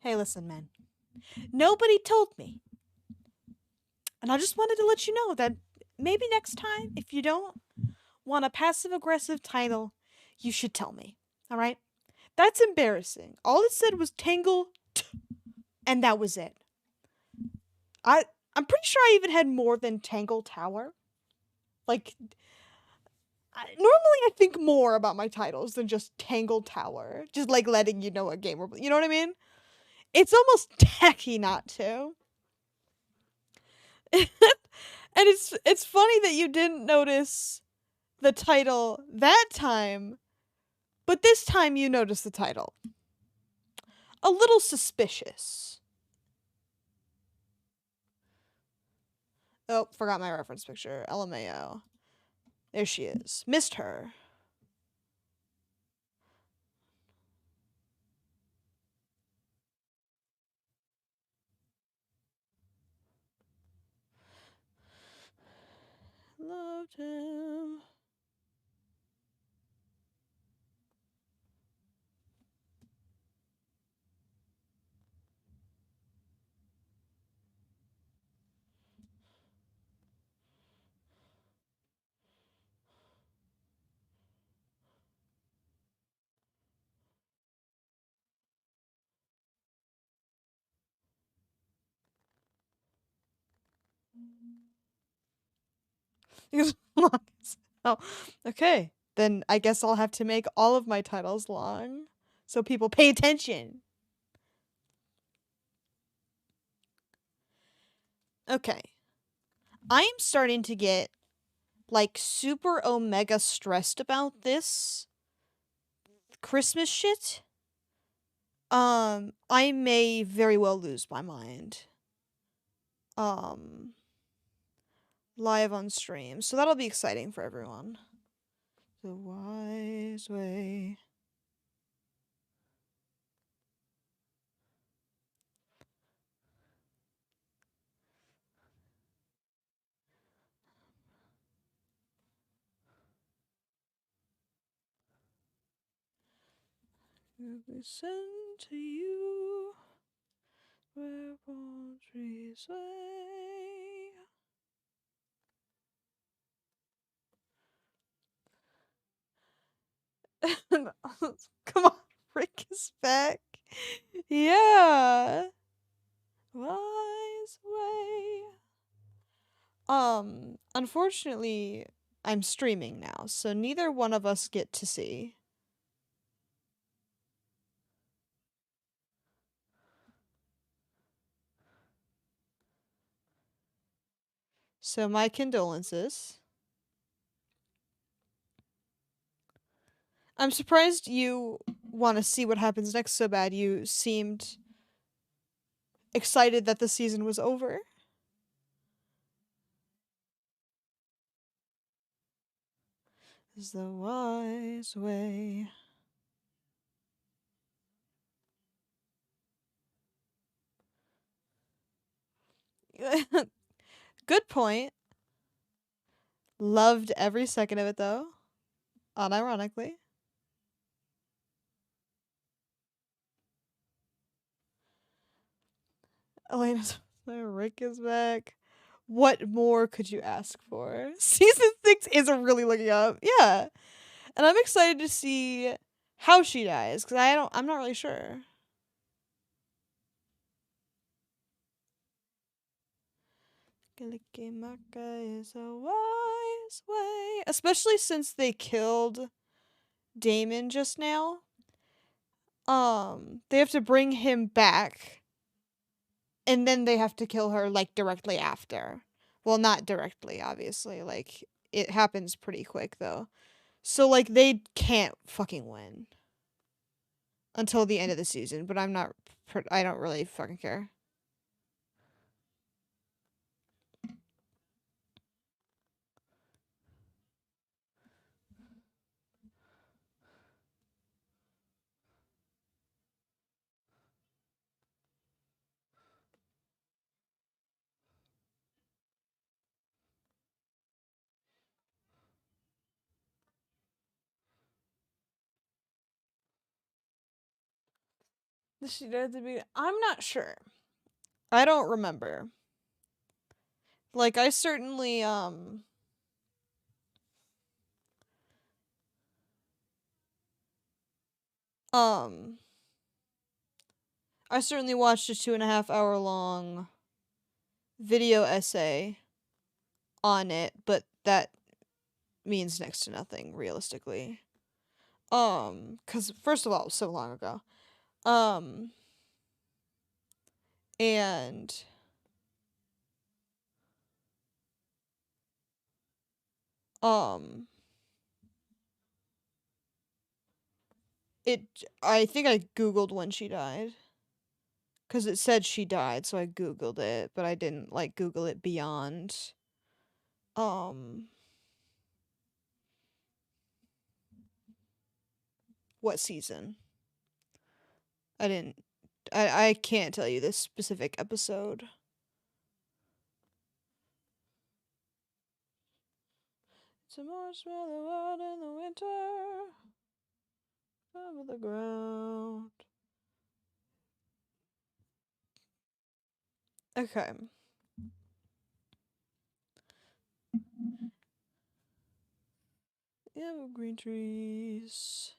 Hey, listen, man. Nobody told me. And I just wanted to let you know that maybe next time, if you don't want a passive aggressive title, you should tell me. Alright? That's embarrassing. All it said was Tangle, and that was it. I I'm pretty sure I even had more than Tangle Tower. Like, normally I think more about my titles than just Tangle Tower. Just like letting you know a game or you know what I mean? It's almost tacky not to. And it's funny that you didn't notice the title that time, but this time you noticed the title. A little suspicious. Oh, forgot my reference picture. LMAO. There she is. Missed her. Loved him. As long as oh, okay. Then I guess I'll have to make all of my titles long so people pay attention. Okay. I am starting to get like super omega stressed about this Christmas shit. I may very well lose my mind. Um Live on stream. So that'll be exciting for everyone. The wise way. Will be sent to you where palm trees sway. Come on, Rick is back. Yeah. Wise way. Unfortunately, I'm streaming now, so neither one of us get to see. So my condolences. I'm surprised you want to see what happens next so bad. You seemed excited that the season was over. Is the wise way. Good point. Loved every second of it though. Unironically. Elena's Rick is back. What more could you ask for? Season 6 isn't really looking up. Yeah. And I'm excited to see how she dies, because I'm not really sure. Kalikimaka is a wise way. Especially since they killed Damon just now. They have to bring him back. And then they have to kill her like directly after. Well, not directly, obviously. Like it happens pretty quick though. So like they can't fucking win until the end of the season, but I don't really fucking care. She died at the beginning. I'm not sure. I don't remember. Like I certainly um I certainly watched a 2.5 hour long video essay on it, but that means next to nothing realistically. Cuz first of all, it was so long ago. Um and um it I think I googled when she died cuz it said she died, so I googled it, but I didn't like google it beyond um what season. I didn't I can't tell you this specific episode. It's a marshmallow out in the winter over the ground. Okay. Evergreen trees.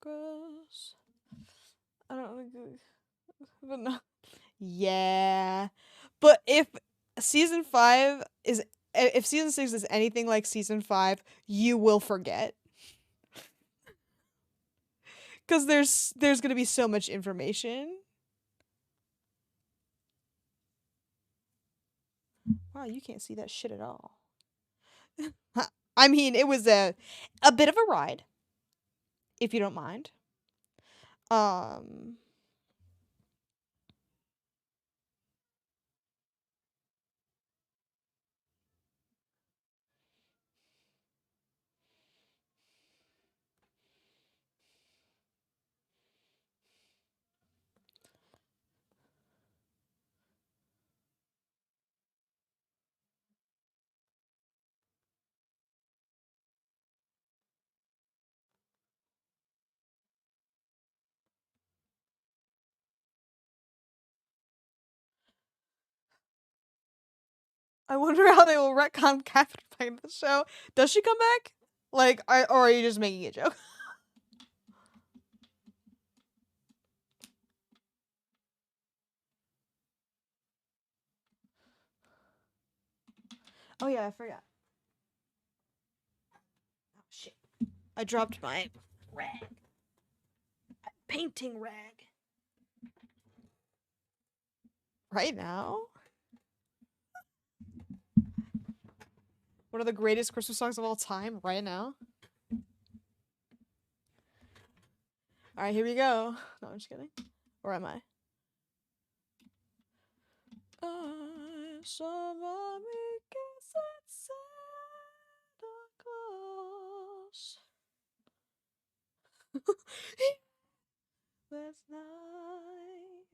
Grass. I don't think, but no. Yeah, but season 5 is if season 6 is anything like season 5, you will forget because there's gonna be so much information. Wow, you can't see that shit at all. I mean, it was a bit of a ride, if you don't mind. Um, I wonder how they will retcon Catherine back in the show. Does she come back? Like, or are you just making a joke? Oh yeah, I forgot. Oh shit! I dropped my rag, painting rag. Right now, one of the greatest Christmas songs of all time. Right now. All right, here we go. No, I'm just kidding. Or am I? I saw mommy kiss at Santa Claus last night.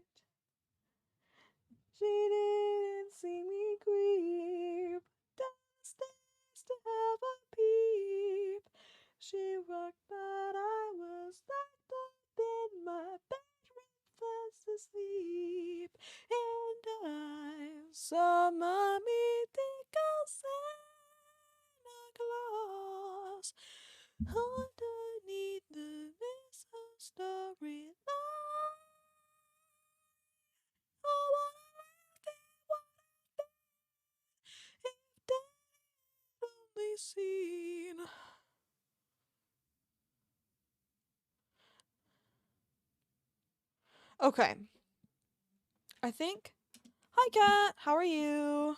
She didn't see me creep downstairs to have a peep. She worked that I was locked up in my bedroom fast asleep. And I saw mommy tickle Santa Claus underneath the mistletoe line. Oh, what if they'd only seen. Okay, I think. Hi, Kat. How are you?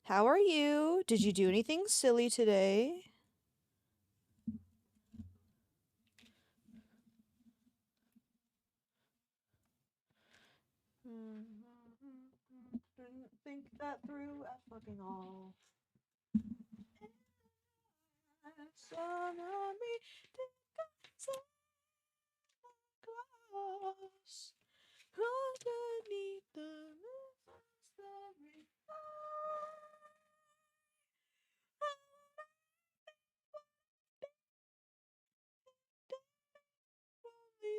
How are you? Did you do anything silly today? Didn't think that through at fucking all. Son of me,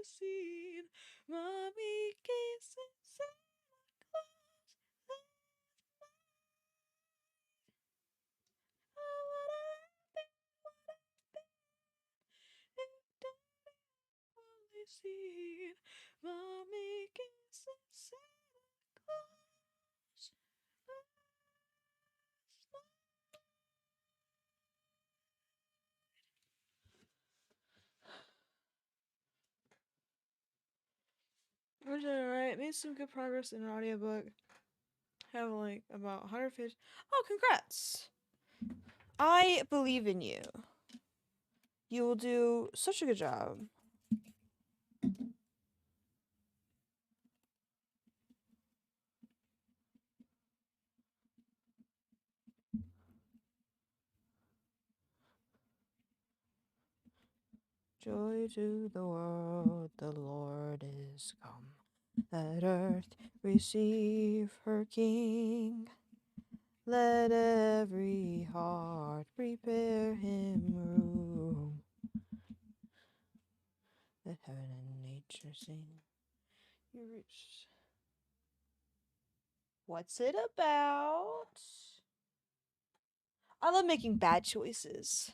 seen mommy kissing Santa Claus. Oh, what a if daddy only seen mommy kissing Santa Claus. We're doing alright. Made some good progress in an audiobook. Have like about 150. Oh, congrats! I believe in you. You will do such a good job. Joy to the world, the Lord is come. Let earth receive her King. Let every heart prepare him room. Let heaven and nature sing. You reach. What's it about? I love making bad choices.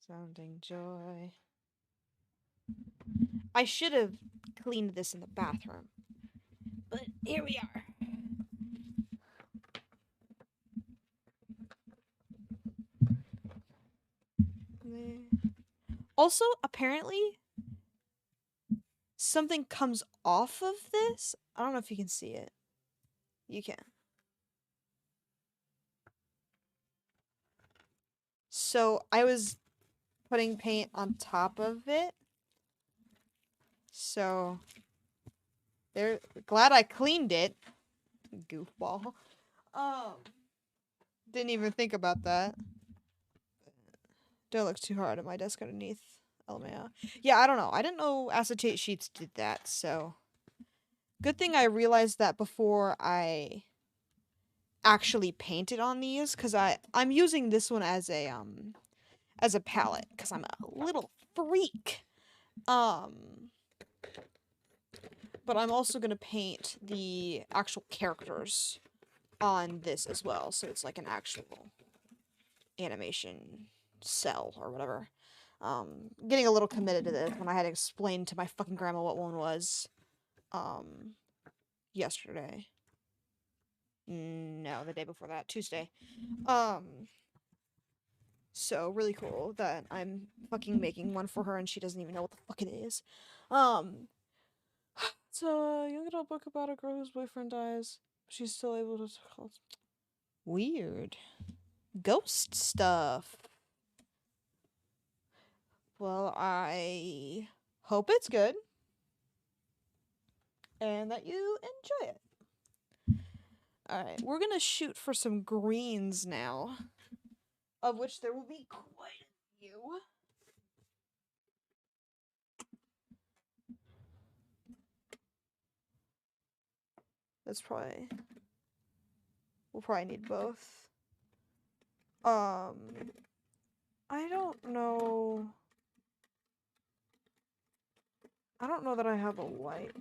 Sounding joy. I should have cleaned this in the bathroom. But here we are. Also, apparently, something comes off of this. I don't know if you can see it. You can. So, I was putting paint on top of it. So, there. Glad I cleaned it. Goofball. Didn't even think about that. Don't look too hard at my desk underneath. LMAO. Yeah, I don't know. I didn't know acetate sheets did that, so. Good thing I realized that before I actually painted on these, because I'm using this one as a palette, because I'm a little freak. But I'm also gonna paint the actual characters on this as well, so it's like an actual animation cell or whatever. Getting a little committed to this when I had to explain to my fucking grandma what one was, yesterday. No, the day before that, Tuesday. So really cool that I'm fucking making one for her and she doesn't even know what the fuck it is. It's a young adult book about a girl whose boyfriend dies. She's still able to call. Weird. Ghost stuff. Well, I hope it's good. And that you enjoy it. Alright, we're gonna shoot for some greens now. Of which there will be quite a few. That's probably... We'll probably need both. I don't know... I don't know that I have a white.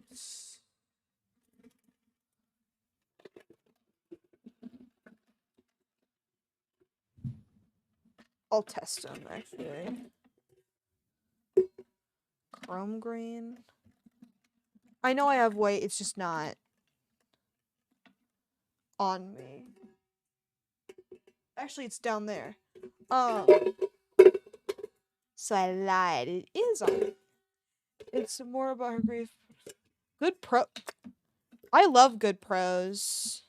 I'll test them, actually. Chrome green. I know I have white, it's just not on me. Actually, it's down there. So I lied. It is on me. It's more about her grief. Good pro. I love good prose.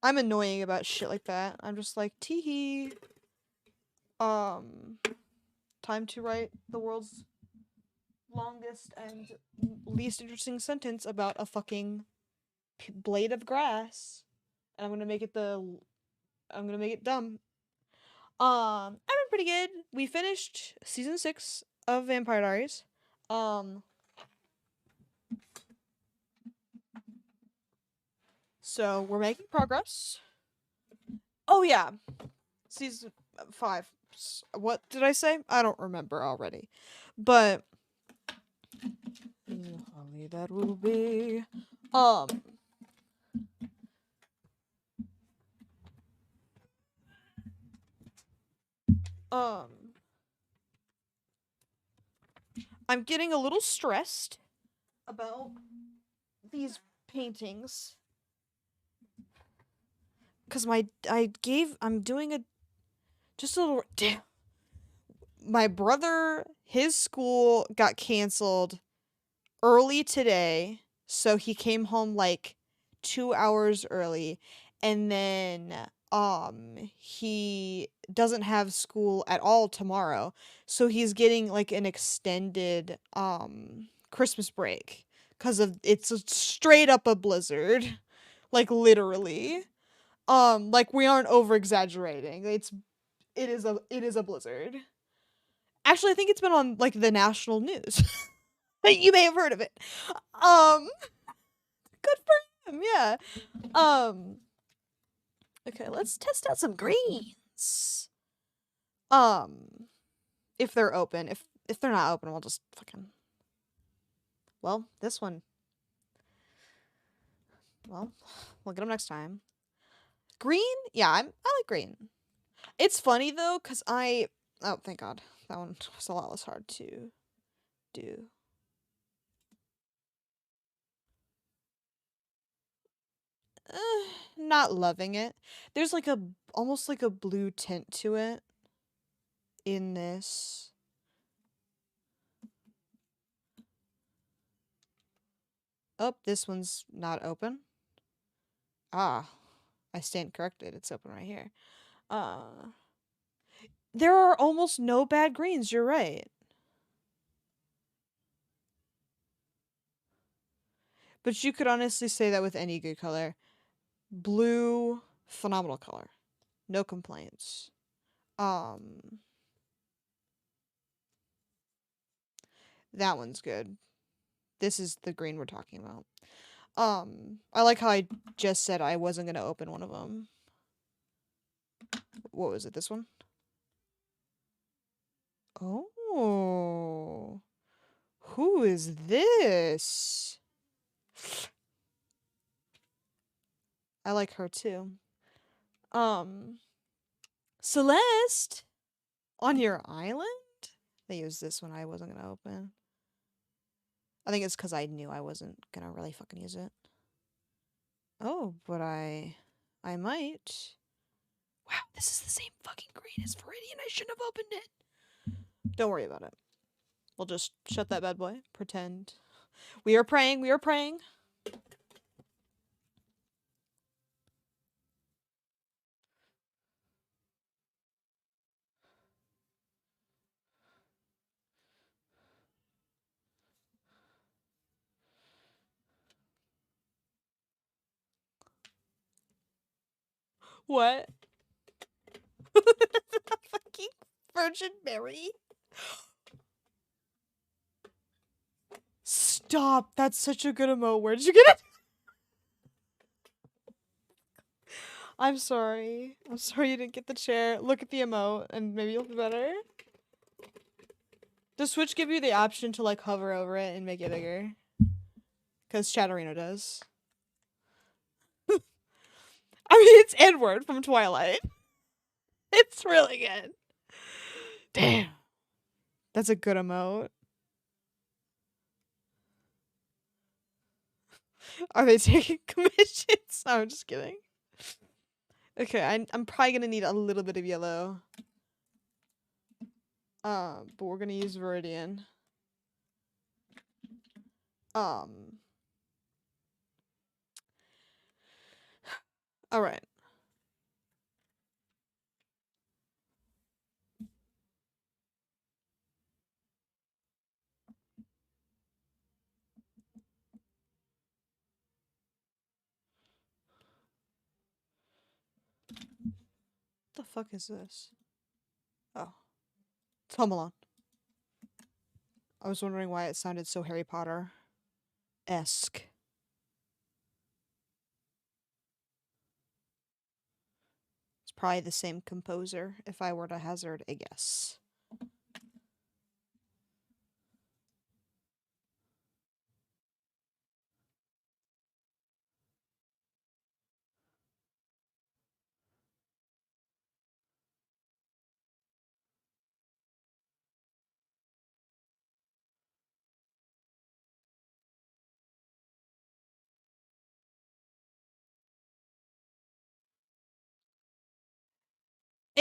I'm annoying about shit like that. I'm just like, teehee. Time to write the world's longest and least interesting sentence about a fucking blade of grass. And I'm gonna make it dumb. I've been pretty good. We finished season 6 of Vampire Diaries. So we're making progress. Oh yeah, season 5. What did I say? I don't remember already, but only that will be. Um. Um. I'm getting a little stressed about these paintings because I'm doing a just a little. Damn. My brother, his school got canceled early today, so he came home like 2 hours early, and then he doesn't have school at all tomorrow, so he's getting like an extended Christmas break because of it's straight up a blizzard, like literally. Like we aren't over exaggerating. It is a blizzard. Actually, I think it's been on like the national news. You may have heard of it. Um, Good for him. Yeah. Um. Okay, let's test out some greens. Um, if they're open. If they're not open, we'll just fucking. Well, this one. Well, we'll get them next time. Green? Yeah, I like green. It's funny though, cause I. Oh, thank God, that one was a lot less hard to do. Not loving it. There's like a almost like a blue tint to it in this. Oh, this one's not open. Ah, I stand corrected. It's open right here. Uh, there are almost no bad greens. You're right. But you could honestly say that with any good color. Blue, phenomenal color. No complaints. Um, that one's good. This is the green we're talking about. I like how I just said I wasn't gonna open one of them. What was it? This one? Oh, who is this? I like her too. Um, Celeste, on your island? They used this one I wasn't gonna open. I think it's because I knew I wasn't gonna really fucking use it. Oh, but I might. Wow, this is the same fucking green as Viridian. I shouldn't have opened it. Don't worry about it. We'll just shut that bad boy. Pretend. We are praying. We are praying. What? Fucking Virgin Mary? Stop. That's such a good emote. Where did you get it? I'm sorry. I'm sorry you didn't get the chair. Look at the emote and maybe you'll be better. Does Switch give you the option to like hover over it and make it bigger? Because Chatterino does. I mean, it's Edward from Twilight. It's really good. Damn. That's a good emote. Are they taking commissions? No, I'm just kidding. Okay, I'm probably gonna need a little bit of yellow. But we're gonna use Viridian. Alright. What the fuck is this? Oh. It's Home Alone. I was wondering why it sounded so Harry Potter esque. It's probably the same composer if I were to hazard a guess.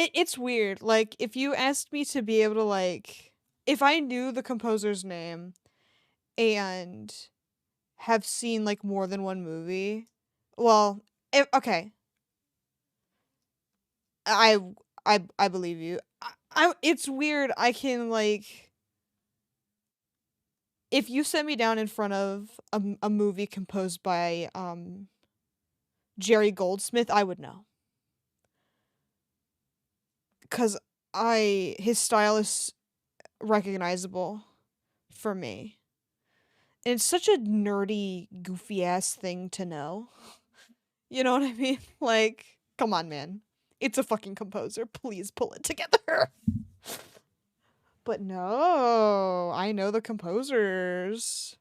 It's weird. Like if you asked me to be able to like if I knew the composer's name and have seen like more than one movie, well, okay, I I believe you. It's weird. I can like if you set me down in front of a movie composed by Jerry Goldsmith, I would know. Cuz I his style is recognizable for me. And it's such a nerdy, goofy ass thing to know. You know what I mean? Like, come on, man. It's a fucking composer. Please pull it together. But no, I know the composers.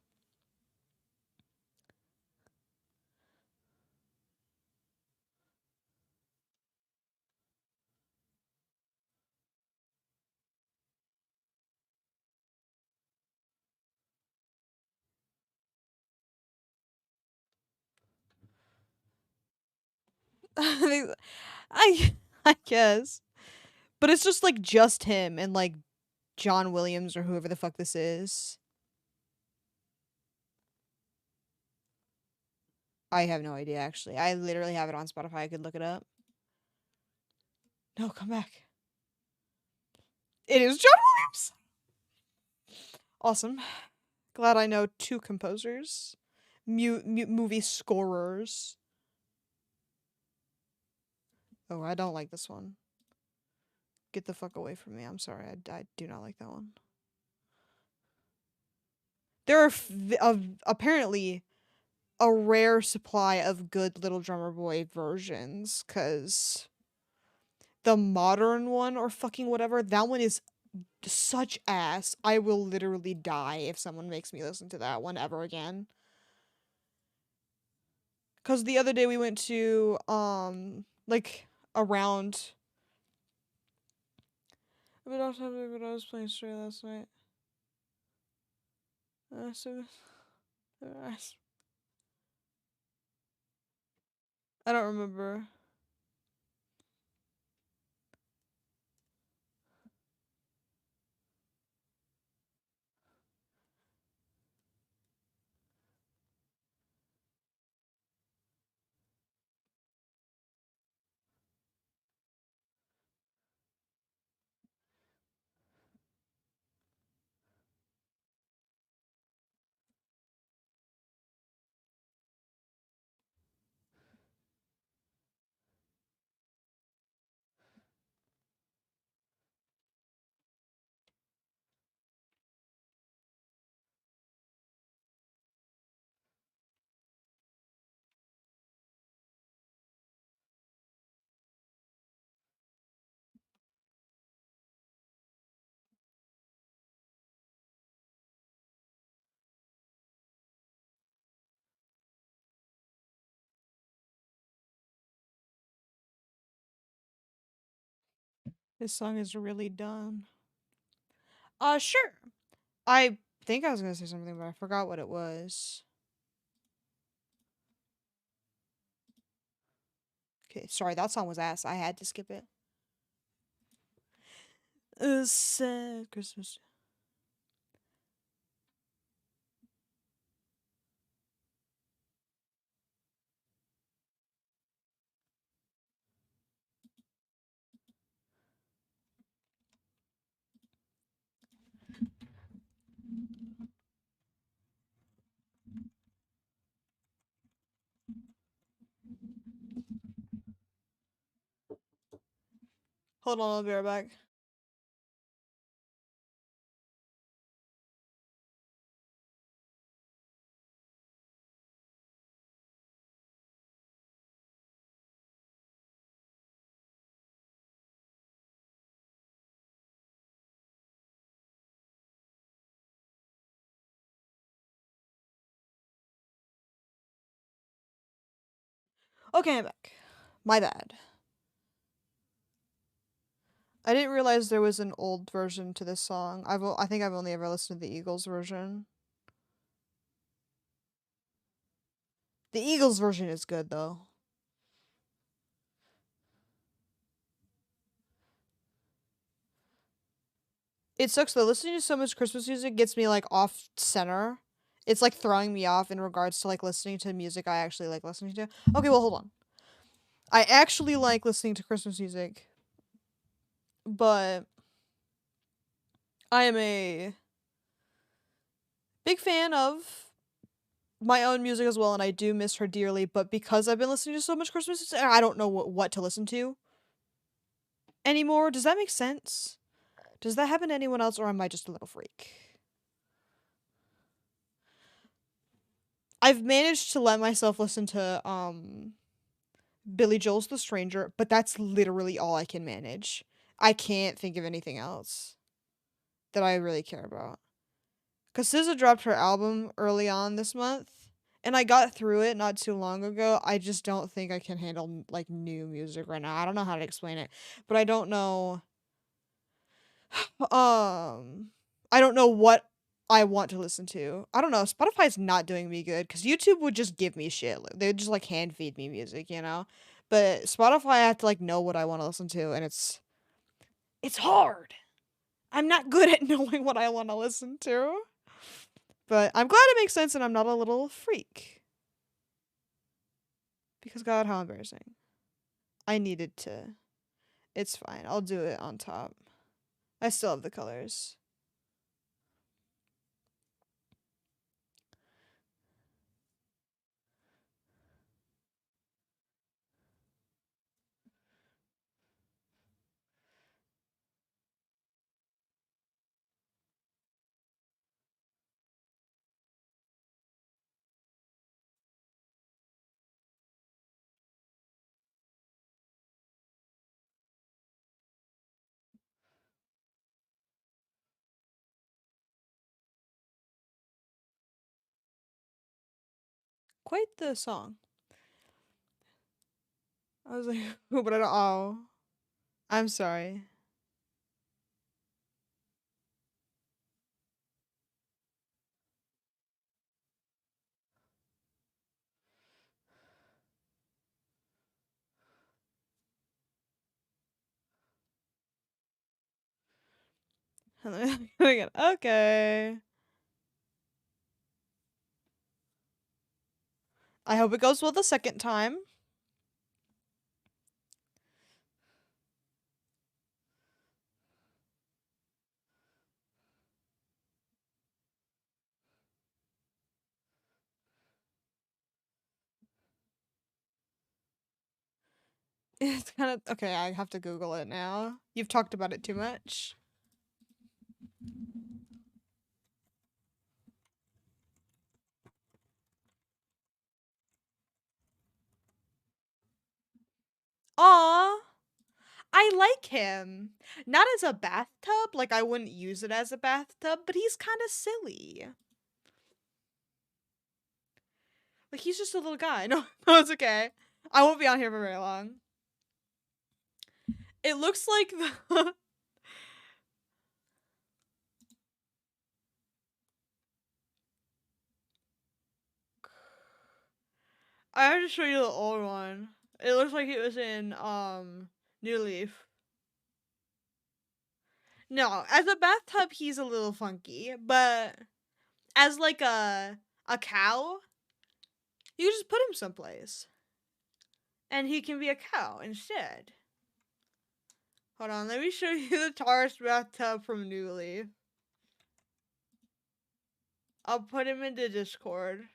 I I guess. But it's just like just him and like John Williams or whoever the fuck this is. I have no idea actually. I literally have it on Spotify. I could look it up. No, come back. It is John Williams. Awesome. Glad I know two composers, movie scorers. Oh, I don't like this one. Get the fuck away from me. I'm sorry. I do not like that one. There are apparently a rare supply of good Little Drummer Boy versions, because the modern one or fucking whatever, that one is such ass. I will literally die if someone makes me listen to that one ever again. Cause the other day we went to like around. But I was playing straight last night. So I don't remember. This song is really done. Sure. I think I was gonna say something, but I forgot what it was. Okay, sorry, that song was ass. I had to skip it. A sad Christmas. Hold on, I'll be right back. Okay, I'm back. My bad. I didn't realize there was an old version to this song. I think I've only ever listened to the Eagles version. The Eagles version is good though. It sucks though. Listening to so much Christmas music gets me like off center. It's like throwing me off in regards to like listening to music I actually like listening to. Okay, well hold on. I actually like listening to Christmas music, but I am a big fan of my own music as well, and I do miss her dearly. But because I've been listening to so much Christmas music, I don't know what to listen to anymore. Does that make sense? Does that happen to anyone else, or am I just a little freak? I've managed to let myself listen to Billy Joel's The Stranger, but that's literally all I can manage. I can't think of anything else that I really care about. Cause SZA dropped her album early on this month, and I got through it not too long ago. I just don't think I can handle like new music right now. I don't know how to explain it, but I don't know. I don't know what I want to listen to. I don't know. Spotify's not doing me good because YouTube would just give me shit. They'd just like hand feed me music, you know. But Spotify, I have to like know what I want to listen to, and it's hard. I'm not good at knowing what I want to listen to. But I'm glad it makes sense and I'm not a little freak. Because God, how embarrassing. I needed to. It's fine. I'll do it on top. I still have the colors. Quite the song. I was like, but I don't. Oh, I'm sorry. Okay. I hope it goes well the second time. It's kind of okay. I have to Google it now. You've talked about it too much. Aw, I like him. Not as a bathtub, like I wouldn't use it as a bathtub, but he's kind of silly. Like he's just a little guy. No, no, it's okay. I won't be on here for very long. It looks like the I have to show you the old one. It looks like it was in New Leaf. No, as a bathtub he's a little funky, but as like a cow, you just put him someplace. And he can be a cow instead. Hold on, let me show you the Taurus bathtub from New Leaf. I'll put him into Discord.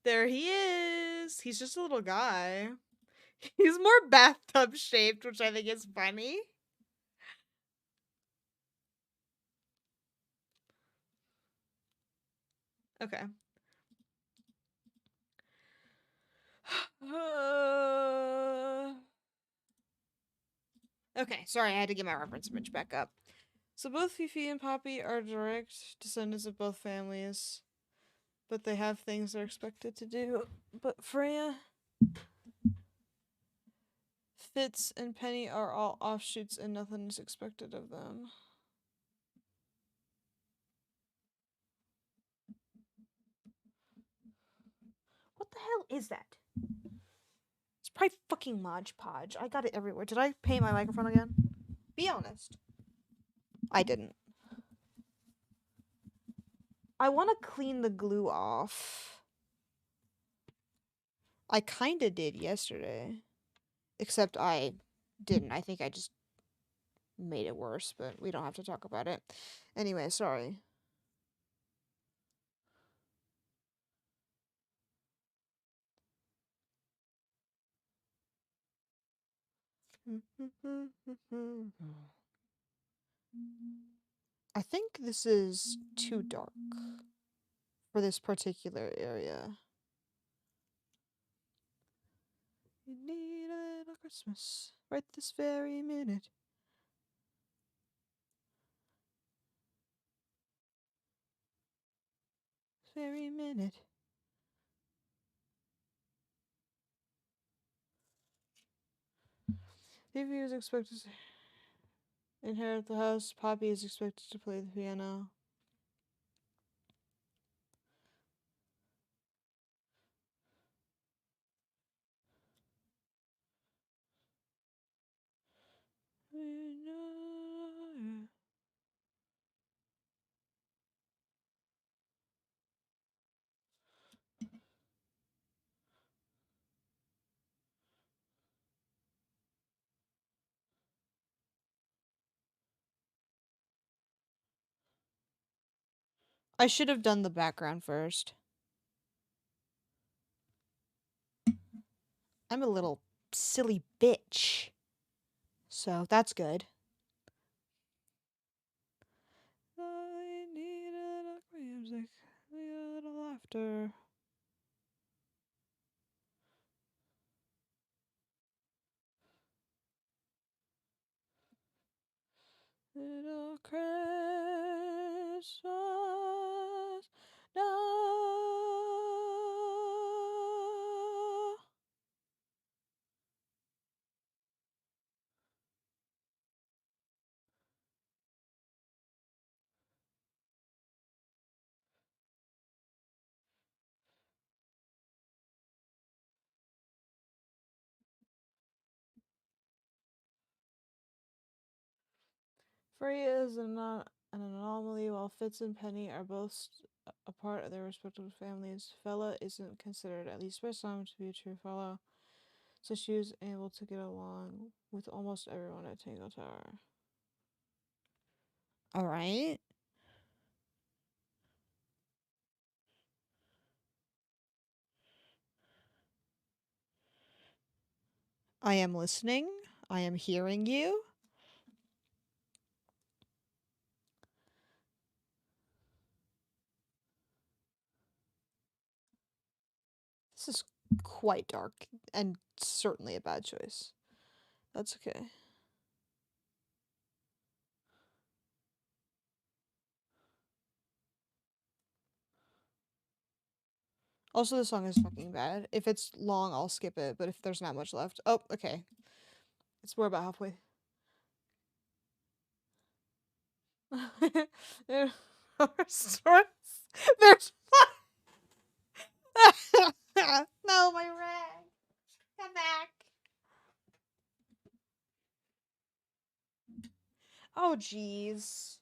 There he is. He's just a little guy. He's more bathtub shaped, which I think is funny. Okay. Okay, sorry, I had to get my reference image back up. So both Fifi and Poppy are direct descendants of both families. but they have things they're expected to do. But Freya, Fitz, and Penny are all offshoots and nothing is expected of them. What the hell is that? It's probably fucking Mod Podge. I got it everywhere. Did I paint my microphone again? Be honest. I didn't. I want to clean the glue off. I kinda did yesterday. Except I didn't. I think I just made it worse, but we don't have to talk about it. Anyway, sorry. I think this is too dark for this particular area. You need a little Christmas right this very minute. This very minute. Davy is expected to inherit the house. Poppy is expected to play the piano. I should have done the background first. I'm a little silly bitch. So that's good. I need a little music, a little laughter. Little Christmas now. Freya is an anomaly, while Fitz and Penny are both a part of their respective families. Fella isn't considered, at least by some, to be a true fellow, so she was able to get along with almost everyone at Tango Tower. Alright. I am listening. I am hearing you. This is quite dark and certainly a bad choice. That's okay. Also, the song is fucking bad. If it's long, I'll skip it, but if there's not much left. Oh, okay. We're about halfway. There's there's no, my rag. Come back. Oh, jeez.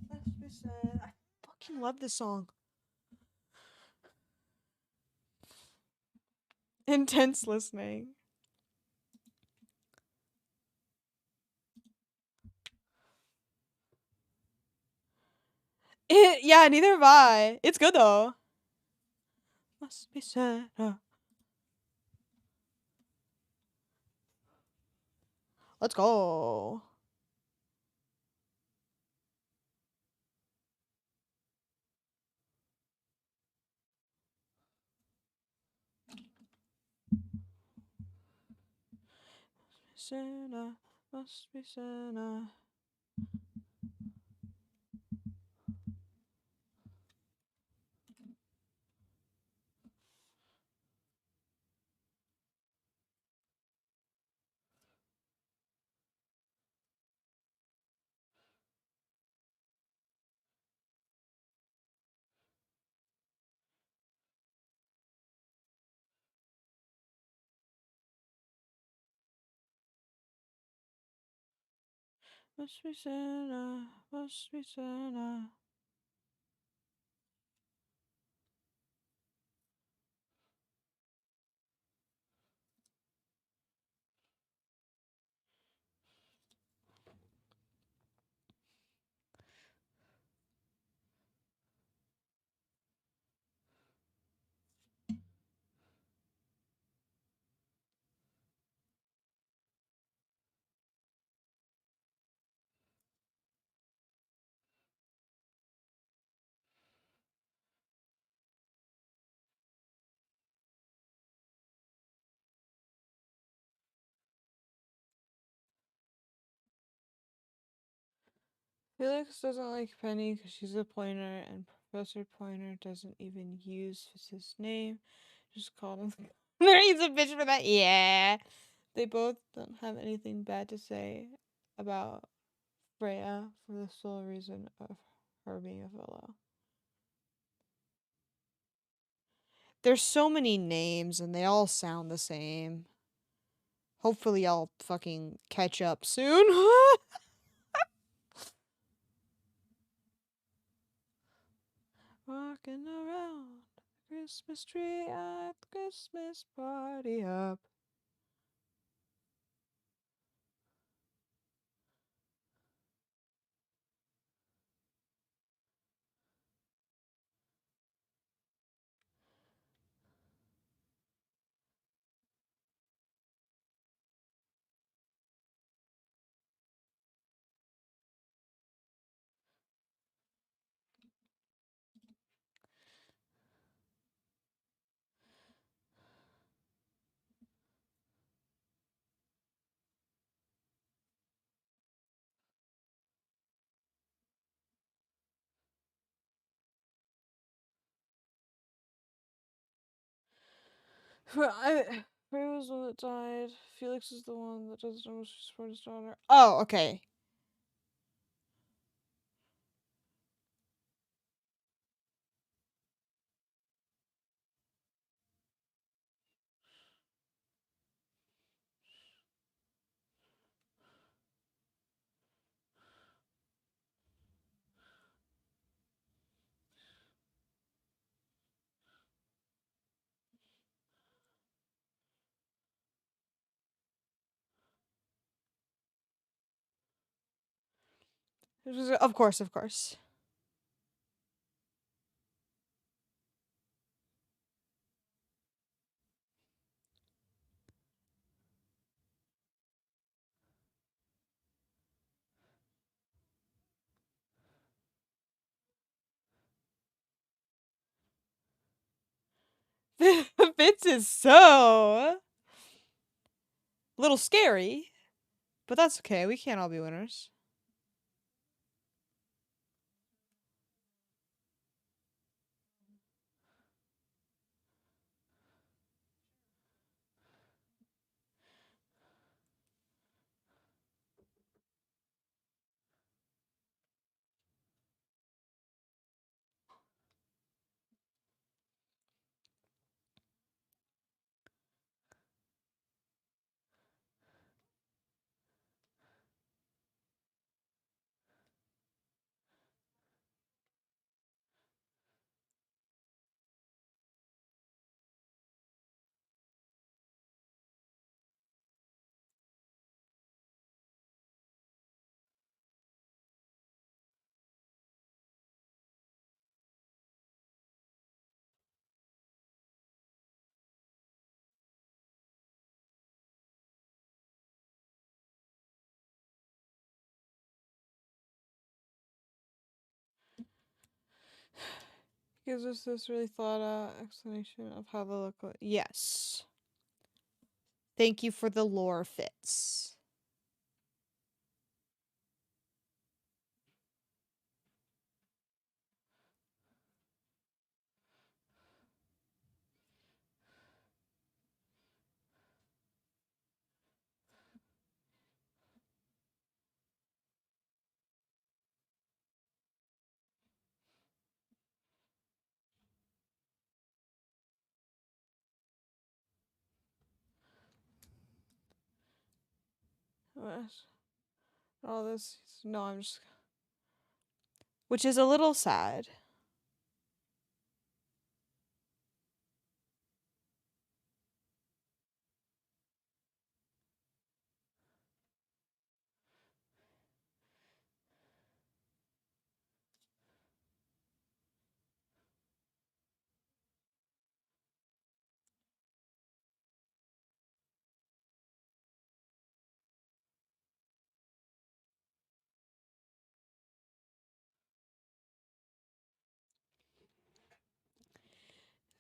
Must be said. I fucking love this song. Intense listening. Yeah, neither have I. It's good though. Must be said. Let's go. Santa, must be Santa. Must be Santa, must be Santa. Felix doesn't like Penny because she's a pointer, and Professor Pointer doesn't even use his name. Just call him. He's a bitch for that. Yeah. They both don't have anything bad to say about Freya for the sole reason of her being a fellow. There's so many names and they all sound the same. Hopefully I'll fucking catch up soon. Walking around the Christmas tree at the Christmas party up. Freya was the one that died. Felix is the one that doesn't know she's support his daughter. Oh, okay. Of course, of course. Fitz is so little scary, but that's okay. We can't all be winners. Gives us this really thought out explanation of how the look. Yes. Thank you for the lore, Fitz. All this. No, I'm just. Which is a little sad.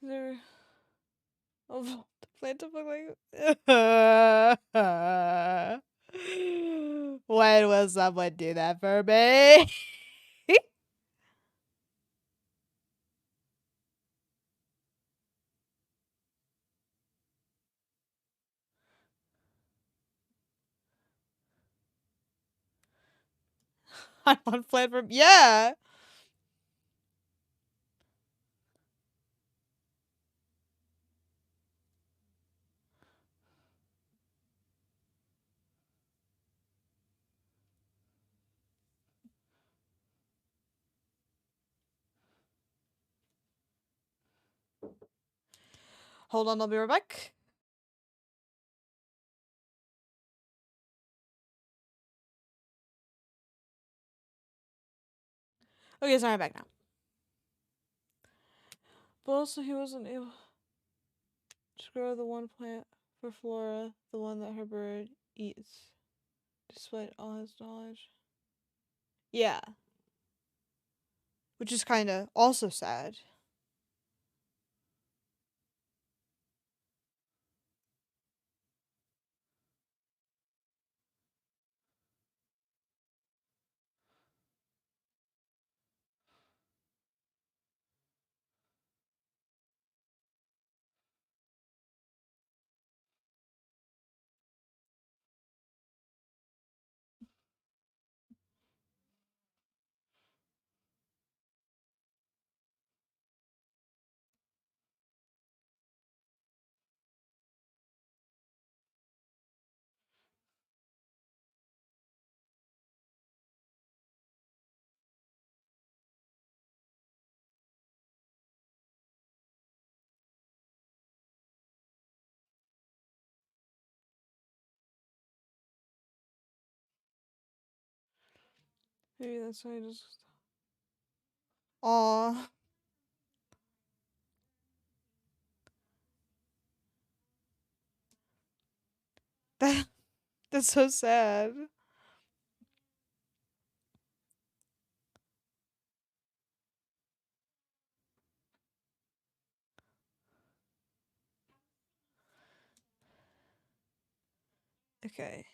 There. Oh, the plant to look like. When will someone do that for me? I want plant for. Yeah! Hold on, I'll be right back. Okay, sorry, I'm back now. But also, he wasn't able to grow the one plant for Flora, the one that her bird eats, despite all his knowledge. Yeah. Which is kind of also sad. Maybe that's why I just. Aw. That, that's so sad. Okay.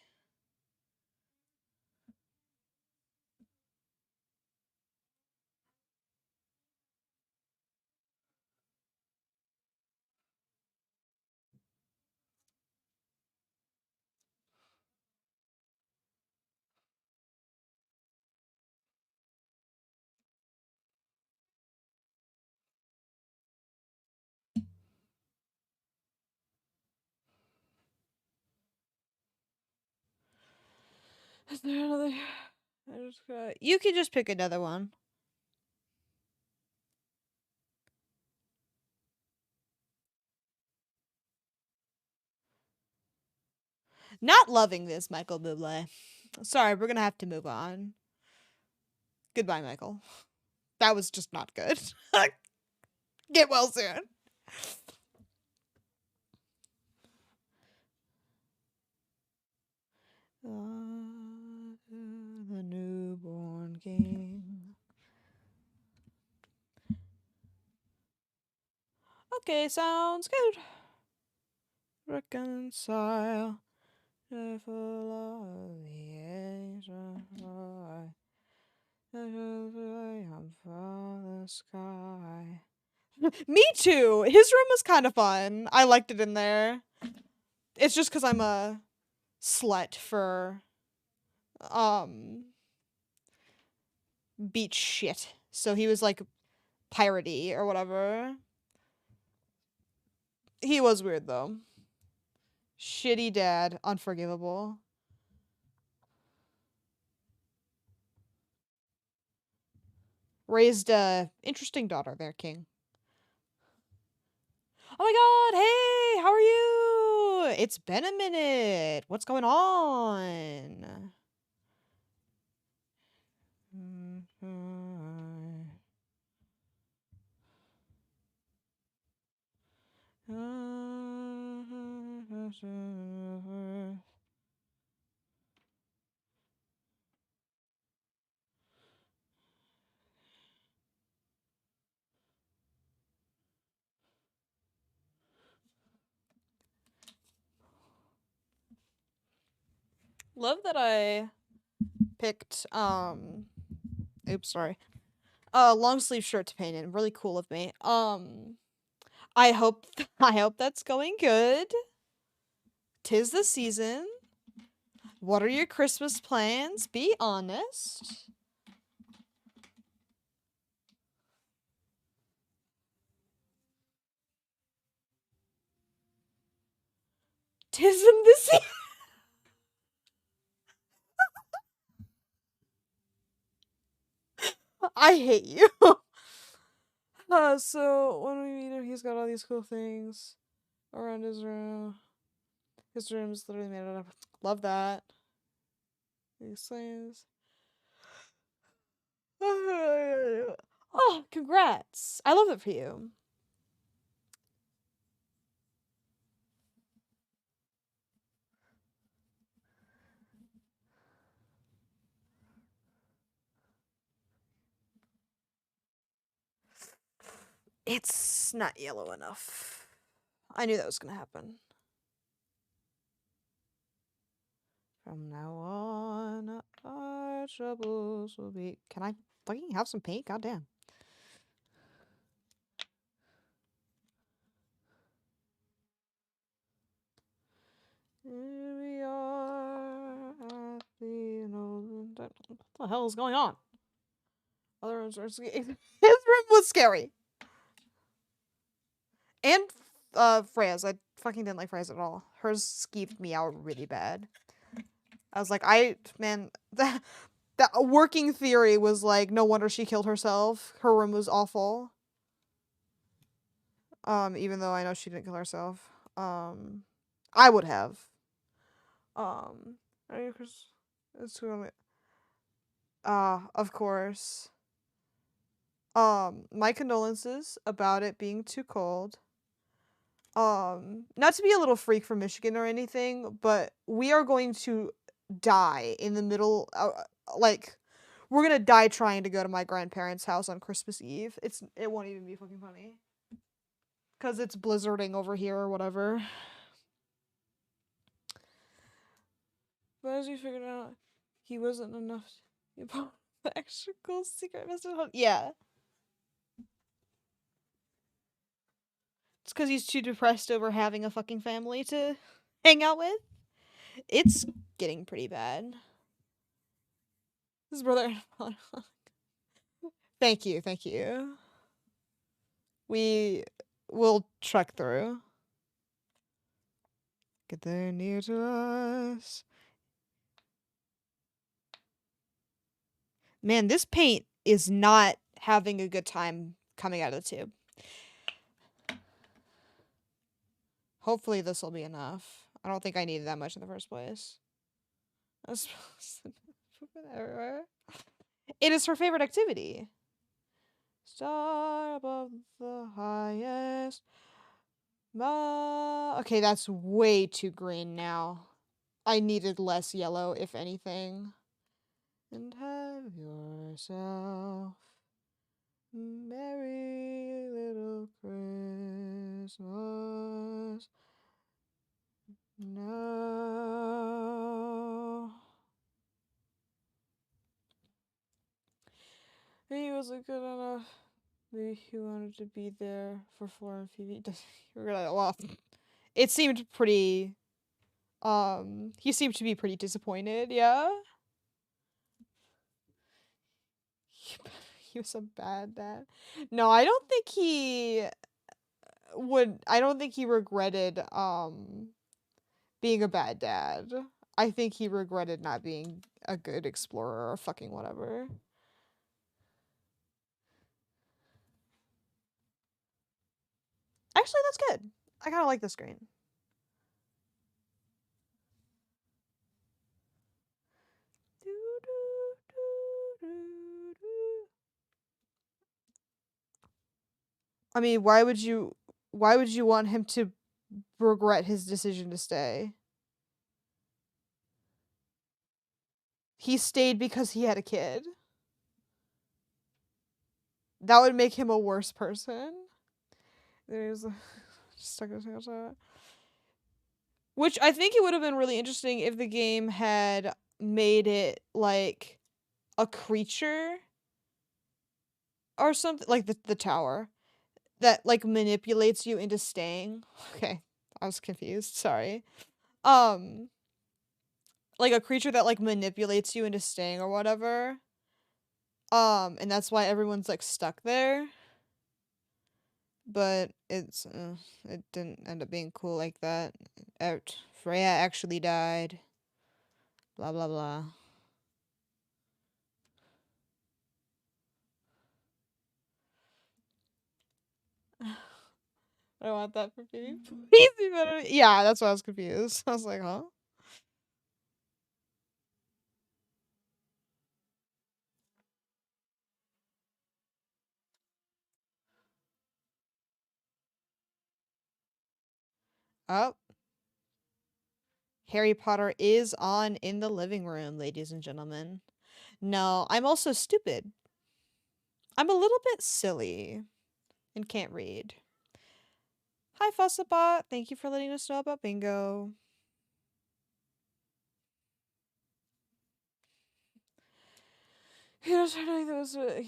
Is there another? I just got. You can just pick another one. Not loving this, Michael Bublé. Sorry, we're gonna have to move on. Goodbye, Michael. That was just not good. Get well soon. The newborn king. Okay, sounds good. Reconcile. Full of the angel. I'm from the sky. Me too. His room was kind of fun. I liked it in there. It's just because I'm a slut for um beach shit. So he was like piratey or whatever. He was weird though. Shitty dad, unforgivable. Raised a interesting daughter there, King. Oh my god, hey, how are you? It's been a minute. What's going on? Love that I picked oops, sorry. Long sleeve shirt to paint in. Really cool of me. I hope I hope that's going good. 'Tis the season. What are your Christmas plans? Be honest. 'Tism the season. I hate you. So when we meet him, he's got all these cool things around his room. His room is literally made out of. Love that. He explains. Oh, congrats! I love it for you. It's not yellow enough. I knew that was gonna happen. From now on, our troubles will be. Can I fucking have some paint? Goddamn. Here we are at the What the hell is going on? Other rooms are scary. His room was scary. And Freya's. I fucking didn't like Freya's at all. Hers skeeved me out really bad. I was like, man, that working theory was like, no wonder she killed herself. Her room was awful. Even though I know she didn't kill herself. I would have. It's of course. My condolences about it being too cold. Not to be a little freak from Michigan or anything, but we are going to die in the middle, like, we're gonna die trying to go to my grandparents' house on Christmas Eve. It won't even be fucking funny. Cause it's blizzarding over here or whatever. But as we figured out, he wasn't enough. You bought the extra cool secret Mr. Hunt. Yeah. It's because he's too depressed over having a fucking family to hang out with. It's getting pretty bad. His brother. Thank you, thank you. We will trek through. Get there near to us. Man, this paint is not having a good time coming out of the tube. Hopefully this will be enough. I don't think I needed that much in the first place. Everywhere. It is her favorite activity. Star above the highest. Okay, that's way too green now. I needed less yellow, if anything. And have yourself merry little Christmas now. He wasn't good enough. Maybe he wanted to be there for Flora and Phoebe. Well, it seemed pretty. He seemed to be pretty disappointed. Yeah. He was a bad dad. No, I don't think he would. I don't think he regretted being a bad dad. I think he regretted not being a good explorer or fucking whatever. Actually, that's good. I kind of like this screen. I mean, why would you want him to regret his decision to stay? He stayed because he had a kid. That would make him a worse person. There's stuck his hands out. Which I think it would have been really interesting if the game had made it like a creature or something, like the tower that like manipulates you into staying. Okay, I was confused. Sorry. Um, like a creature that like manipulates you into staying or whatever. And that's why everyone's like stuck there. But it didn't end up being cool like that. Freya actually died. Blah blah blah. I don't want that for me. Please be better. Yeah, that's why I was confused. I was like, huh? Oh, Harry Potter is on in the living room, ladies and gentlemen. No, I'm also stupid. I'm a little bit silly and can't read. Hi, Fussabot. Thank you for letting us know about bingo. He does her knowing that was and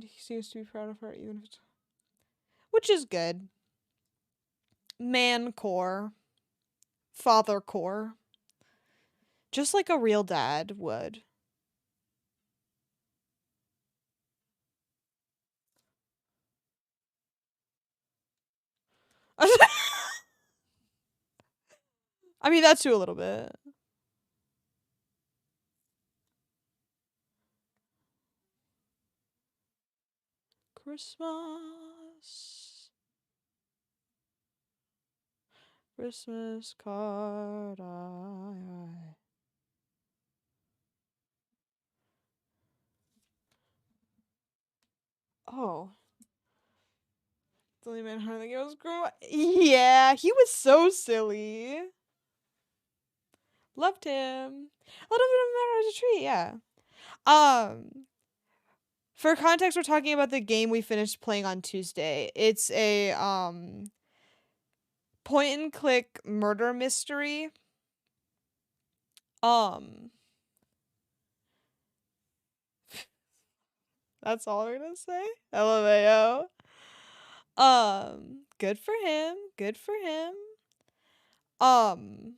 he seems to be proud of her, even if it's. Which is good. Man core. Father core. Just like a real dad would. I mean, that too, a little bit. Christmas. Christmas card. Oh. The only man hunting was grow. Yeah, he was so silly. Loved him. A little bit of a matter as a treat, yeah. For context, we're talking about the game we finished playing on Tuesday. It's a point and click murder mystery. Um that's all we're gonna say. LMAO. Good for him. Good for him. Um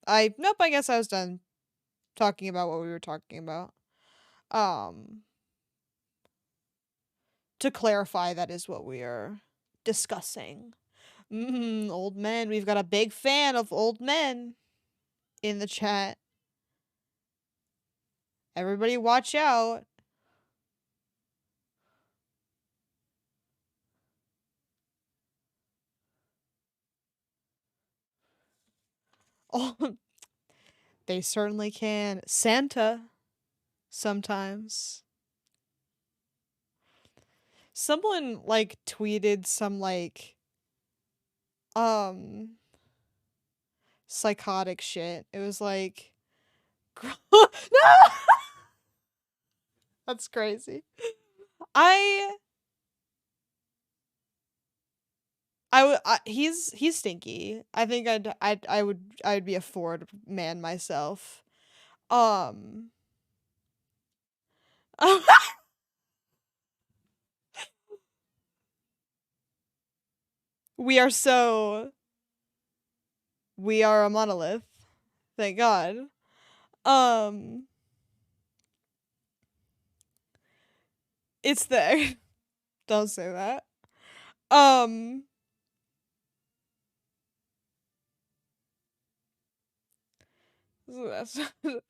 I guess I was done talking about what we were talking about. Um to clarify, that is what we are discussing. Old men. We've got a big fan of old men in the chat. Everybody watch out. Oh, they certainly can. Santa, sometimes. Someone, like, tweeted some, like, um, psychotic shit. It was like, no! That's crazy. I, he's stinky. I think I'd be a Ford man myself. Um, we are so, we are a monolith. Thank God. Um, it's there. Don't say that. Um,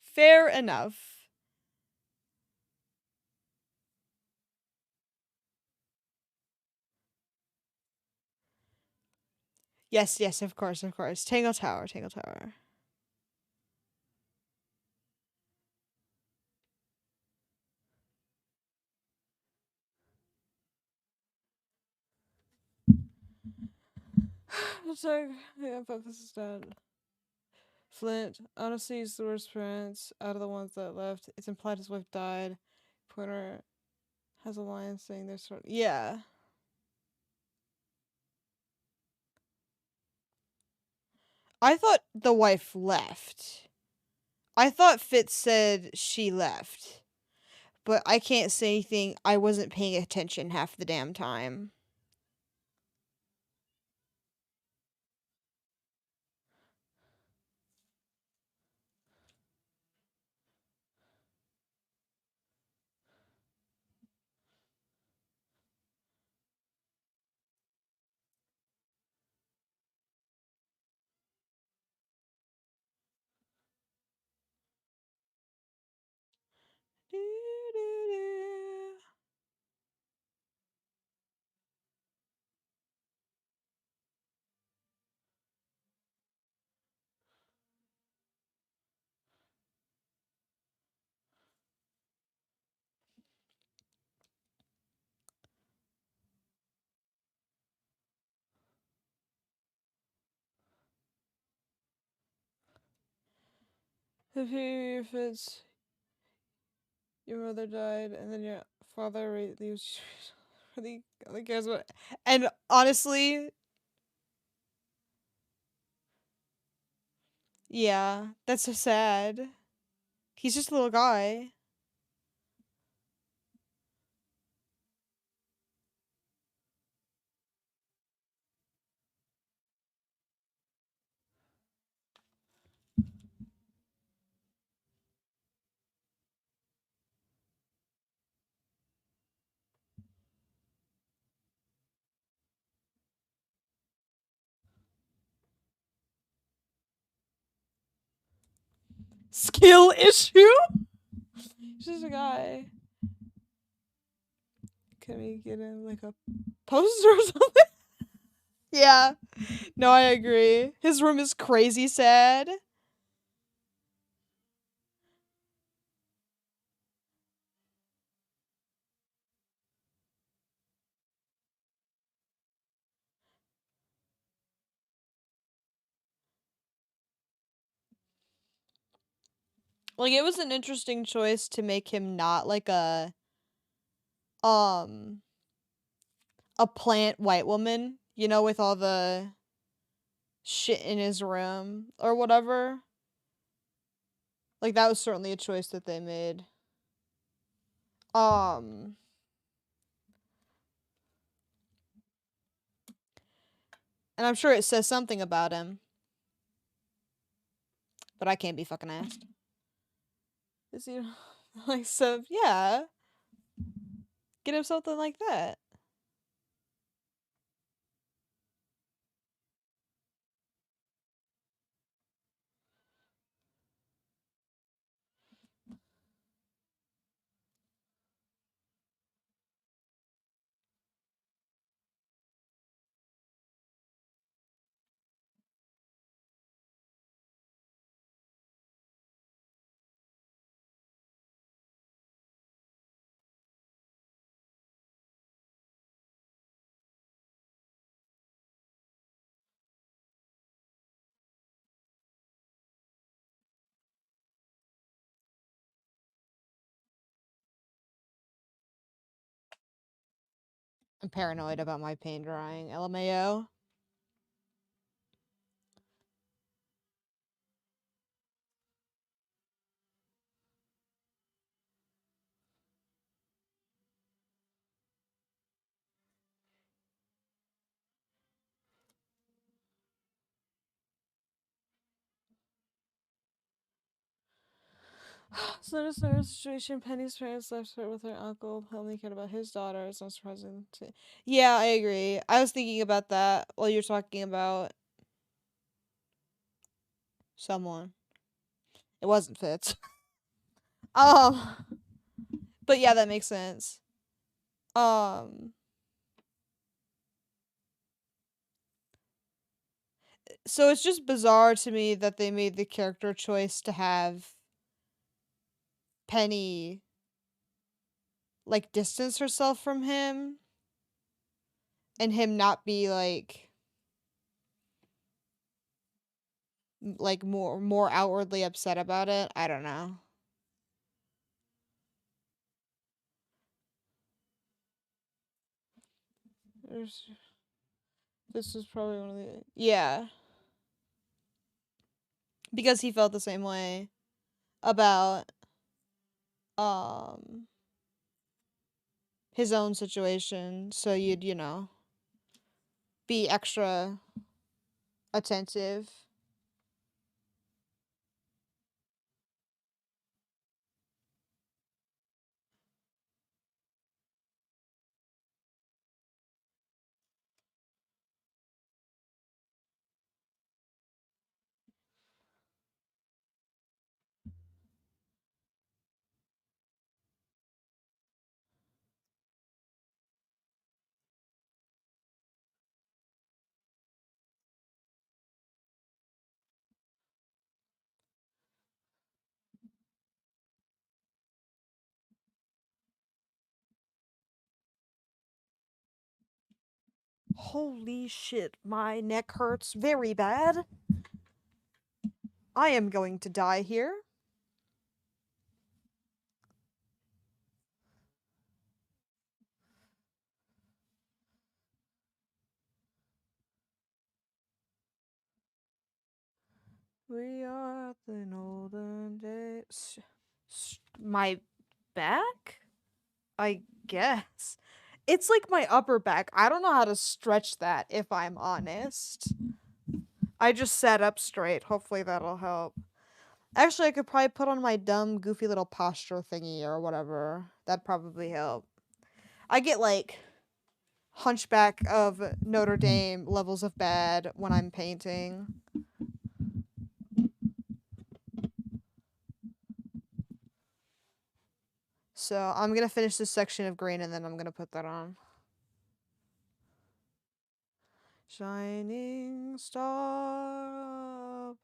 fair enough. Yes, yes, of course, of course. Tango Tower, Tango Tower. It's like, yeah, but this is done. Flint, honestly, he's the worst parents out of the ones that left. It's implied his wife died. Porter has a line saying they're sort. Yeah. I thought the wife left. I thought Fitz said she left. But I can't say anything. I wasn't paying attention half the damn time. If it's your mother died and then your father leaves really cares what. And honestly, yeah, that's so sad. He's just a little guy. Skill issue? He's just a guy. Can we get him like a poster or something? Yeah. No, I agree. His room is crazy sad. Like it was an interesting choice to make him not like um a plant white woman, you know, with all the shit in his room or whatever. Like that was certainly a choice that they made. Um and I'm sure it says something about him, but I can't be fucking asked. Is he like so yeah, get him something like that. I'm paranoid about my paint drying. LMAO. So in a similar situation, Penny's parents left her with her uncle, who only cared about his daughter. It's not surprising. Yeah, I agree. I was thinking about that while you're talking about someone. It wasn't Fitz. um, but yeah, that makes sense. Um, So it's just bizarre to me that they made the character choice to have Penny like distance herself from him and him not be like more outwardly upset about it. I don't know. There's, this is probably one of the yeah, because he felt the same way about um his own situation, so you'd, be extra attentive. Holy shit, my neck hurts very bad. I am going to die here. We are at the olden days. My back? I guess. It's like my upper back. I don't know how to stretch that, if I'm honest. I just sat up straight. Hopefully that'll help. Actually, I could probably put on my dumb, goofy little posture thingy or whatever. That'd probably help. I get like Hunchback of Notre Dame levels of bad when I'm painting. So I'm gonna finish this section of green and then I'm gonna put that on. Shining star,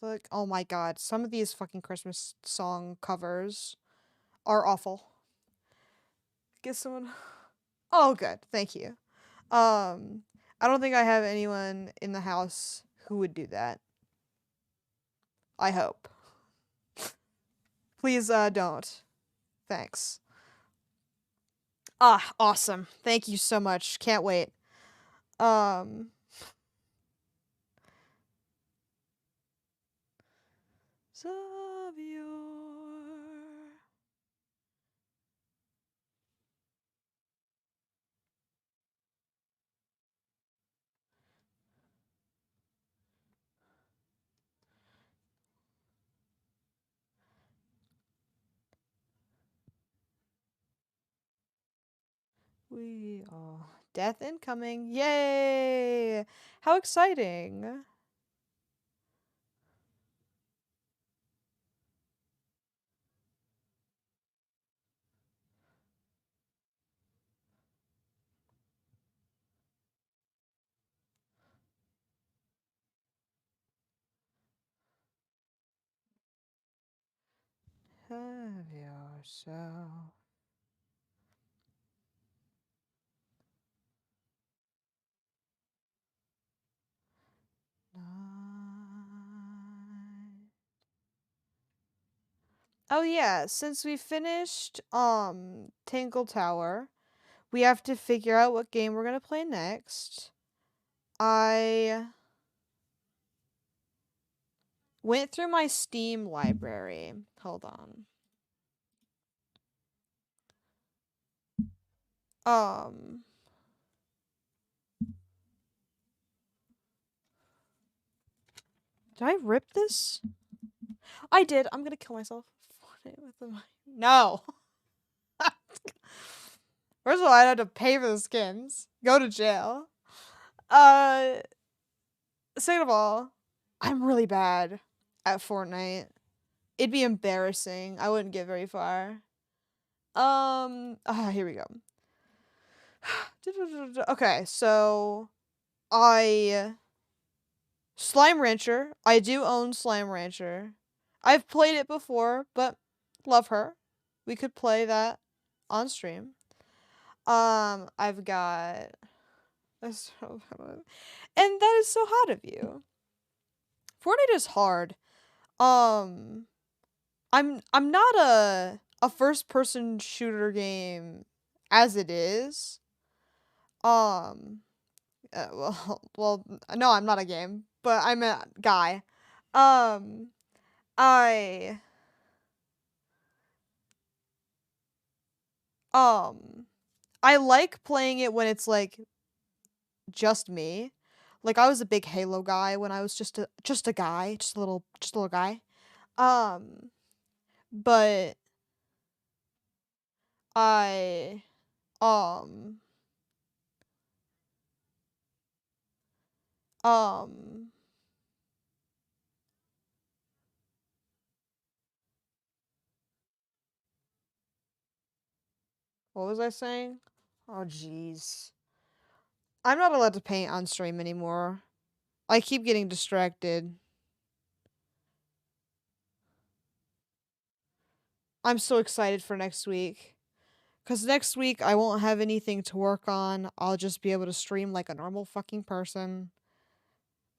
like, oh my god, some of these fucking Christmas song covers are awful. Get someone. Oh, good, thank you. I don't think I have anyone in the house who would do that. I hope. Please, don't. Thanks. Ah, awesome. Thank you so much. Can't wait. Um, Savior. We are death incoming. Yay! How exciting. Have yourself night. Oh yeah, since we finished Tangle Tower, we have to figure out what game we're going to play next. I went through my Steam library. Hold on. Um Did I rip this? I did. I'm going to kill myself. No. First of all, I had to pay for the skins. Go to jail. Uh Second of all, I'm really bad at Fortnite. It'd be embarrassing. I wouldn't get very far. Here we go. Okay, so I Slime Rancher. I do own Slime Rancher. I've played it before, but love her. We could play that on stream. I've got and that is so hot of you. Fortnite is hard. Um, I'm not a first person shooter game as it is. Um, well, no, I'm not a game, but I'm a guy. Um, I um I like playing it when it's like just me. Like I was a big Halo guy when I was just a guy, just a little guy. Um, but I um um what was I saying? Oh jeez. I'm not allowed to paint on stream anymore. I keep getting distracted. I'm so excited for next week. Cause next week I won't have anything to work on. I'll just be able to stream like a normal fucking person.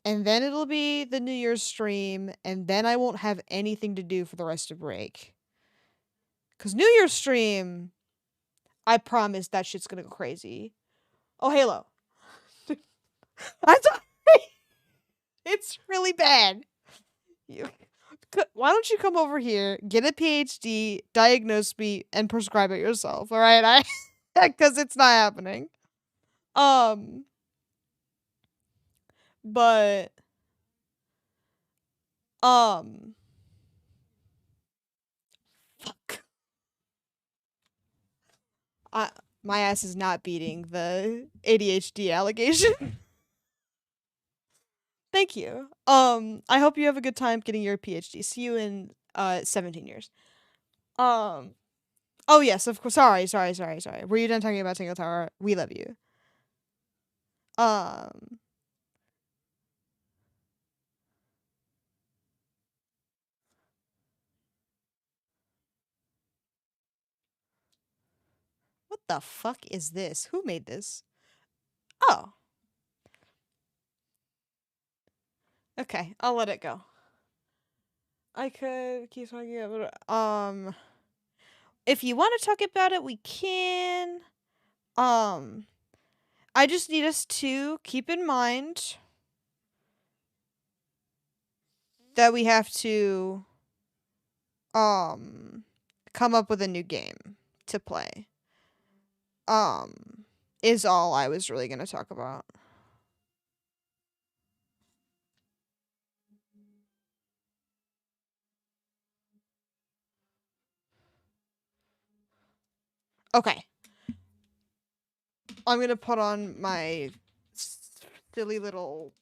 And then it'll be the New Year's stream, and then I won't have anything to do for the rest of break. Cause New Year's stream, I promise that shit's gonna go crazy. Oh, Halo. I'm sorry. It's really bad. You, why don't you come over here, get a PhD, diagnose me, and prescribe it yourself? All right, because it's not happening. Um, but um, fuck. I my ass is not beating the ADHD allegation. Thank you. I hope you have a good time getting your PhD. See you in 17 years. Um, oh yes, of course. Sorry. Were you done talking about Single Tower? We love you. Um, what the fuck is this? Who made this? Oh, okay. I'll let it go. I could keep talking about it. If you want to talk about it, we can. Um, I just need us to keep in mind that we have to um come up with a new game to play. Um is all I was really going to talk about. Okay. I'm going to put on my silly little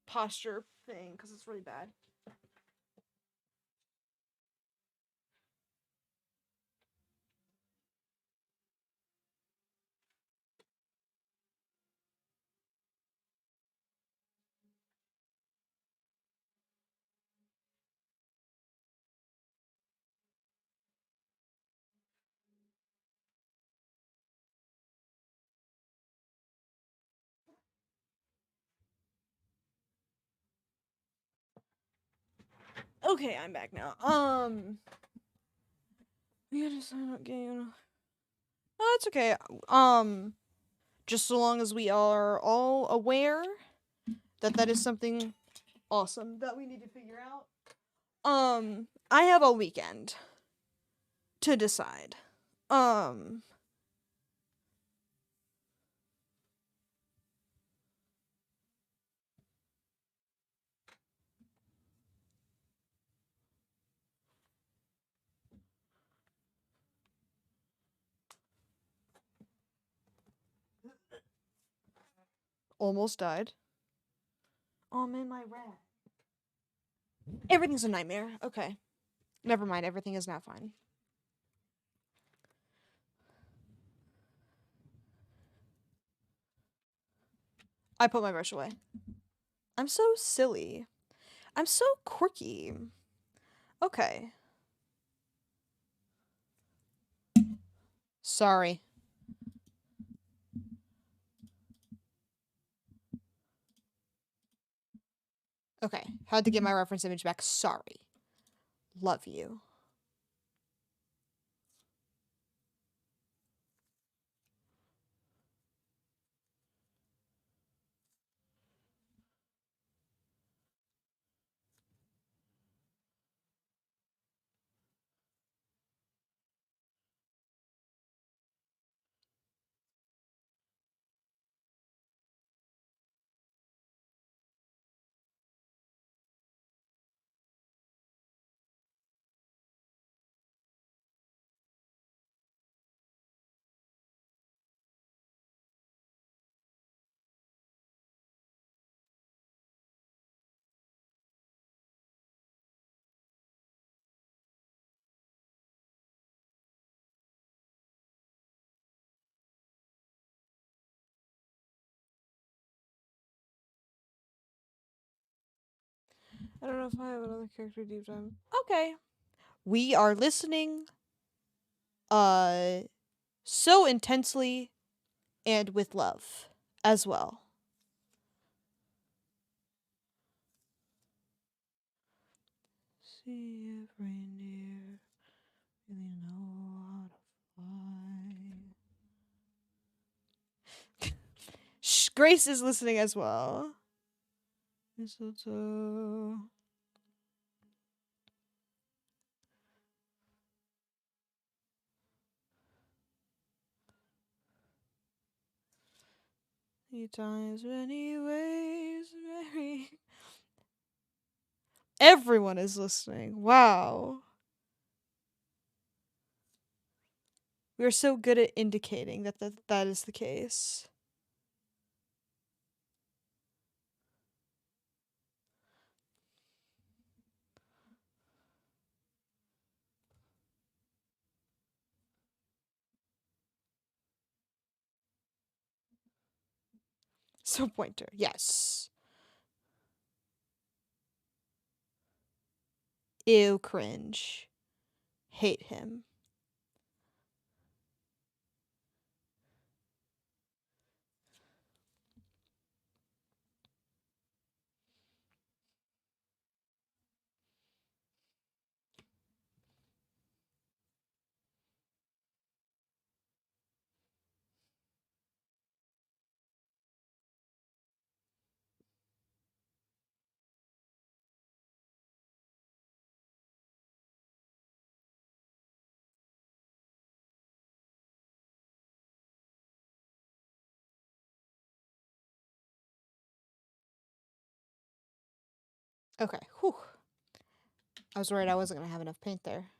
posture thing cuz it's really bad. Okay, I'm back now. We gotta sign up game. Oh, that's okay. Just so long as we are all aware that that is something awesome that we need to figure out. I have a weekend to decide. Um, almost died. Oh man, my rat. Everything's a nightmare. Okay. Never mind, everything is now fine. I put my brush away. I'm so silly. I'm so quirky. Okay. Sorry. Okay. Had to get my reference image back. Sorry. Love you. I don't know if I have another character deep dive. Okay. We are listening uh so intensely and with love as well. See if reindeer really know how to fly. Shh, Grace is listening as well. Mistletoe. Many times, many ways, Mary. Everyone is listening. Wow. We are so good at indicating that is the case. So pointer. Yes. Ew, cringe. Hate him. Okay. Whew. I was worried I wasn't gonna have enough paint there.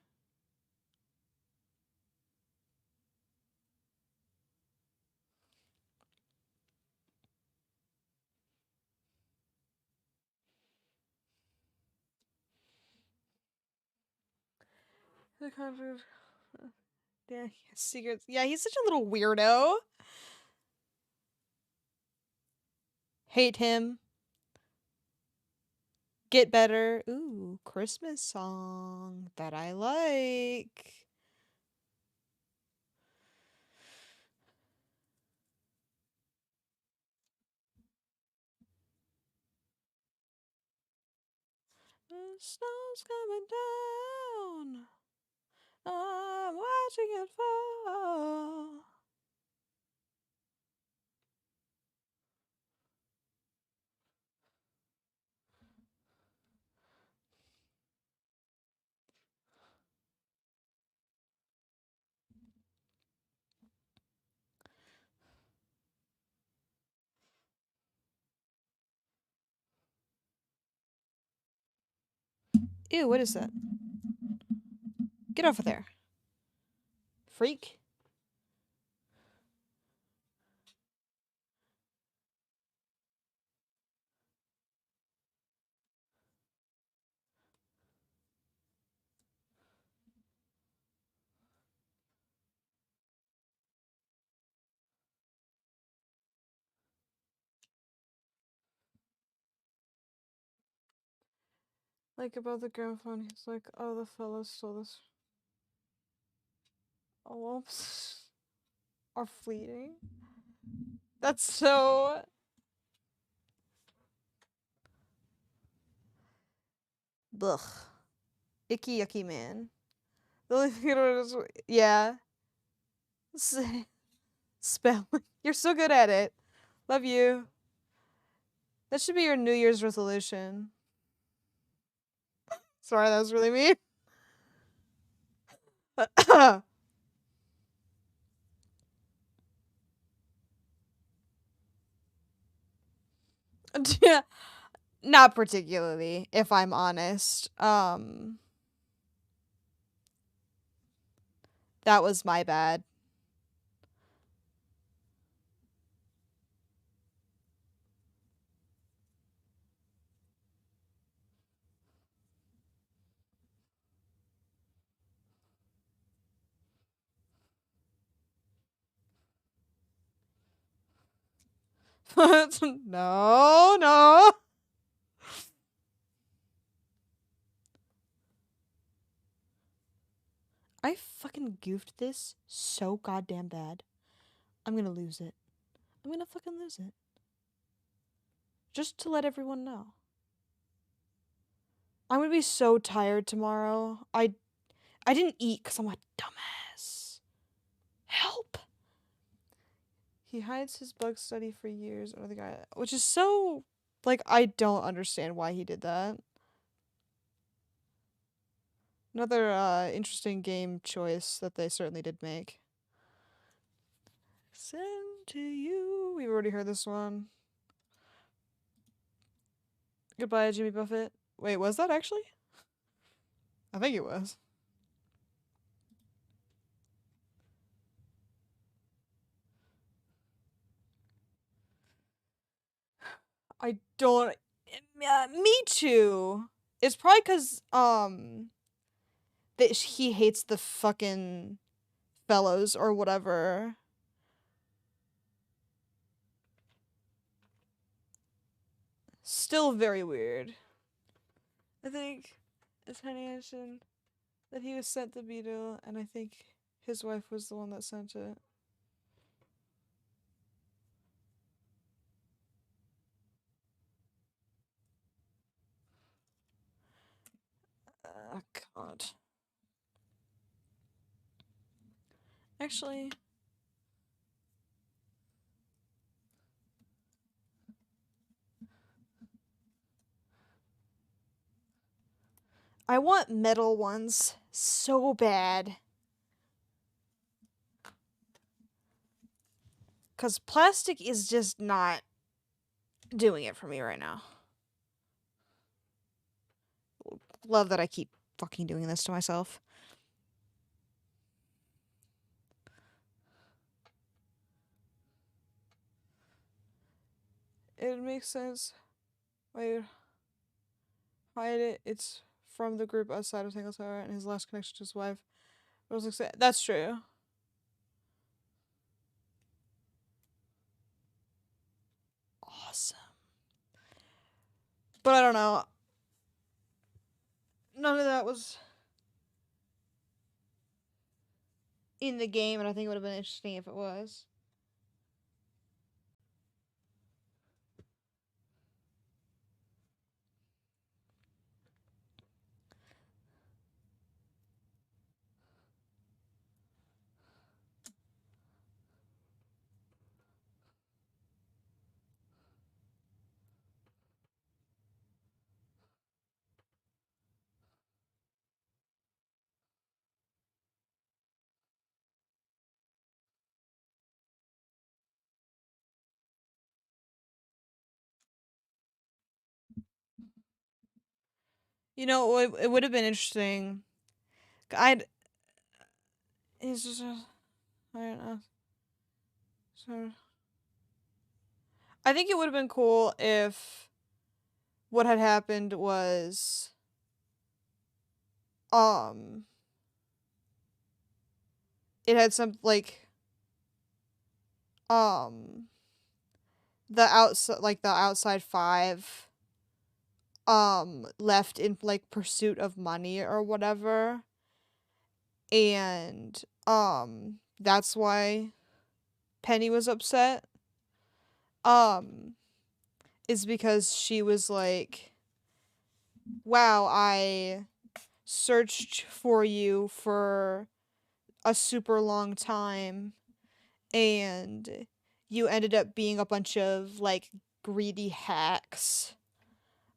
The conjured. Yeah, secrets. Yeah, he's such a little weirdo. Hate him. Get better. Ooh, Christmas song that I like. The snow's coming down. I'm watching it fall. Ew, what is that? Get off of there. Freak. Like about the gramophone, he's like, oh, the fellow stole this. Oh, whoops. Are fleeting. That's so. Ugh. Icky, yucky man. The only thing I don't is. Yeah. Spelling. You're so good at it. Love you. That should be your New Year's resolution. Sorry, that was really mean. Yeah, not particularly, if I'm honest. That was my bad. No, no. I fucking goofed this so goddamn bad. I'm gonna lose it. I'm gonna fucking lose it. Just to let everyone know. I'm gonna be so tired tomorrow. I didn't eat because I'm a dumbass. Help! He hides his bug study for years under the guy, which is so, like, I don't understand why he did that. Another interesting game choice that they certainly did make. Send to you. We've already heard this one. Goodbye, Jimmy Buffett. Wait, was that actually? I think it was. I don't. Me too. It's probably because that he hates the fucking fellows or whatever. Still very weird. I think it's mentioned that he was sent the beetle, and I think his wife was the one that sent it. Oh, God. Actually, I want metal ones so bad. Because plastic is just not doing it for me right now. Love that I keep fucking doing this to myself. It makes sense. Wait. Hide it. It's from the group outside of Tangle Tower and his last connection to his wife. That's true. Awesome. But I don't know. None of that was in the game, and I think it would have been interesting if it was. You know, it would have been interesting. I'd. It's just. I don't know. So. I think it would have been cool if what had happened was. It had some, like. The outside, like, the outside five. left in like pursuit of money or whatever. And that's why Penny was upset. Um is because she was like, "Wow, I searched for you for a super long time and you ended up being a bunch of like greedy hacks."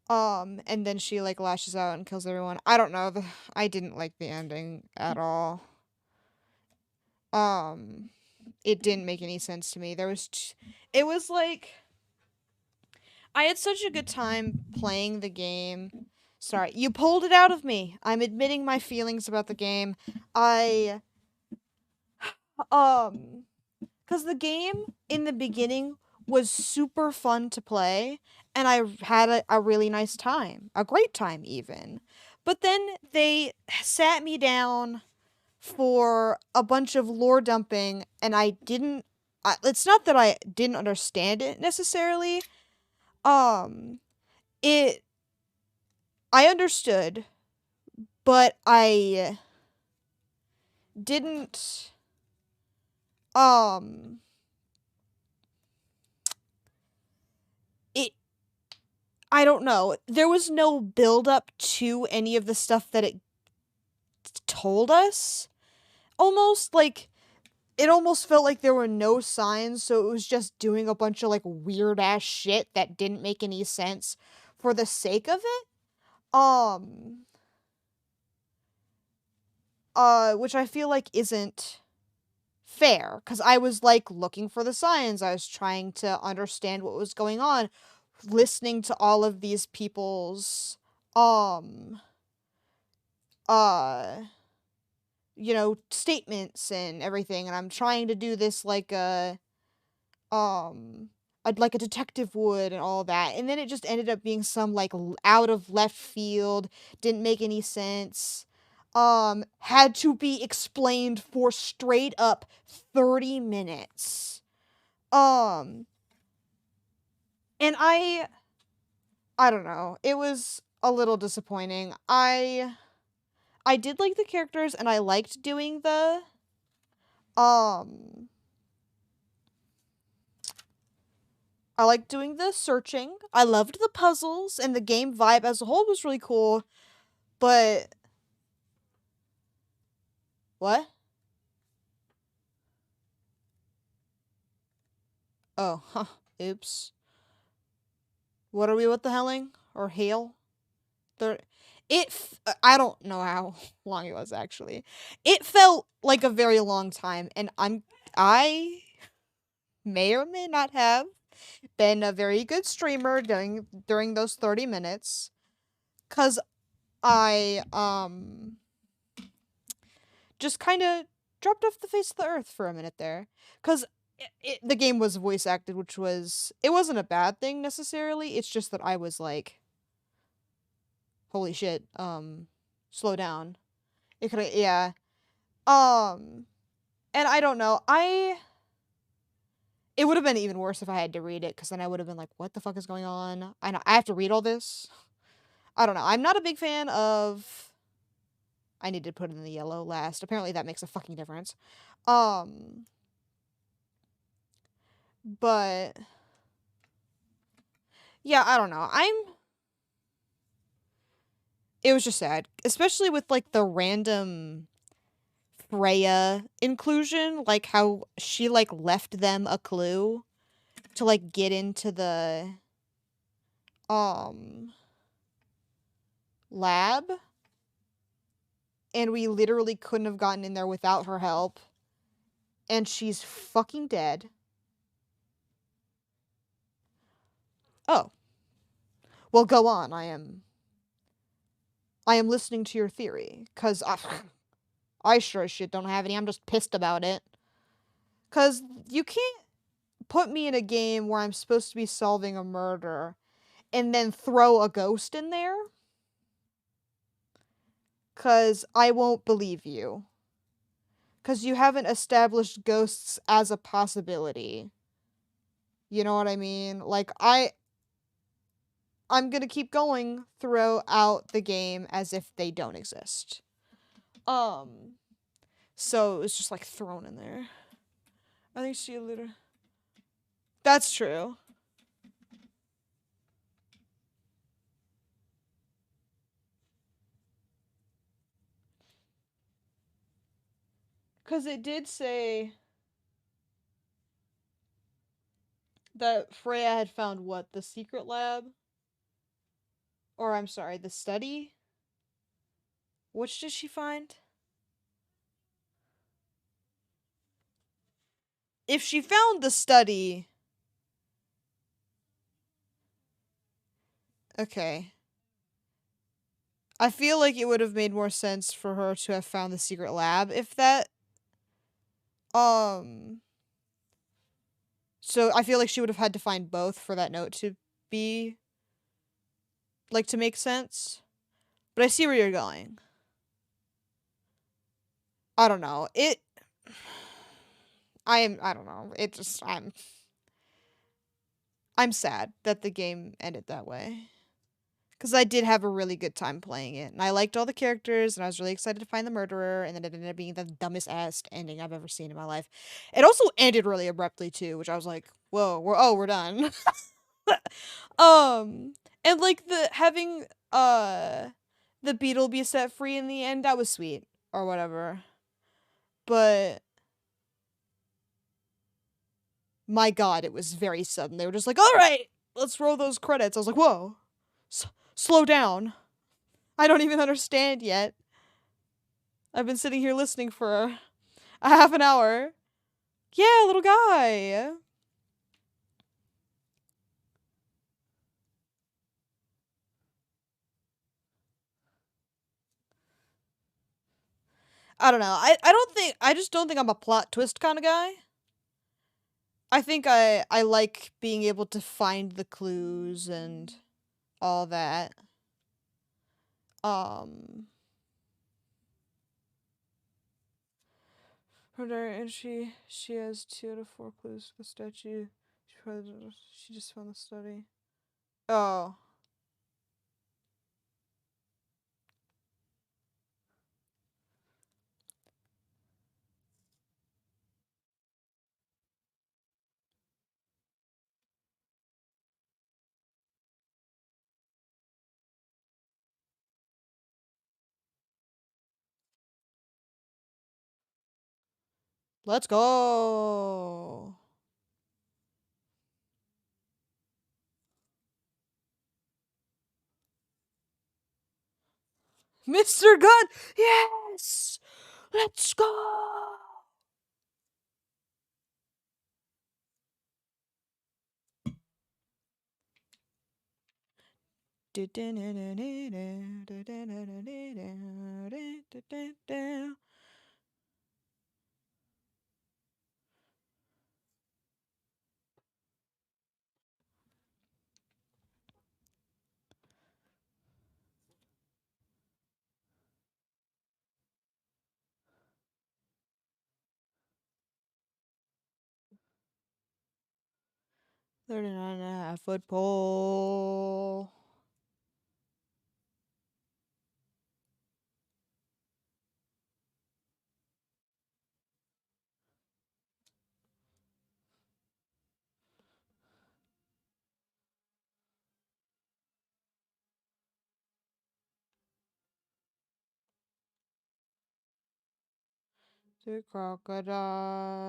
And then she like lashes out and kills everyone. I don't know. I didn't like the ending at all. Um, it didn't make any sense to me. It was like I had such a good time playing the game. Sorry, you pulled it out of me. I'm admitting my feelings about the game. I um cuz the game in the beginning was super fun to play and I had a really nice time. A great time even. But then they sat me down for a bunch of lore dumping and I didn't it's not that I didn't understand it necessarily. Um it I understood, but I didn't um it I don't know. There was no build up to any of the stuff that it told us. Almost like it almost felt like there were no signs, so it was just doing a bunch of like weird ass shit that didn't make any sense for the sake of it. Um which I feel like isn't fair cuz I was like looking for the signs. I was trying to understand what was going on, listening to all of these people's um uh statements and everything, and I'm trying to do this um like a detective would and all that. And then it just ended up being some like out of left field, didn't make any sense. Had to be explained for straight up 30 minutes. Um and I don't know. It was a little disappointing. I did like the characters and I liked doing um I liked doing the searching. I loved the puzzles and the game vibe as a whole was really cool. But what? Oh, huh. Oops. What are we with the helling or hail? There I don't know how long it was actually. It felt like a very long time and I may or may not have been a very good streamer during those 30 minutes cuz I just kind of dropped off the face of the earth for a minute there cuz the game was voice acted, which it wasn't a bad thing necessarily. It's just that I was like, holy shit, slow down. It could yeah. Um and I don't know. It would have been even worse if I had to read it cuz then I would have been like, what the fuck is going on? I have to read all this. I don't know. I'm not a big fan of I need to put in the yellow last. Apparently that makes a fucking difference. Um but yeah, I don't know. It was just sad, especially with like the random Freya inclusion, like how she like left them a clue to like get into the um lab and we literally couldn't have gotten in there without her help and she's fucking dead. Oh, well go on. I am listening to your theory cuz I sure as shit don't have any. I'm just pissed about it. Cuz you can't put me in a game where I'm supposed to be solving a murder and then throw a ghost in there. Cause I won't believe you. Cause you haven't established ghosts as a possibility. You know what I mean? Like I'm gonna keep going throughout the game as if they don't exist. So it's just like thrown in there. I think she literally. That's true. Because it did say that Freya had found what? The secret lab? Or I'm sorry, the study? Which did she find? If she found the study. Okay. I feel like it would have made more sense for her to have found the secret lab if that. Um. So I feel like she would have had to find both for that note to be. Like, to make sense. But I see where you're going. I don't know. I don't know. It just, I'm sad that the game ended that way. Because I did have a really good time playing it. And I liked all the characters, and I was really excited to find the murderer, and then it ended up being the dumbest ass ending I've ever seen in my life. It also ended really abruptly, too, which I was like, whoa, we're done. um, and like having, the beetle be set free in the end, that was sweet. Or whatever. But my god, it was very sudden. They were just like, all right, let's roll those credits. I was like, whoa, slow down. I don't even understand yet. I've been sitting here listening for a half an hour. Yeah, little guy. I don't know. I just don't think I'm a plot twist kind of guy. I think I like being able to find the clues and all that. Um and she has 2 out of 4 clues for the statue. She just found the study. Oh. 'Let's go. Mr. Gunn! Yes! Let's go! $39.5 foot pole. The crocodile.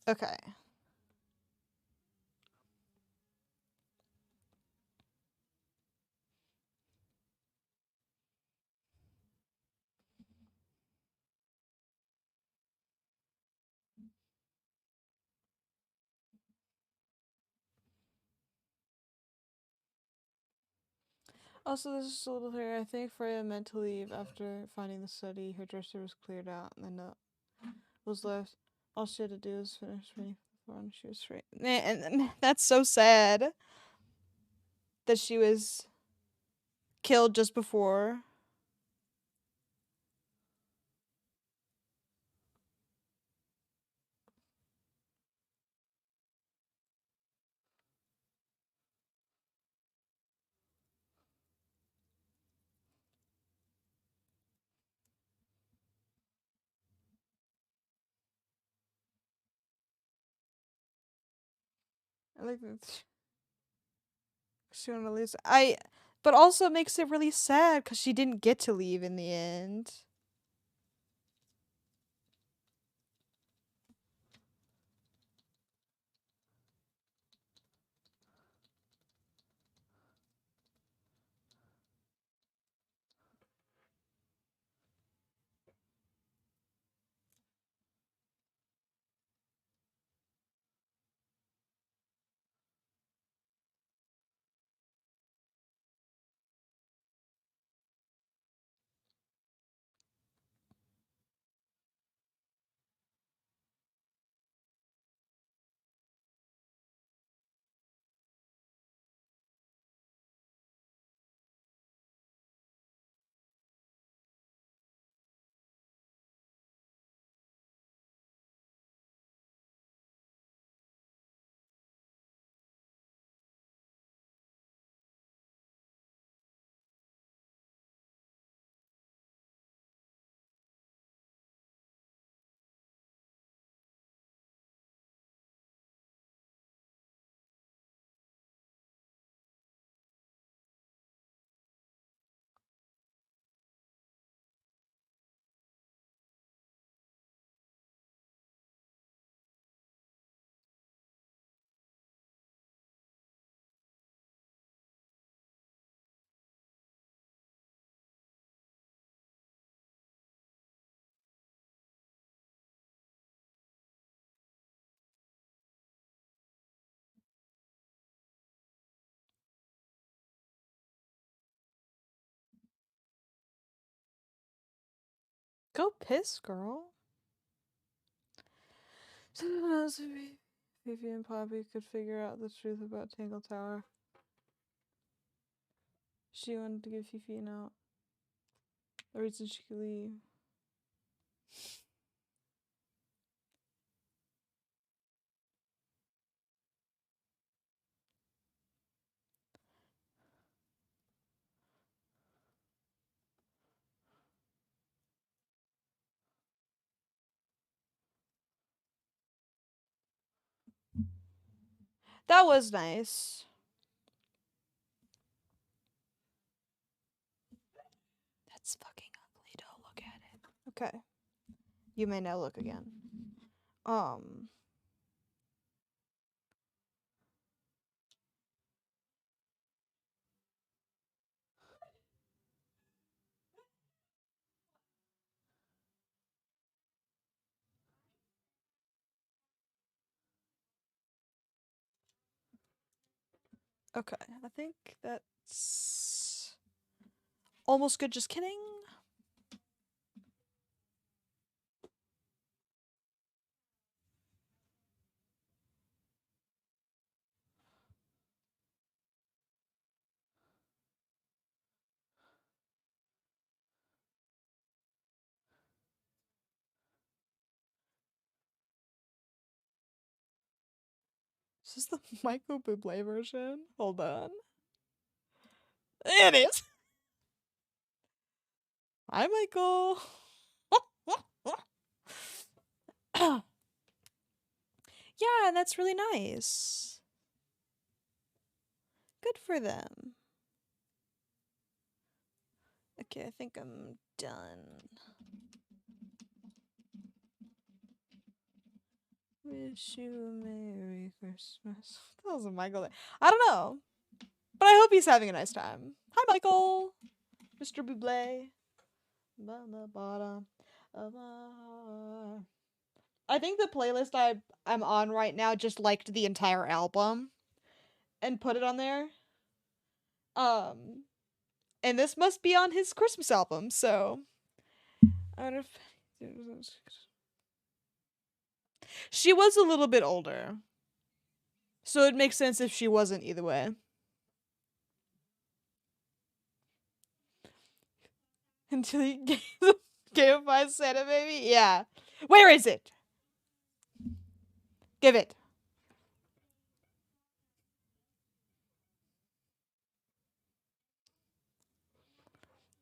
Okay. Also, this is a little here. I think Freya meant to leave after finding the study. Her dresser was cleared out, and the note was left. All she had to do was finish reading when she was free. And that's so sad that she was killed just before. I like that she wanted to leave. But also makes it really sad because she didn't get to leave in the end. Go piss, girl. Someone else, Fifi and Poppy could figure out the truth about Tangle Tower. She wanted to give Fifi an out. A reason she could leave. That was nice. That's fucking ugly. Don't look at it. Okay. You may now look again. Okay. I think that's almost good. Just kidding. Is this the Michael Bublé version? Hold on. It is. Hi, Michael. Yeah, that's really nice. Good for them. Okay, I think I'm done. Wish you a Merry Christmas. That was a Michael. I don't know. But I hope he's having a nice time. Hi, Michael. Mr. Bublé. By the bottom of my heart. I think the playlist I'm on right now just liked the entire album and put it on there. Um, and this must be on his Christmas album, so I wonder if She was a little bit older. So it makes sense if she wasn't either way. Until you gave a 5 cent, baby? Yeah. Where is it? Give it.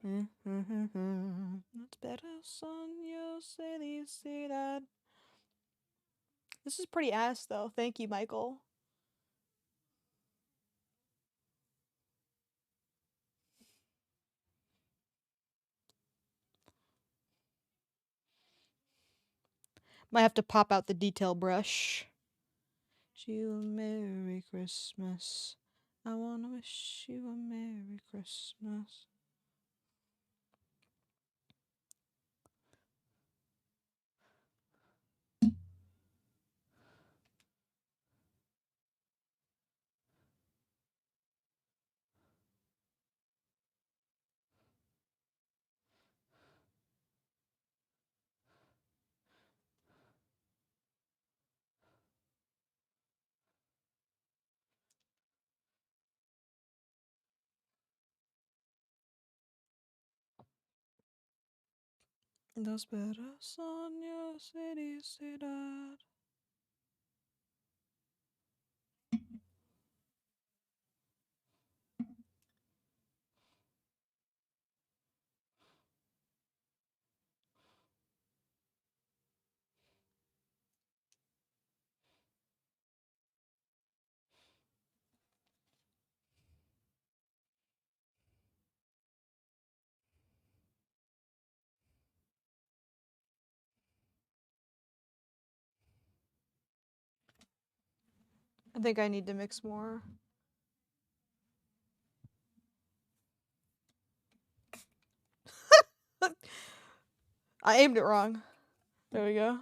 That's better, son. You say these, say that. This is pretty ass, though. Thank you, Michael. Might have to pop out the detail brush. Wish you a Merry Christmas. I wanna wish you a Merry Christmas. Dos perros años felicidad. I think I need to mix more. I aimed it wrong. There we go.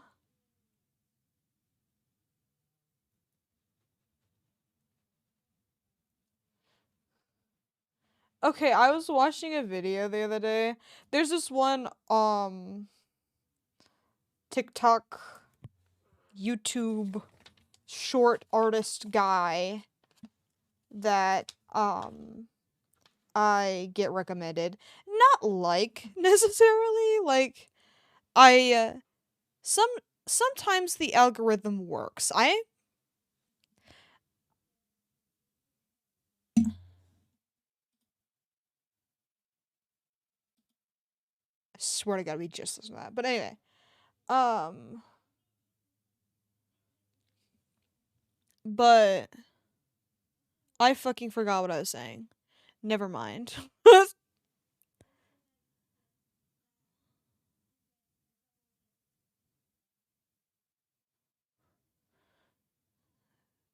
Okay, I was watching a video the other day. There's this one TikTok YouTube short artist guy that I get recommended. Not like necessarily like I sometimes the algorithm works. I swear to God we just listened to that. But anyway, um but I fucking forgot what I was saying. Never mind.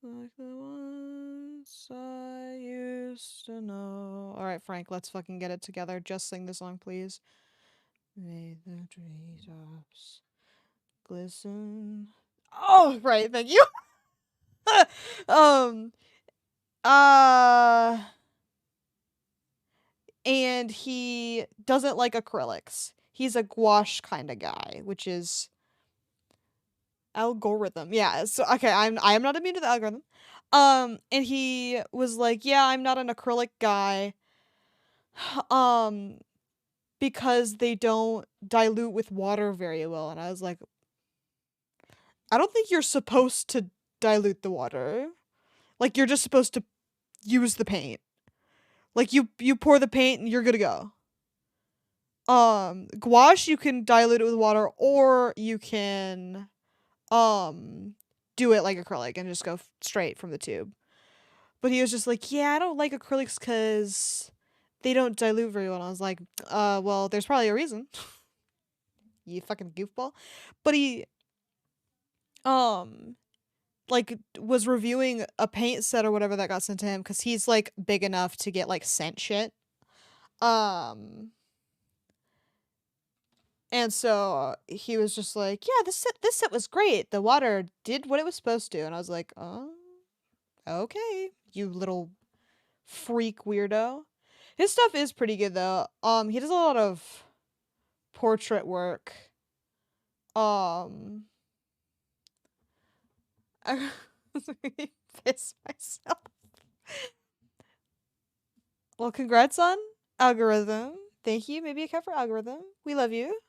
Like the ones I used to know. Alright, Frank, let's fucking get it together. Just sing the song, please. May the treetops glisten. Oh, right, thank you. um, uh, and he doesn't like acrylics. He's a gouache kind of guy, which is algorithm. Yeah. So okay, I am not immune to the algorithm. And he was like, "Yeah, I'm not an acrylic guy." Um, because they don't dilute with water very well. And I was like, I don't think you're supposed to dilute the water. Like you're just supposed to use the paint. Like you pour the paint and you're good to go. Gouache you can dilute it with water or you can do it like acrylic and just go straight from the tube. But he was just like, "Yeah, I don't like acrylics cuz they don't dilute very well." And I was like, well, there's probably a reason." You fucking goofball. But he um like was reviewing a paint set or whatever that got sent to him cuz he's like big enough to get like sent shit. Um And so he was just like, "Yeah, this set was great. The water did what it was supposed to." And I was like, "Oh, okay, you little freak weirdo." His stuff is pretty good though. He does a lot of portrait work. Um I was really pissed myself. Well, congrats on algorithm. Thank you. Maybe a cat for algorithm. We love you.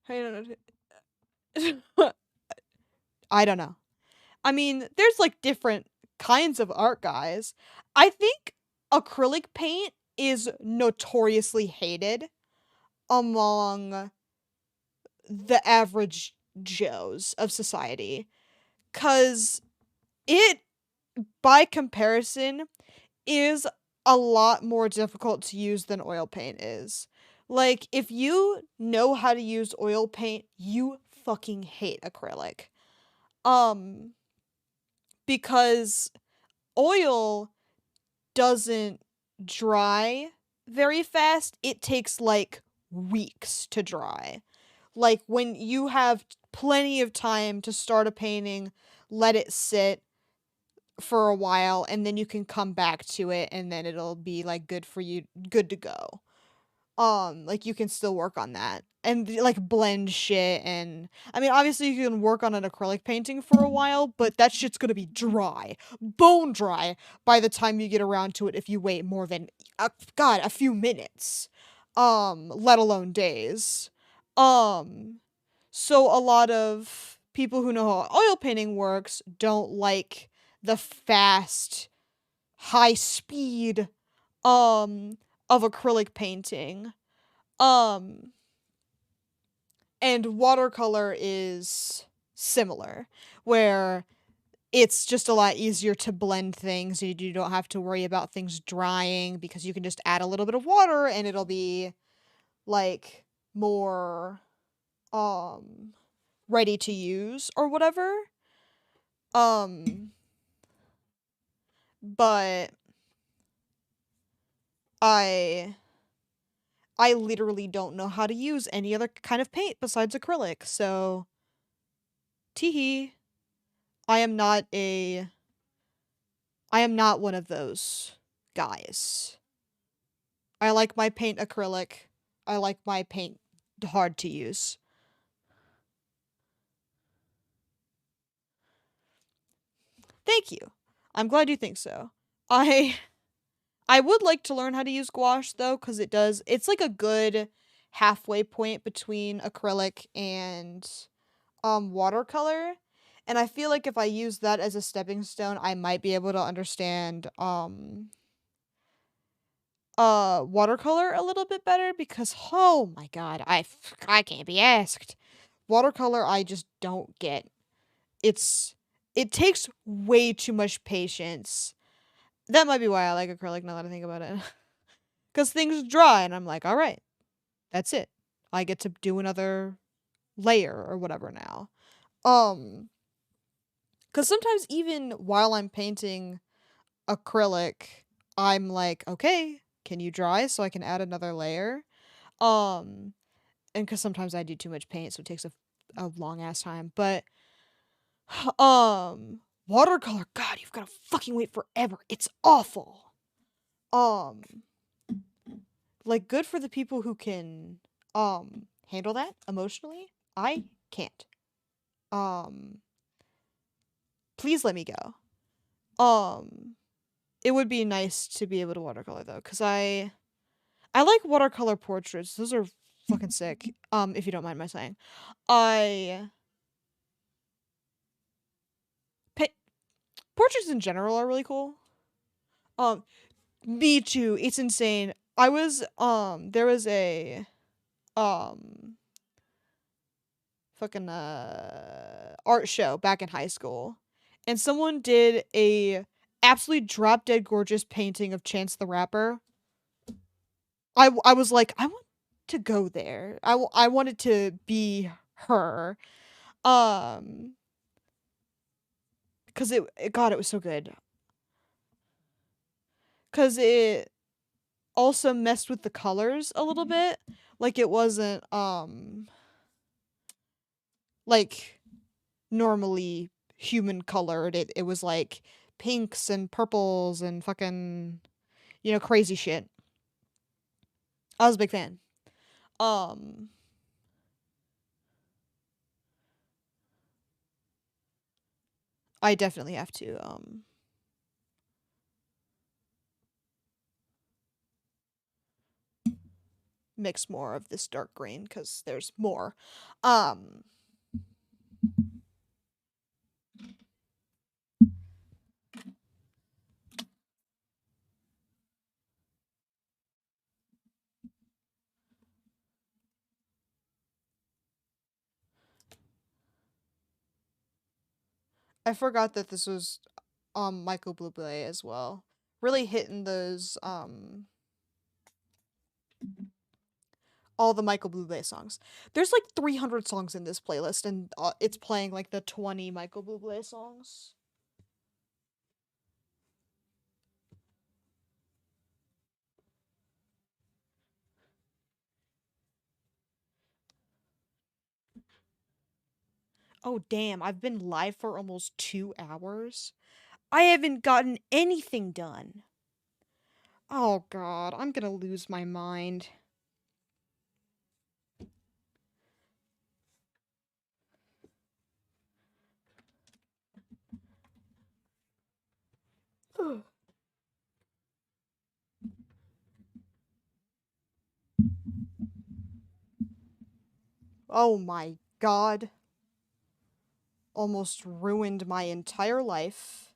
I don't know. I don't know. I mean, there's like different kinds of art, guys. I think acrylic paint is notoriously hated among the average Joes of society because it, by comparison, is a lot more difficult to use than oil paint is. Like, if you know how to use oil paint, you fucking hate acrylic. Um, because oil doesn't dry very fast. It takes like weeks to dry. Like when you have plenty of time to start a painting, let it sit for a while and then you can come back to it and then it'll be like good for you, good to go. Like you can still work on that and like blend shit. And I mean obviously you can work on an acrylic painting for a while, but that shit's gonna be dry, bone dry, by the time you get around to it if you wait more than a few minutes, let alone days. um so a lot of people who know how oil painting works don't like the fast, high speed um of acrylic painting. Um and watercolor is similar, where it's just a lot easier to blend things. You don't have to worry about things drying because you can just add a little bit of water and it'll be like more um ready to use or whatever. Um but I I literally don't know how to use any other kind of paint besides acrylic. So, teehee. I am not a I am not one of those guys. I like my paint acrylic. I like my paint hard to use. Thank you. I'm glad you think so. I I would like to learn how to use gouache though cuz it's like a good halfway point between acrylic and watercolor. And I feel like if I use that as a stepping stone, I might be able to understand watercolor a little bit better because oh my god, I can't be asked. Watercolor I just don't get. It's it takes way too much patience. That might be why I like acrylic now that I think about it. Cuz things dry and I'm like, "All right, that's it. I get to do another layer or whatever now." Um cuz sometimes even while I'm painting acrylic, I'm like, "Okay, can you dry so I can add another layer?" Um and because sometimes I do too much paint, so it takes a long ass time. But um, watercolor, God, you've got to fucking wait forever. It's awful. Um, like good for the people who can handle that emotionally. I can't. Um, please let me go. It would be nice to be able to watercolor though, cause I like watercolor portraits. Those are fucking sick. If you don't mind my saying, I pa- portraits in general are really cool. Um, me too. It's insane. I was there was a um fucking art show back in high school, and someone did a absolutely drop dead gorgeous painting of Chance the Rapper. I was like, I want to go there. I wanted to be her. Um, cuz it God, it was so good. Cuz it also messed with the colors a little bit. Like it wasn't like normally human colored. It was like pinks and purples and fucking, crazy shit. I was a big fan. Um I definitely have to mix more of this dark green cuz there's more. Um I forgot that this was Michael Bublé as well. Really hitting those all the Michael Bublé songs. There's like 300 songs in this playlist and it's playing like the 20 Michael Bublé songs. Oh damn, I've been live for almost 2 hours. I haven't gotten anything done. Oh god, I'm going to lose my mind. Oh my god. Almost ruined my entire life.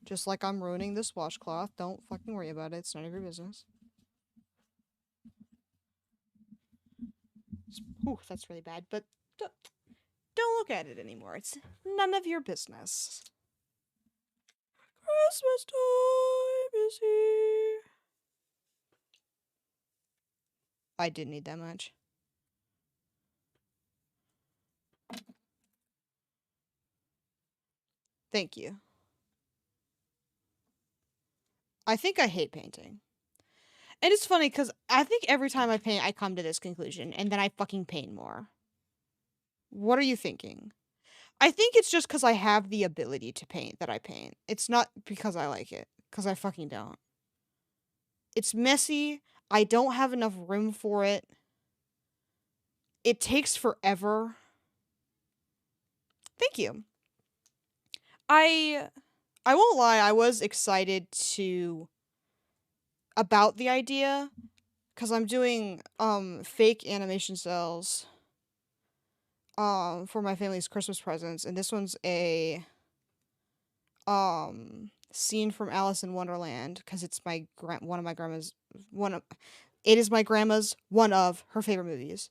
Just like I'm ruining this washcloth. Don't fucking worry about it. It's none of your business. Ooh, that's really bad, but don't look at it anymore. It's none of your business. Christmas time is here. I didn't need that much. Thank you. I think I hate painting. And it's funny because I think every time I paint, I come to this conclusion, and then I fucking paint more. What are you thinking? I think it's just because I have the ability to paint that I paint. It's not because I like it, because I fucking don't. It's messy. I don't have enough room for it. It takes forever. Thank you. I I won't lie, I was excited to about the idea cuz I'm doing fake animation cells for my family's Christmas presents, and this one's a scene from Alice in Wonderland cuz it's my one of my grandma's one of it is my grandma's one of her favorite movies.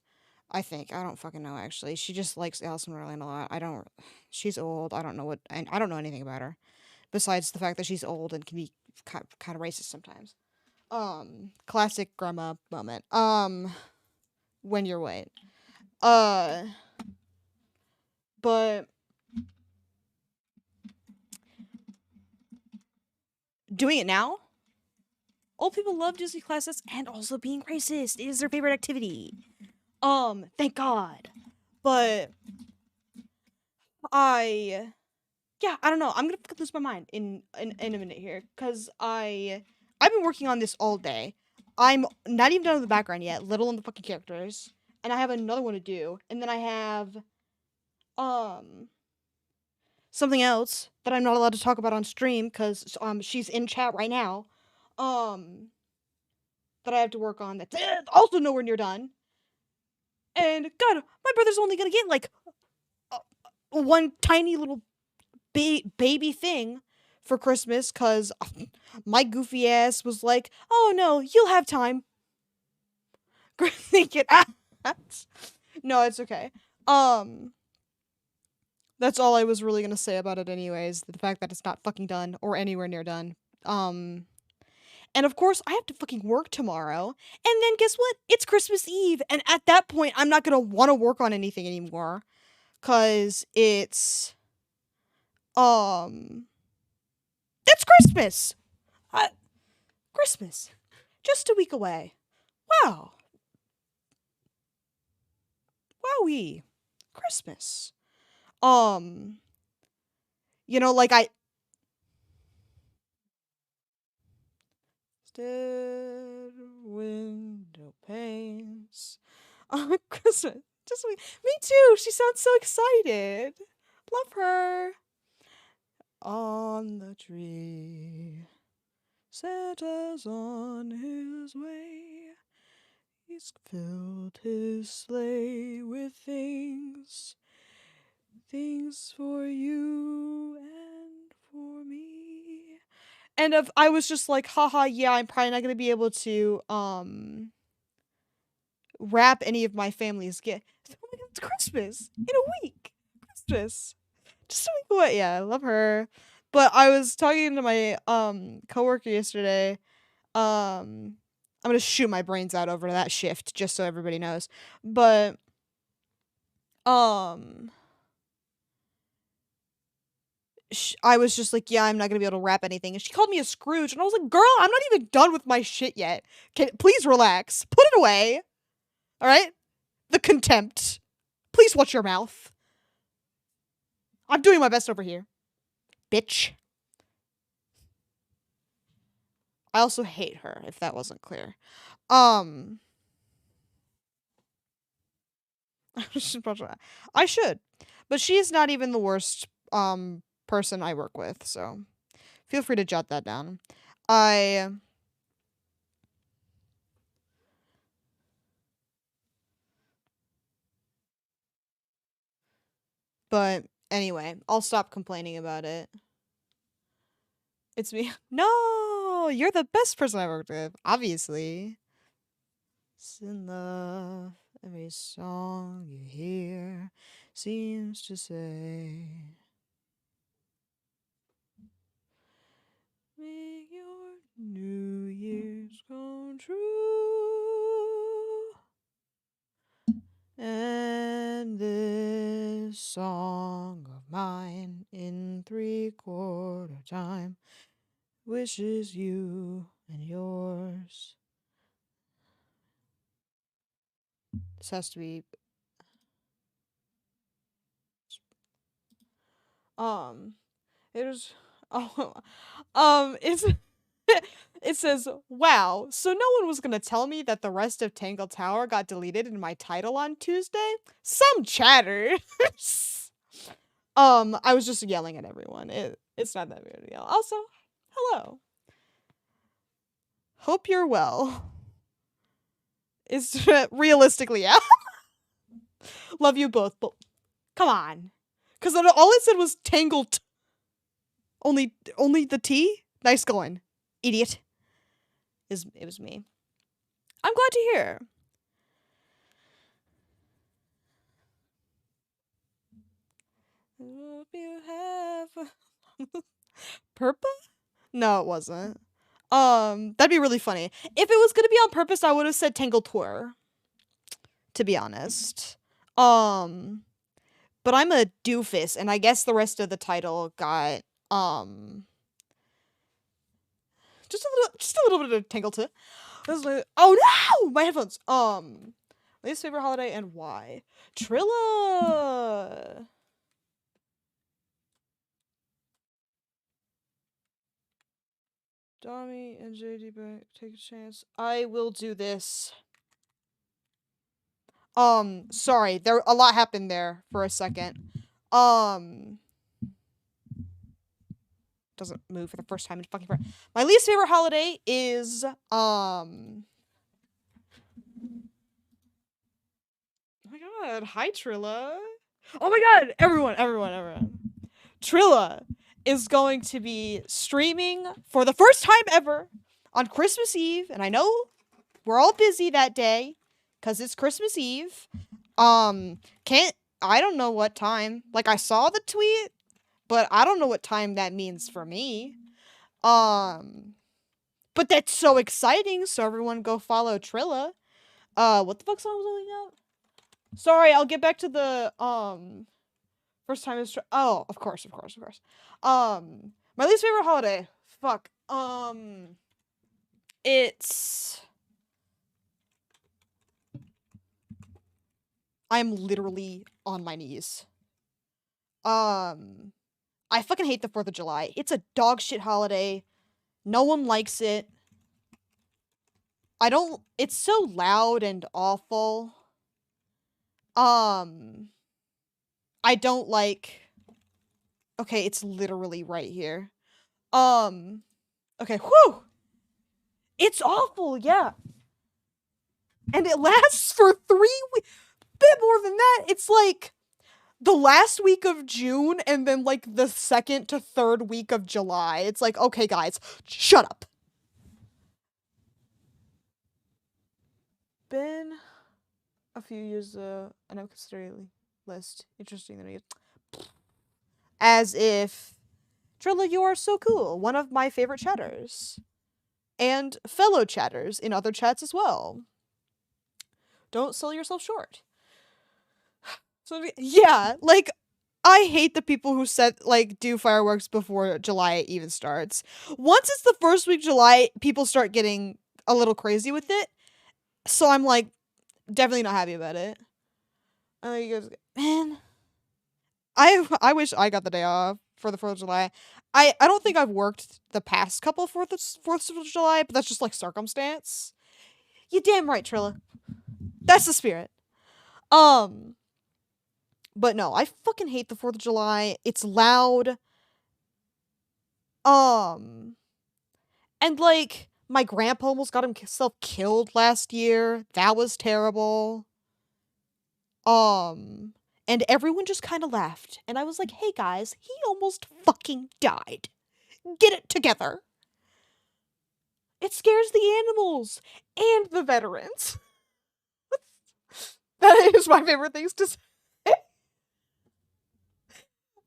I think. I don't fucking know actually. She just likes Alice in Wonderland a lot. I don't she's old. I don't know what and I don't know anything about her besides the fact that she's old and can be kind of racist sometimes. Classic grandma moment. When you're white. Uh, but doing it now, old people love Disney classics and also being racist. It is their favorite activity. Thank God. But I yeah, I don't know. I'm gonna lose my mind in a minute here because I've been working on this all day. I'm not even done with the background yet, little on the fucking characters, and I have another one to do, and then I have um something else that I'm not allowed to talk about on stream because she's in chat right now, um that I have to work on. That's also nowhere near done. And God, my brother's only gonna get like uh, one tiny little baby thing for Christmas because my goofy ass was like, "Oh no, you'll have time." Thinking, no, it's okay. Um, that's all I was really gonna say about it, anyways. The fact that it's not fucking done or anywhere near done. Um, and of course, I have to fucking work tomorrow. And then guess what? It's Christmas Eve, and at that point, I'm not gonna want to work on anything anymore, cause um, it's Christmas. Uh, Christmas. Just a week away. Wow. Wowee. Christmas. You know, like I Instead window panes on Christmas. Just me too. She sounds so excited. Love her. On the tree, Santa's on his way. He's filled his sleigh with things for you and for me. And I was just like, haha, yeah, I'm probably not gonna be able to wrap any of my family's gifts. Oh my god, it's Christmas in a week. Christmas. Just a week away. Yeah, I love her. But I was talking to my coworker yesterday. I'm gonna shoot my brains out over that shift, just so everybody knows. But um I was just like, yeah, I'm not gonna be able to wrap anything. And she called me a Scrooge, and I was like, girl, I'm not even done with my shit yet. Please relax. Put it away. All right? The contempt. Please watch your mouth. I'm doing my best over here. Bitch. I also hate her, if that wasn't clear. I should. But she is not even the worst person I work with, so feel free to jot that down. But anyway, I'll stop complaining about it. It's me. No, you're the best person I worked with, obviously. It's in love, every song you hear seems to say, make your New Year's come true. And this song of mine in 3/4 time wishes you and yours. This has to be it is it's it says, wow, so no one was gonna tell me that the rest of Tangle Tower got deleted in my title on Tuesday? Some chatter. I was just yelling at everyone. It's not that weird to yell. Also, hello. Hope you're well. It's realistically, yeah. Love you both, but come on. Cause all it said was tangled. Only the T? Nice going. Idiot. It was me. I'm glad to hear. Hope you have Purpa? No, it wasn't. That'd be really funny. If it was gonna be on purpose, I would have said Tangle Tour. To be honest. But I'm a doofus, and I guess the rest of the title got just a little bit of Tangle Tour. Oh no! My headphones. Least favorite holiday and why? Trilla. Dami and JD back. Take a chance. I will do this. Sorry, a lot happened there for a second. Doesn't move for the first time in fucking forever. My least favorite holiday is, oh my god, hi Trilla. Oh my god, everyone. Trilla is going to be streaming for the first time ever on Christmas Eve, and I know we're all busy that day because it's Christmas Eve. I don't know what time. Like, I saw the tweet, but I don't know what time that means for me. But that's so exciting, so everyone go follow Trilla. What the fuck song was I looking up? Sorry, I'll get back to the, first time is, oh, of course. My least favorite holiday. Fuck. It's I'm literally on my knees. I fucking hate the 4th of July. It's a dog shit holiday. No one likes it. It's so loud and awful. I don't like, okay, it's literally right here. Okay, whew! It's awful, yeah. And it lasts for 3 weeks. Bit more than that. It's like the last week of June and then like the 2nd to 3rd week of July. It's like, okay, guys, shut up. Been a few years, I know considering list. Interesting than me. As if, Trilla, you are so cool. One of my favorite chatters. And fellow chatters in other chats as well. Don't sell yourself short. So, yeah, like, I hate the people who do fireworks before July even starts. Once it's the first week of July, people start getting a little crazy with it. So I'm like, definitely not happy about it. And you guys, man, I wish I got the day off for the 4th of July. I don't think I've worked the past couple of 4th of July, but that's just like circumstance. You damn right, Trilla. That's the spirit. But no, I fucking hate the 4th of July. It's loud. And like, my grandpa almost got himself killed last year. That was terrible. And everyone just kind of laughed. And I was like, hey guys, he almost fucking died. Get it together. It scares the animals and the veterans. That is my favorite things to say.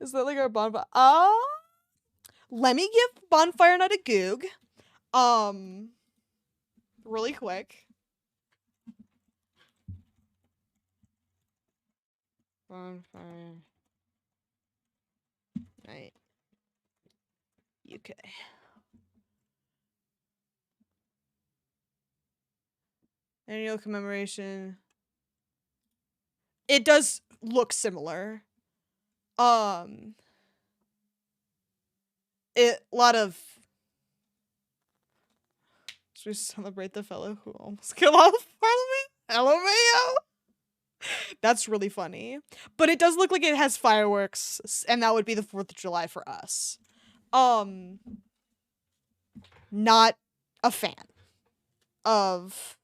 Is that like our bonfire? Let me give Bonfire Night a goog. Really quick. Bonfire Night UK. Annual commemoration. It does look similar. A lot of. Should we celebrate the fellow who almost killed all of Parliament? LMAO. That's really funny. But it does look like it has fireworks, and that would be the 4th of July for us. Not a fan of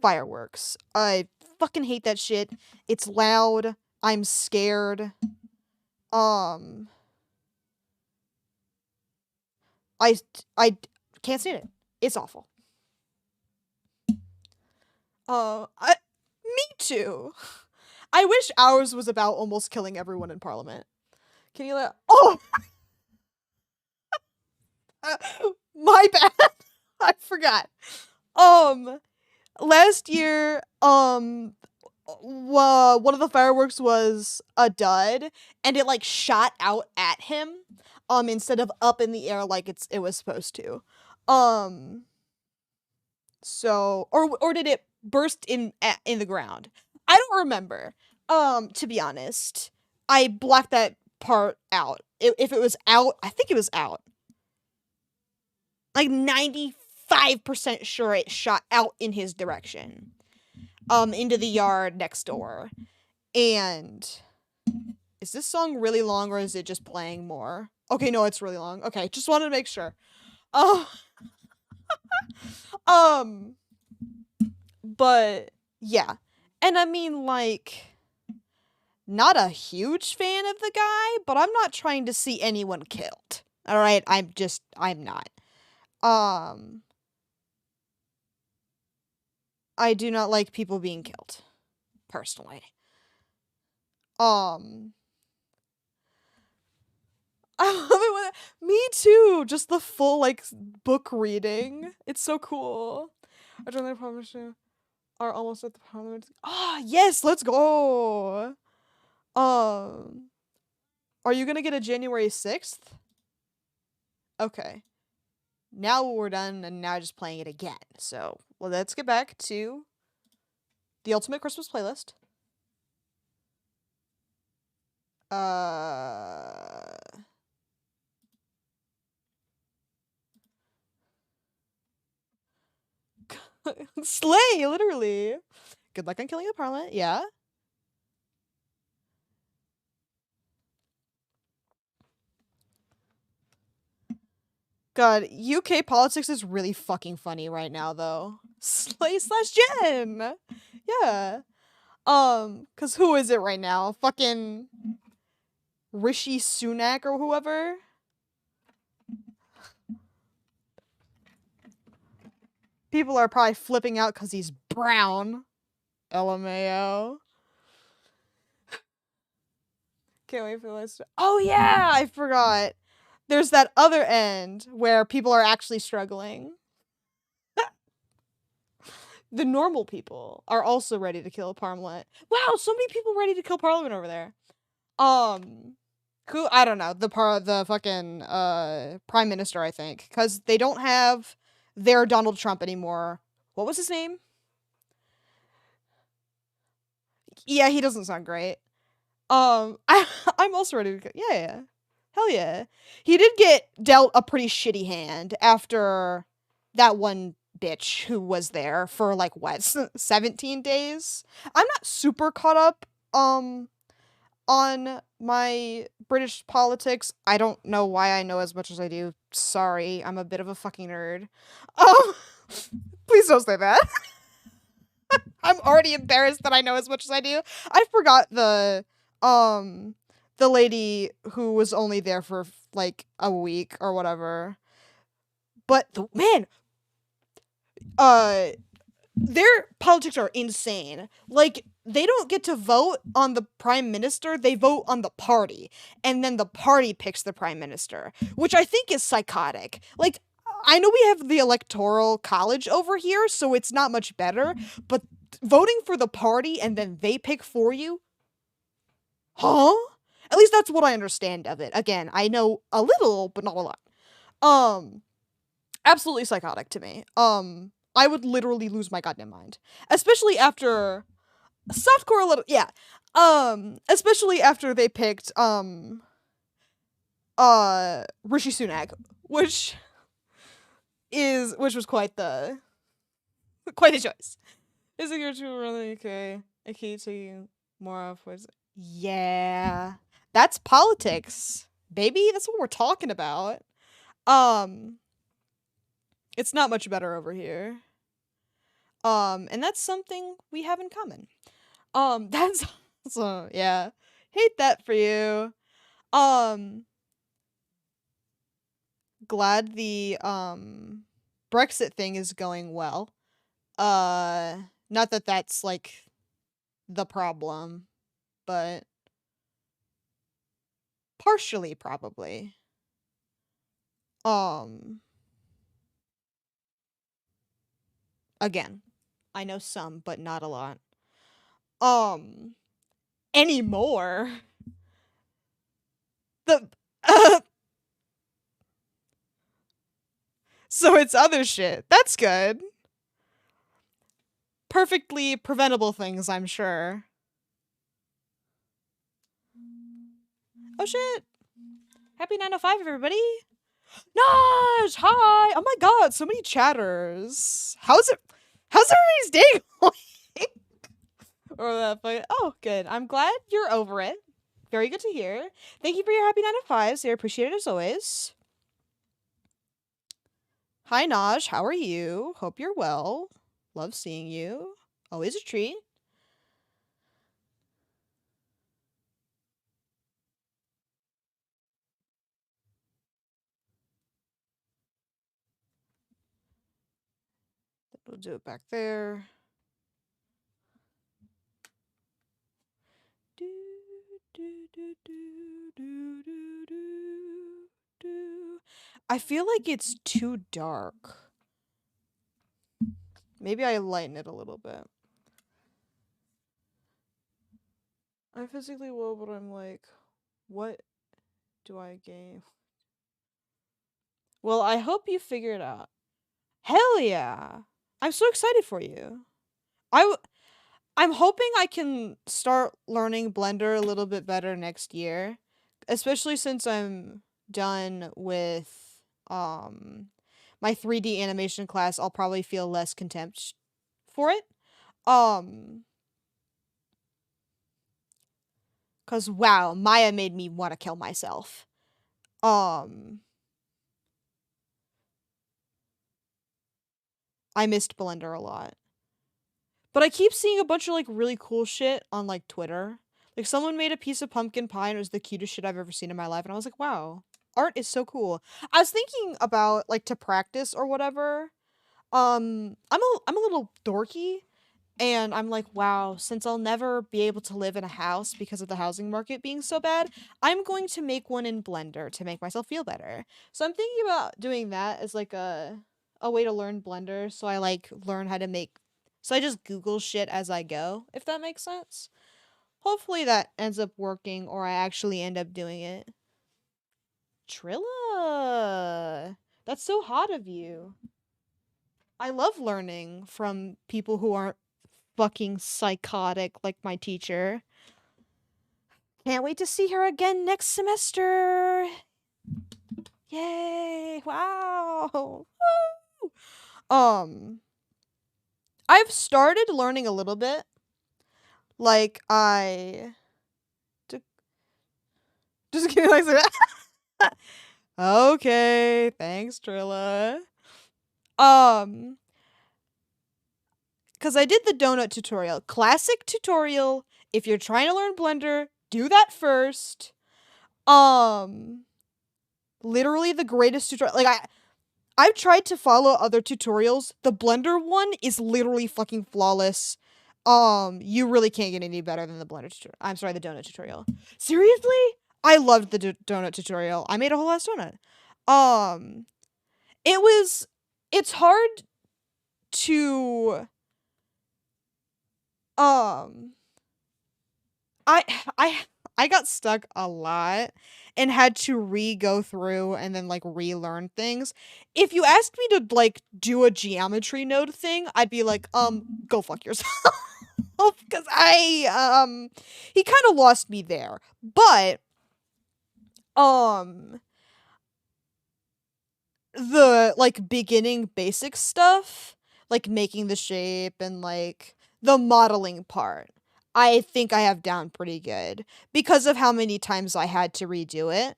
fireworks. I fucking hate that shit. It's loud. I'm scared. I can't stand it. It's awful. Me too. I wish ours was about almost killing everyone in Parliament. Can you let? Oh, my bad. I forgot. Last year, one of the fireworks was a dud, and it like shot out at him, instead of up in the air like it was supposed to. So, or did it burst in the ground? I don't remember. To be honest, I blacked that part out. If it was out, I think it was out. Like 95% sure it shot out in his direction. Into the yard next door. And is this song really long or is it just playing more? Okay, no, it's really long. Okay, just wanted to make sure. But yeah. And I mean, like, not a huge fan of the guy, but I'm not trying to see anyone killed. All right, I'm not. I do not like people being killed, personally. I love it when me too. Just the full like book reading. It's so cool. I don't know. Promise you are almost at the Parliament. Ah, yes, let's go. Are you gonna get a January 6th? Okay. Now we're done, and now just playing it again. So, well, let's get back to The ultimate Christmas playlist. Slay, literally. Good luck on killing the Parliament. Yeah. God, UK politics is really fucking funny right now, though. Slay slash Jen. Yeah. Cause who is it right now? Fucking Rishi Sunak or whoever. People are probably flipping out because he's brown. LMAO. Can't wait for this. Oh yeah, I forgot. There's that other end where people are actually struggling. The normal people are also ready to kill Parliament. Wow, so many people ready to kill Parliament over there. Who, I don't know, the fucking prime minister, I think, because they don't have their Donald Trump anymore. What was his name? Yeah, he doesn't sound great. I'm also ready to. Yeah, hell yeah. He did get dealt a pretty shitty hand after that one bitch who was there for like what 17 days. I'm not super caught up on my British politics. I don't know why I know as much as I do. Sorry, I'm a bit of a fucking nerd. Um, please don't say that. I'm already embarrassed that I know as much as I do. I forgot the lady who was only there for like a week or whatever. But man, their politics are insane. Like, they don't get to vote on the prime minister, they vote on the party. And then the party picks the prime minister, which I think is psychotic. Like, I know we have the electoral college over here, so it's not much better, but voting for the party and then they pick for you? Huh? At least that's what I understand of it. Again, I know a little, but not a lot. Absolutely psychotic to me. I would literally lose my goddamn mind. Especially after softcore a little, yeah. Especially after they picked Rishi Sunak, which was quite the choice. Is it your true really okay? I keep taking more off was yeah. That's politics, baby. That's what we're talking about. It's not much better over here. And that's something we have in common. That's so yeah. Hate that for you. Glad the Brexit thing is going well. Not that that's like the problem, but partially probably. Again, I know some, but not a lot. Anymore. The so it's other shit. That's good. Perfectly preventable things, I'm sure. Oh shit. Happy 905, everybody. Naj, hi. Oh my god, so many chatters. How's everybody's day going? Or that oh, good. I'm glad you're over it. Very good to hear. Thank you for your happy 905s. I appreciate it as always. Hi Naj, how are you? Hope you're well. Love seeing you. Always a treat. We'll do it back there. I feel like it's too dark. Maybe I lighten it a little bit. I physically will, but I'm like, what do I gain? Well, I hope you figure it out. Hell yeah! I'm so excited for you. I'm hoping I can start learning Blender a little bit better next year, especially since I'm done with um my 3D animation class. I'll probably feel less contempt for it. Um cuz wow, Maya made me want to kill myself. Um I missed Blender a lot. But I keep seeing a bunch of like really cool shit on like Twitter. Like someone made a piece of pumpkin pie and it was the cutest shit I've ever seen in my life and I was like, "Wow, art is so cool." I was thinking about like to practice or whatever. I'm a little dorky and I'm like, "Wow, since I'll never be able to live in a house because of the housing market being so bad, I'm going to make one in Blender to make myself feel better." So I'm thinking about doing that as like a way to learn Blender so I like learn how to make so I just Google shit as I go, if that makes sense. Hopefully that ends up working or I actually end up doing it. Trilla! That's so hot of you. I love learning from people who aren't fucking psychotic like my teacher. Can't wait to see her again next semester. Yay! Wow. Um I've started learning a little bit. Like I just kidding like that. Okay, thanks Trilla. Um cuz I did the donut tutorial. Classic tutorial. If you're trying to learn Blender, do that first. Um literally the greatest tutorial. Like I've tried to follow other tutorials. The Blender one is literally fucking flawless. You really can't get any better than the Blender tutorial. I'm sorry, the donut tutorial. Seriously? I loved the donut tutorial. I made a whole ass donut. Um, it was. It's hard to. Um, I I I got stuck a lot and had to go through and then like relearn things. If you asked me to like do a geometry node thing, I'd be like, go fuck yourself. Because he kind of lost me there. But um the like beginning basic stuff, like making the shape and like the modeling part, I think I have down pretty good because of how many times I had to redo it.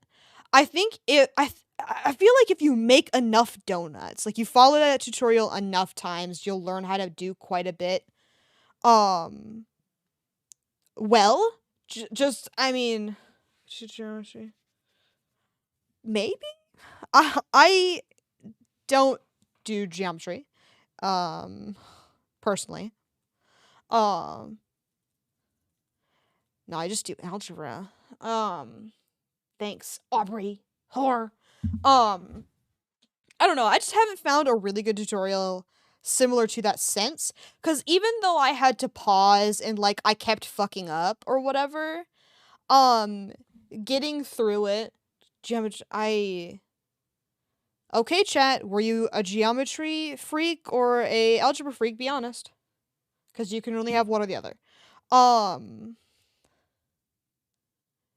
I think I feel like if you make enough donuts, like you follow that tutorial enough times, you'll learn how to do quite a bit. Um, well, just I mean, maybe I don't do geometry. Um, personally. Um, no, I just do algebra. Thanks, Aubrey. Whore. Um, I don't know. I just haven't found a really good tutorial similar to that since. Because even though I had to pause and like I kept fucking up or whatever, um, getting through it, geometry. Okay, chat. Were you a geometry freak or a algebra freak? Be honest, because you can only have one or the other. Um,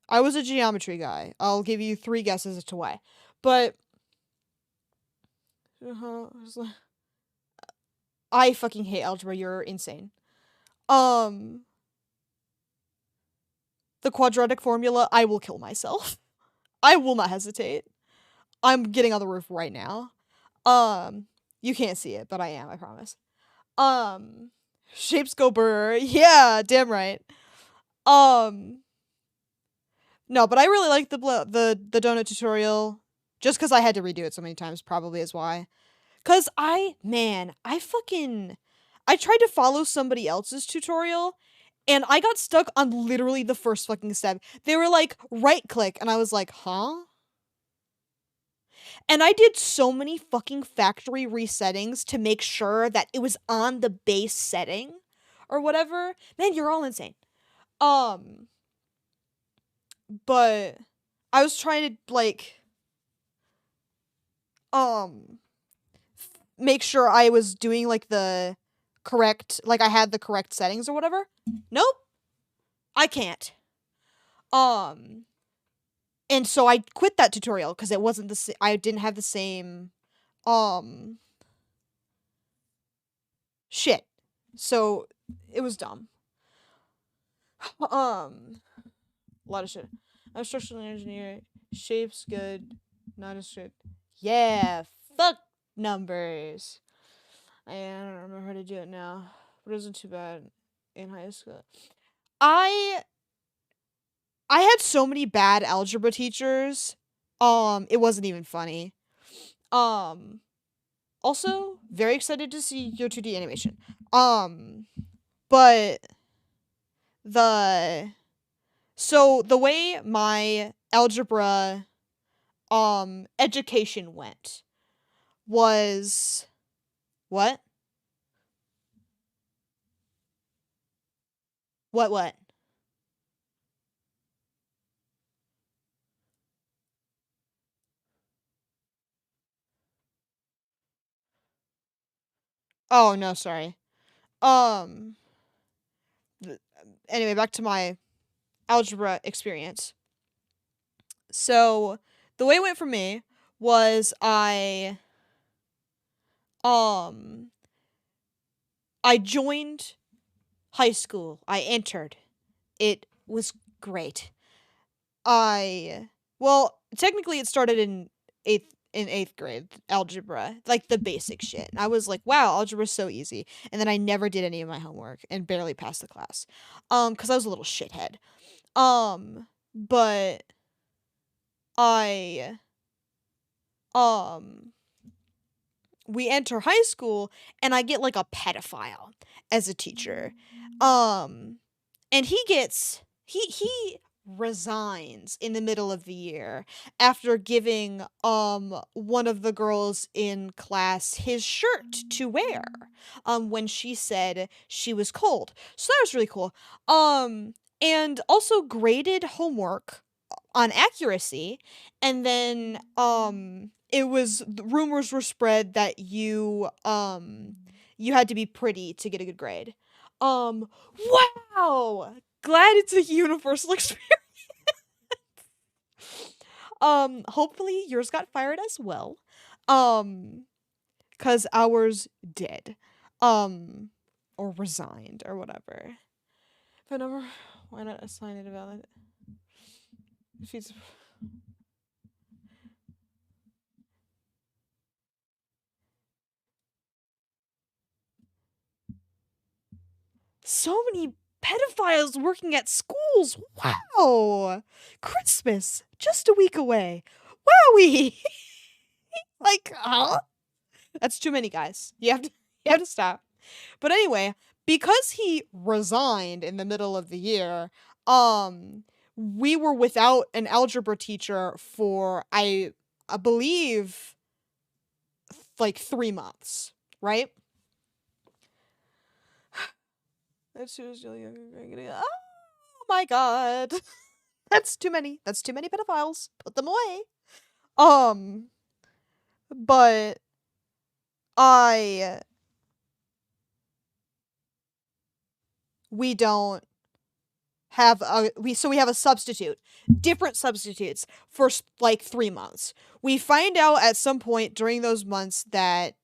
I was a geometry guy. I'll give you 3 guesses as to why. But I fucking hate algebra. You're insane. Um, the quadratic formula, I will kill myself. I will not hesitate. I'm getting on the roof right now. Um, you can't see it, but I am, I promise. Um, shapes go burr. Yeah, damn right. Um, no, but I really like the donut tutorial just cuz I had to redo it so many times probably is why. Cause I tried to follow somebody else's tutorial and I got stuck on literally the first fucking step. They were like, right click, and I was like, huh? And I did so many fucking factory resettings to make sure that it was on the base setting or whatever. Man, you're all insane. Um, but I was trying to like um make sure I was doing like the correct, like I had the correct settings or whatever. Nope, I can't. Um, and so I quit that tutorial because it wasn't I didn't have the same, um, shit. So it was dumb. A lot of shit. I'm a structural engineer. Shape's good. Not as strict. Yeah, fuck numbers. I don't remember how to do it now, but it wasn't too bad in high school. I I had so many bad algebra teachers. It wasn't even funny. Um, Also very excited to see your 2D animation. But the so the way my algebra education went was what? What? Oh, no, sorry. Um anyway, back to my algebra experience. So, the way it went for me was um I joined high school. I entered. It was great. I well, technically it started in 8th grade algebra, like the basic shit. I was like, wow, algebra's so easy. And then I never did any of my homework and barely passed the class. Cuz I was a little shithead. But I um we enter high school and I get like a pedophile as a teacher. Um and he resigns in the middle of the year after giving one of the girls in class his shirt to wear when she said she was cold. So that was really cool. And also graded homework on accuracy, and then the rumors were spread that you had to be pretty to get a good grade. um wow, glad it's a universal experience. Hopefully yours got fired as well, um cuz ours did, um or resigned or whatever. But number, why not assign it a valid feeds. So many pedophiles working at schools. Wow. Christmas, just a week away. Wowie. Like, huh? That's too many, guys. You have to stop. But anyway, because he resigned in the middle of the year, we were without an algebra teacher for I believe like 3 months, right? That's who was really oh my god. That's too many. That's too many pedophiles. Put them away. Um, but I we don't have a we have a substitute. Different substitutes for like 3 months. We find out at some point during those months that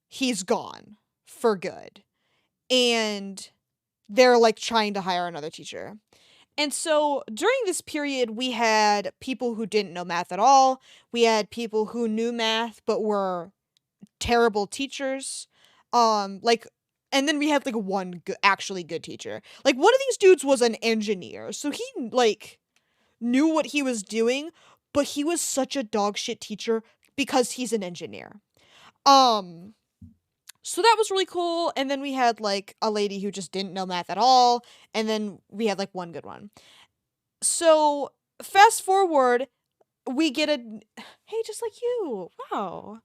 he's gone for good. And they're like trying to hire another teacher. And so during this period, we had people who didn't know math at all. We had people who knew math but were terrible teachers. Like, and then we had like one actually good teacher. Like, one of these dudes was an engineer, so he like knew what he was doing, but he was such a dog shit teacher because he's an engineer. Um, so that was really cool. And then we had like a lady who just didn't know math at all, and then we had like one good one. So fast forward, we get a hey, just like you. Wow.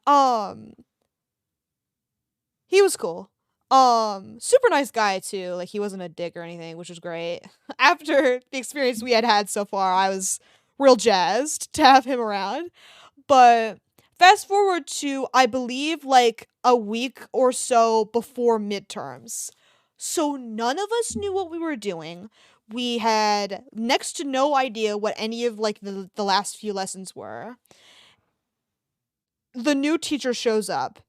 Um, he was cool. Super nice guy too. Like, he wasn't a dick or anything, which was great. After the experience we had so far, I was real jazzed to have him around. But Fast forward to, I believe, like a week or so before midterms. So none of us knew what we were doing. We had next to no idea what any of like the last few lessons were. The new teacher shows up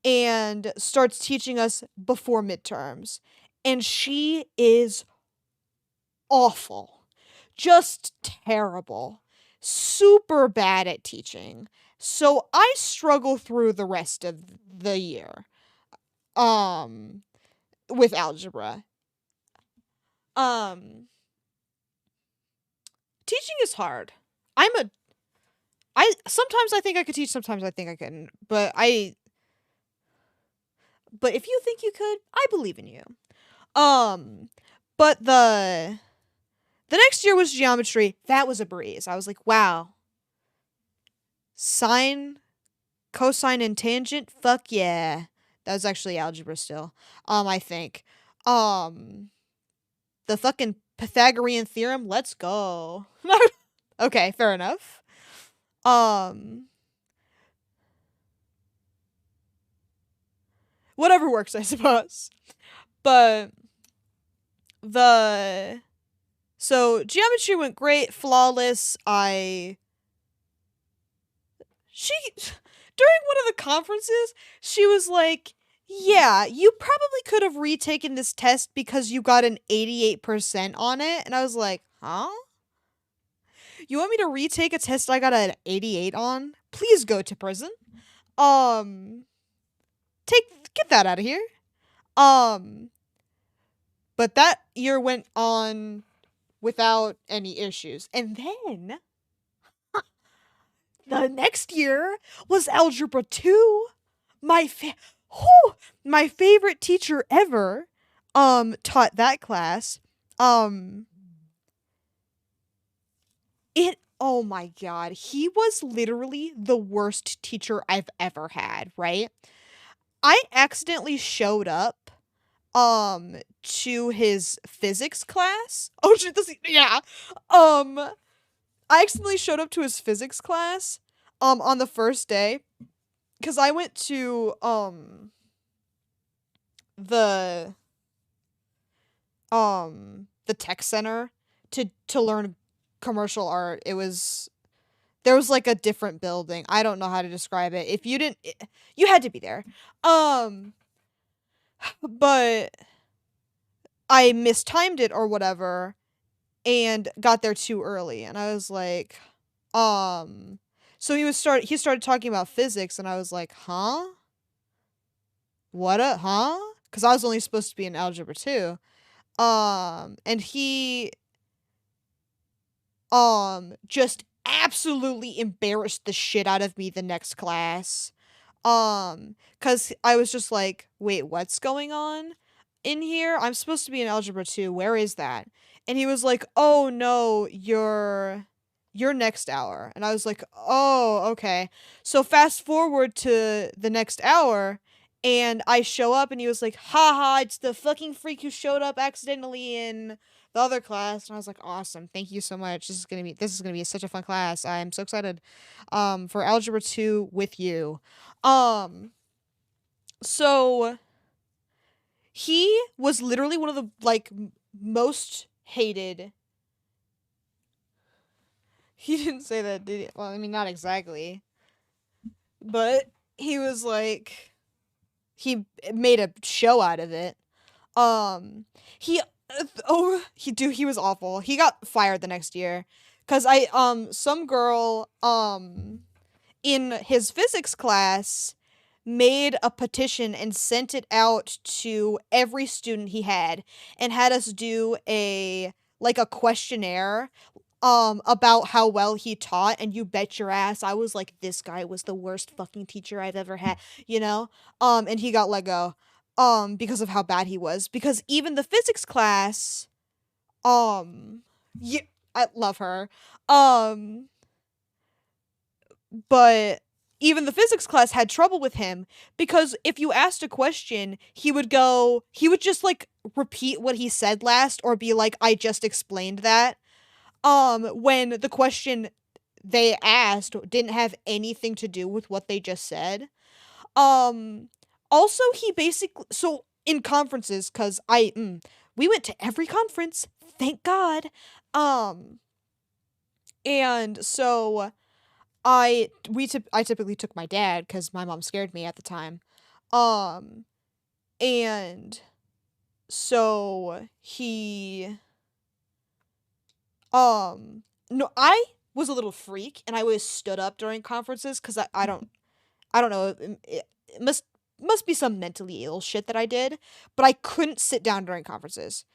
and starts teaching us before midterms. And she is awful. Just terrible. Super bad at teaching. So I struggle through the rest of the year. Um with algebra. Um Teaching is hard. I'm a I sometimes I think I could teach, sometimes I think I couldn't. But if you think you could, I believe in you. Um but the next year was geometry. That was a breeze. I was like, wow. Sine, cosine, and tangent? Fuck yeah. That was actually algebra still. I think. Um, the fucking Pythagorean theorem? Let's go. Okay, fair enough. Um, Whatever works, I suppose. But the so geometry went great, flawless. She during one of the conferences, she was like, "Yeah, you probably could have retaken this test because you got an 88% on it." And I was like, "Huh? You want me to retake a test I got an 88 on? Please go to prison." Um, get that out of here. Um, but that year went on without any issues. And then the next year was algebra 2. My my favorite teacher ever taught that class. Um it Oh my god, he was literally the worst teacher I've ever had, right? I accidentally showed up to his physics class. Oh shit, yeah. I accidentally showed up to his physics class on the first day cuz I went to the the tech center to learn commercial art. There was like a different building. I don't know how to describe it. If you didn't you had to be there. Um but I mistimed it or whatever and got there too early, and I was like, so he started talking about physics and I was like, "Huh? What a huh?" Cuz I was only supposed to be in algebra 2. And he just absolutely embarrassed the shit out of me the next class. Cuz I was just like, "Wait, what's going on in here? I'm supposed to be in algebra 2. Where is that?" And he was like, "Oh no, you're next hour." And I was like, "Oh, okay." So fast forward to the next hour and I show up and he was like, "Haha, it's the fucking freak who showed up accidentally in the other class." And I was like, "Awesome. Thank you so much. This is going to be such a fun class. I'm so excited for algebra 2 with you." Um so he was literally one of the like most hated. He didn't say that, did he? Well, I mean, not exactly. But he was like he made a show out of it. He he was awful. He got fired the next year cuz I some girl in his physics class made a petition and sent it out to every student he had us do a questionnaire about how well he taught, and you bet your ass I was like, this guy was the worst fucking teacher I've ever had, you know? And he got let go because of how bad he was, because even the physics class, yeah, I love her. Um but even the physics class had trouble with him because if you asked a question, he would just like repeat what he said last or be like, "I just explained that." When the question they asked didn't have anything to do with what they just said. Um, Also, he basically, so in conferences, cause we went to every conference, thank God. Um, and so I typically took my dad because my mom scared me at the time. Um, and so he no, I was a little freak and I always stood up during conferences because I don't know, it must be some mentally ill shit that I did, but I couldn't sit down during conferences.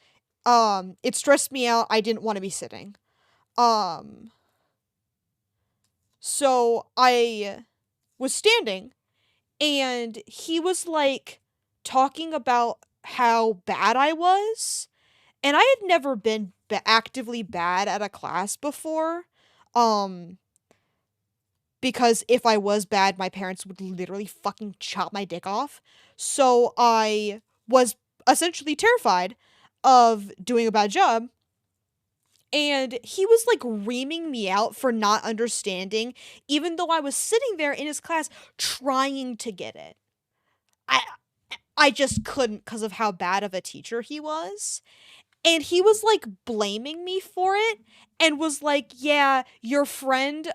It stressed me out. I didn't want to be sitting. Um so I was standing and he was like talking about how bad I was, and I had never been actively bad at a class before. Um because if I was bad, my parents would literally fucking chop my dick off. So I was essentially terrified of doing a bad job. And he was like reaming me out for not understanding, even though I was sitting there in his class trying to get it. I I just couldn't because of how bad of a teacher he was. And he was like blaming me for it and was like, "Yeah, your friend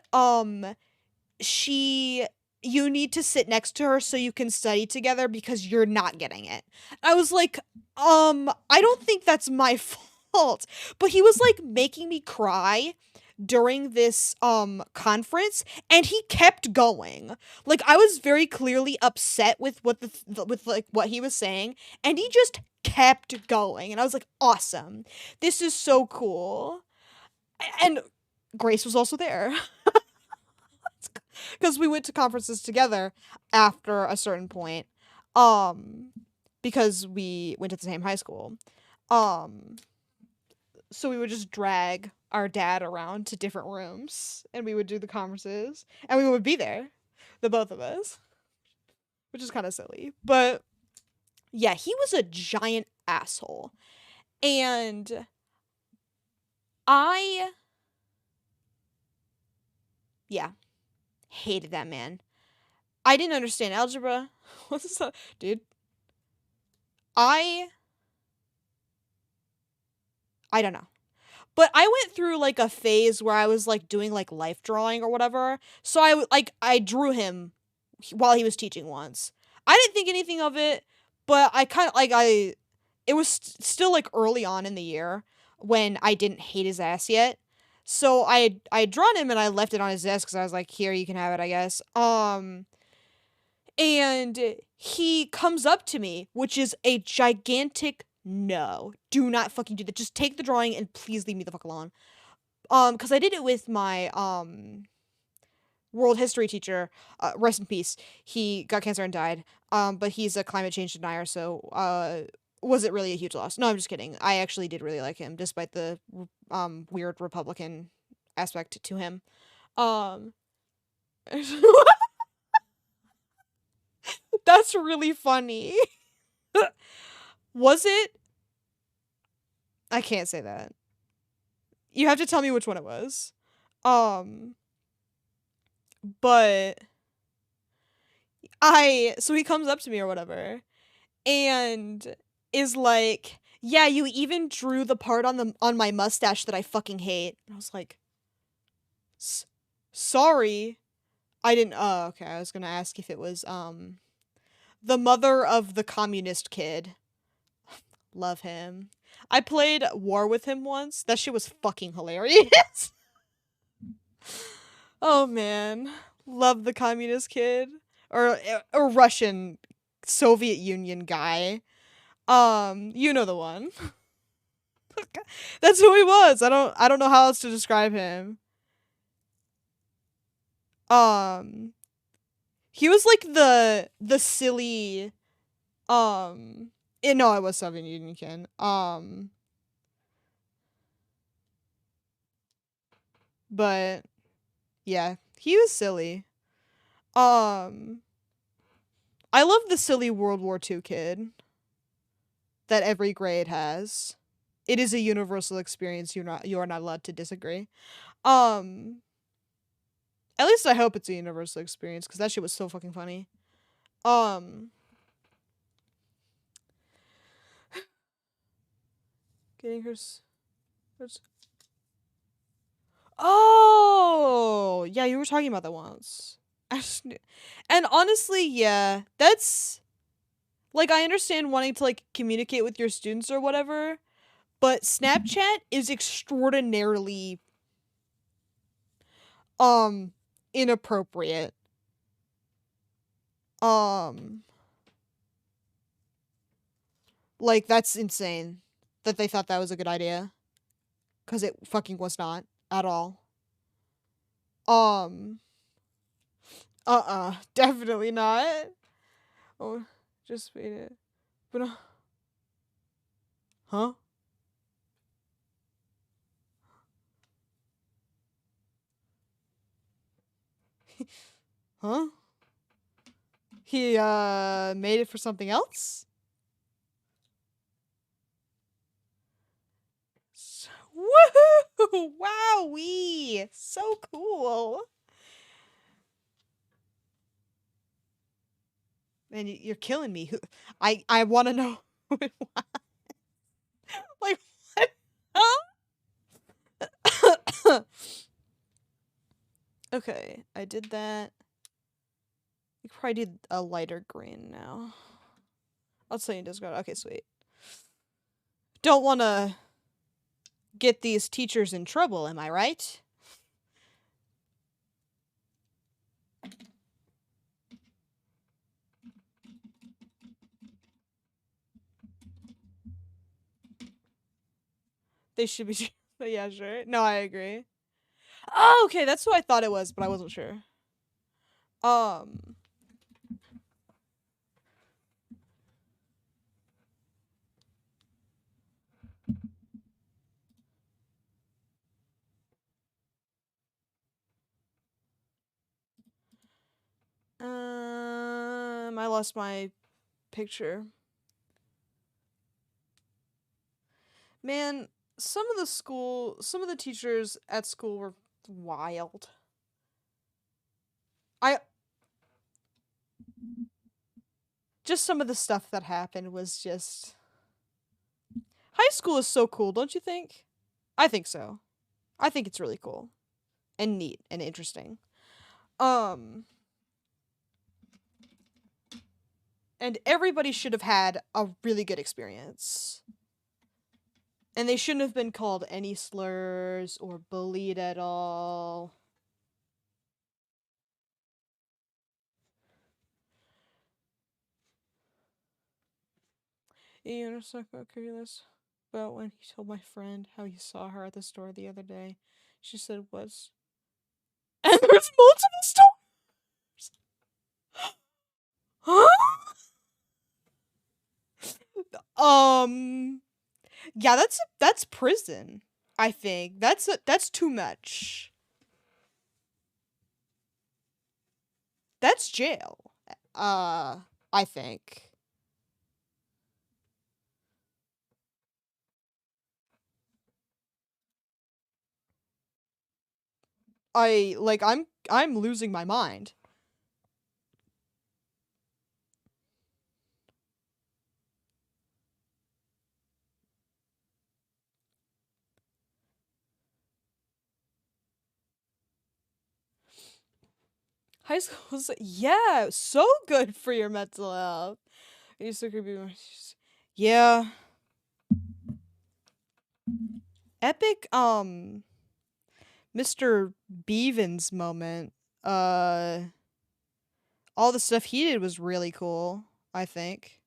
she you need to sit next to her so you can study together because you're not getting it." I was like, I don't think that's my fault. But he was like making me cry during this conference and he kept going. Like I was very clearly upset with with like what he was saying and he just kept going and I was like, "Awesome. This is so cool." And Grace was also there. Because we went to conferences together after a certain point, um because we went to the same high school. um so we would just drag our dad around to different rooms and we would do the conferences and we would be there, the both of us, which is kind of silly, but yeah, he was a giant asshole. And I yeah, hated that man. I didn't understand algebra. What's that, dude? i I don't know. But I went through like a phase where I was like doing like life drawing or whatever. So I drew him while he was teaching once. I didn't think anything of it, but I kind of like I it was still like early on in the year when I didn't hate his ass yet. So I had drawn him and I left it on his desk cuz I was like, "Here, you can have it, I guess." And he comes up to me, which is a gigantic no. Do not fucking do that. Just take the drawing and please leave me the fuck alone. Because I did it with my world history teacher. Rest in peace. He got cancer and died. But he's a climate change denier, so was it really a huge loss? No, I'm just kidding. I actually did really like him, despite the weird Republican aspect to him. Um, that's really funny. Was it? I can't say that. You have to tell me which one it was. Um, but so he comes up to me or whatever and is like, "Yeah, you even drew the part on my mustache that I fucking hate." And I was like, Sorry. I didn't okay, I was going to ask if it was the mother of the communist kid. Love him. I played War with him once. That shit was fucking hilarious. Oh man, love the communist kid or Russian Soviet Union guy. You know the one. That's who he was. I don't know how else to describe him. Um, he was like the silly no, I was Soviet Union kid. But yeah, he was silly. Um, I love the silly World War II kid that every grade has. It is a universal experience. You are not allowed to disagree. Um, At least I hope it's a universal experience because that shit was so fucking funny. Um, getting her. Oh, yeah, you were talking about that once. And honestly, yeah, that's like I understand wanting to like communicate with your students or whatever, but Snapchat is extraordinarily um inappropriate. Um like that's insane that they thought that was a good idea cuz it fucking was not at all. Um definitely not. Oh, just wait it. But huh? Huh? He made it for something else? Woohoo! Wowee! So cool. Man, you're killing me. I want to know. Like what? Huh? Okay, I did that. You probably did a lighter green now. I'll tell you in Discord. Okay, sweet. Don't want to get these teachers in trouble, am I right? They should be. Yeah, sure. No, I agree. Oh, okay, that's who I thought it was, but I wasn't sure. Um. I lost my picture. Man, some of the teachers at school were wild. I just some of the stuff that happened was just high school is so cool, don't you think? I think so. I think it's really cool and neat and interesting. Um and everybody should have had a really good experience. And they shouldn't have been called any slurs or bullied at all. You know, so curious about when he told my friend how he saw her at the store the other day. She said was, and there's multiple stores. Huh? Yeah, that's prison. I think that's too much. That's jail. I think. I'm losing my mind. High school's yeah, so good for your mental health. You so could be yeah. Epic Mr. Bevan's moment. Uh all the stuff he did was really cool, I think.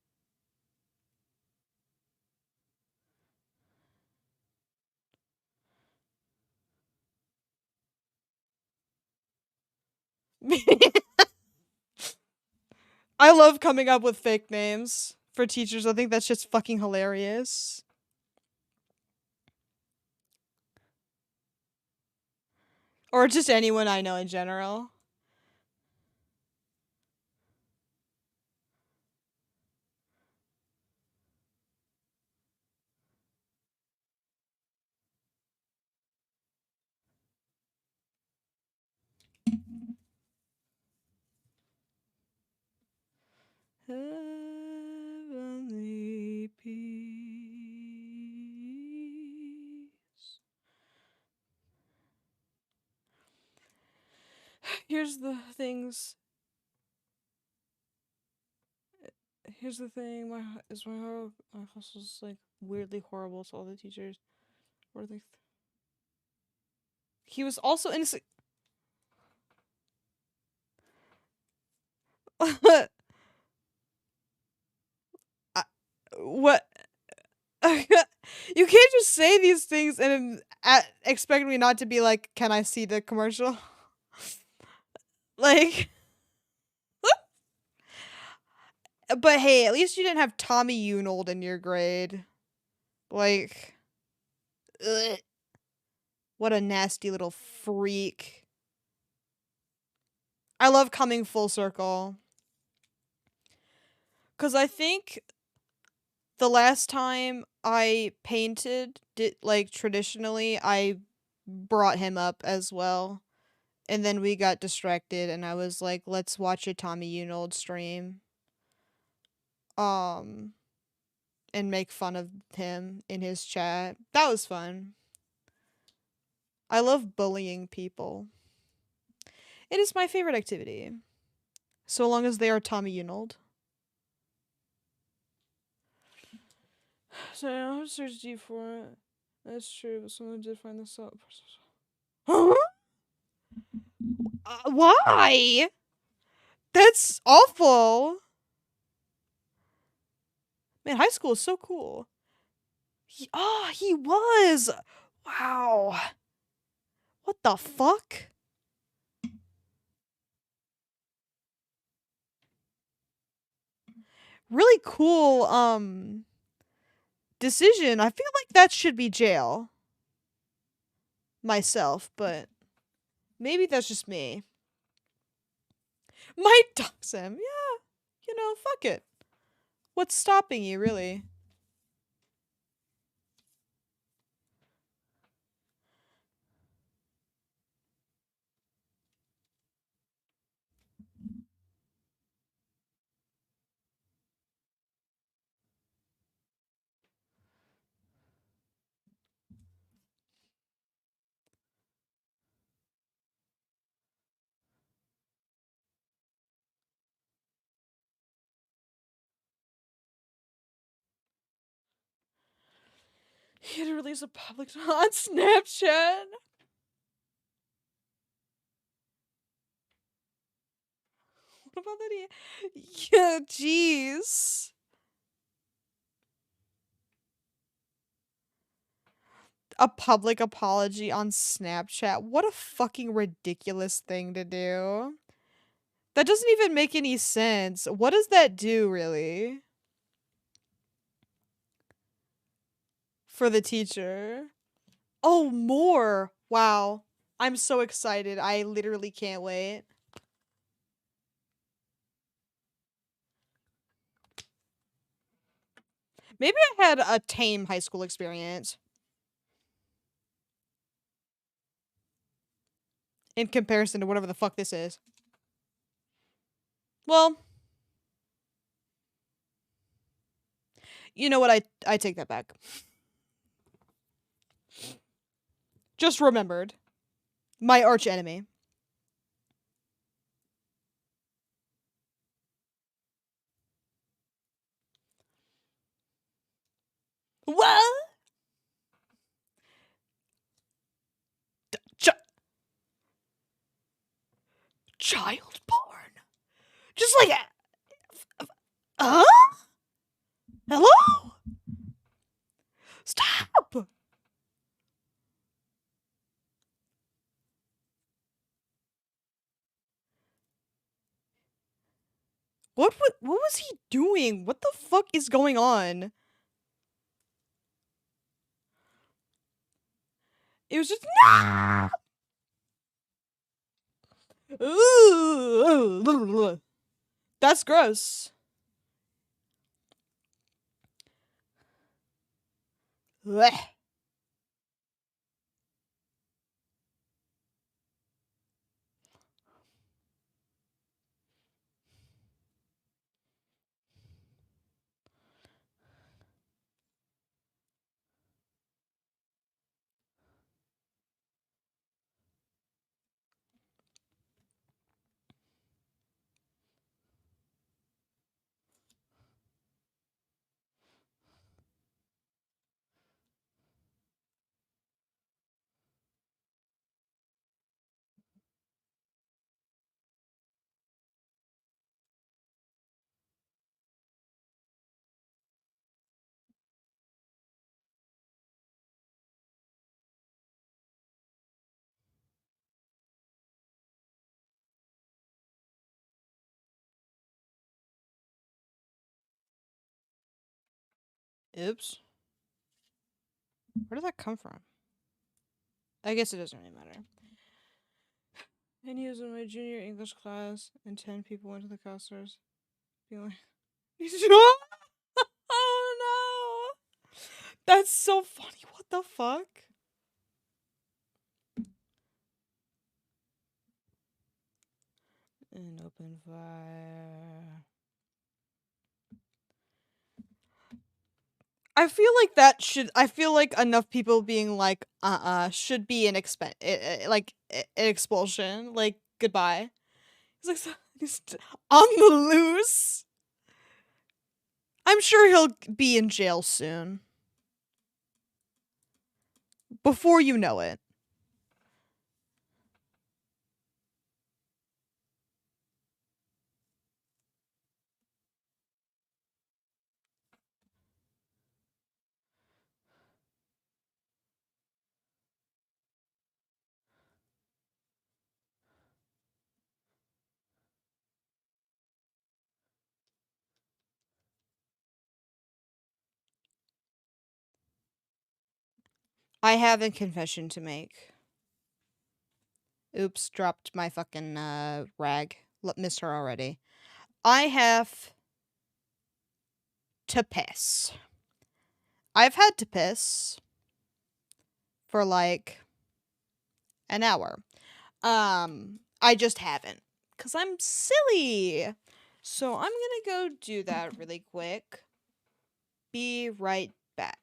I love coming up with fake names for teachers. I think that's just fucking hilarious. Or just anyone I know in general. Heavenly peace. Here's the things. Here's the thing. My hostels like weirdly horrible to all the teachers. What are they? He was also innocent. What? You can't just say these things and expect me not to be like, "Can I see the commercial?" Like, but hey, at least you didn't have Tommy Yunold in your grade. Like, ugh, what a nasty little freak. I love coming full circle. Cause I think the last time I painted, like traditionally, I brought him up as well. And then we got distracted and I was like, let's watch a Tommy Yunold stream. Um and make fun of him in his chat. That was fun. I love bullying people. It is my favorite activity. So long as they are Tommy Yunold. So I have search deep for it. That's true, but someone did find this out. Huh? Why? That's awful. Man, high school is so cool. He was. Wow. What the fuck? Really cool, decision. I feel like that should be jail. Myself, but maybe that's just me. Might dox him. Yeah. Fuck it. What's stopping you, really? He had to release a public on Snapchat. What about that? Yeah, jeez. A public apology on Snapchat. What a fucking ridiculous thing to do. That doesn't even make any sense. What does that do, really? For the teacher? Oh, more. Wow. I'm so excited. I literally can't wait. Maybe I had a tame high school experience in comparison to whatever the fuck this is. Well, you know what? I take that back. Just remembered. My arch enemy. What? Ch- child porn? Just like, huh? Hello? Stop! What was he doing? What the fuck is going on? It was just nah. Ooh, that's gross. Blech. Oops. Where did that come from? I guess it doesn't really matter. And he was in my junior English class, and 10 people went to the counselors. Being like, oh no! That's so funny. What the fuck? An open fire. I feel like that should. I feel like enough people being like, should be an an expulsion. Like, goodbye. He's like, he's on the loose. I'm sure he'll be in jail soon. Before you know it. I have a confession to make. Oops, dropped my fucking rag. Missed her already. I have to piss. I've had to piss for like an hour. I just haven't. Because I'm silly. So I'm gonna go do that really quick. Be right back.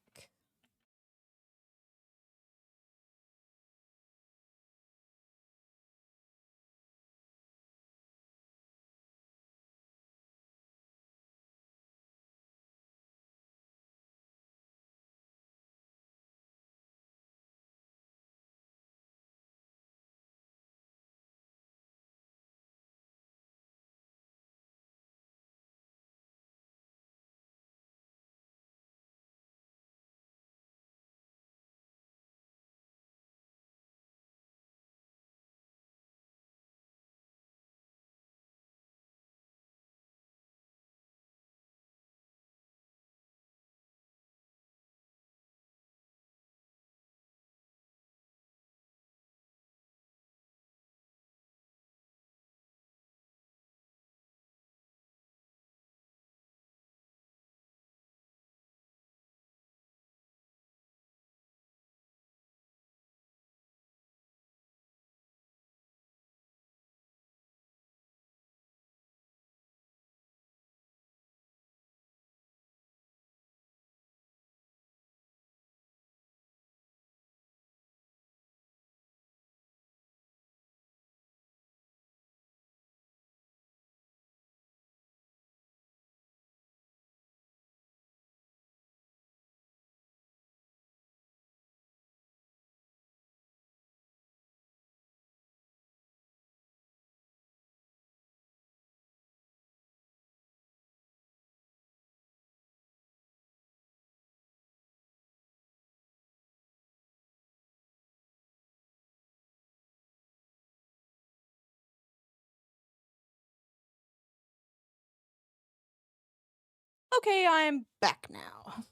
Okay, I'm back now.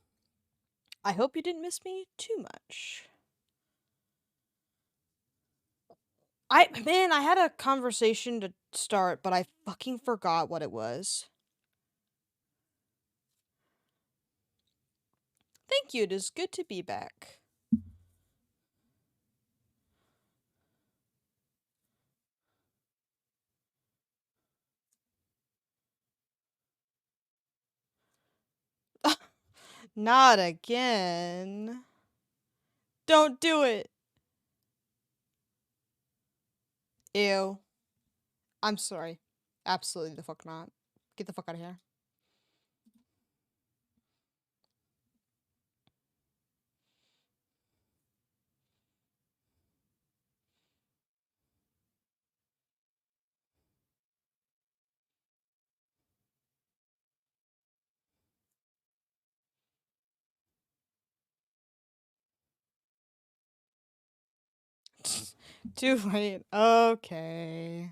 I hope you didn't miss me too much. I had a conversation to start, but I fucking forgot what it was. Thank you, it is good to be back. Not again. Don't do it. Ew. I'm sorry. Absolutely the fuck not. Get the fuck out of here. Too late. Okay.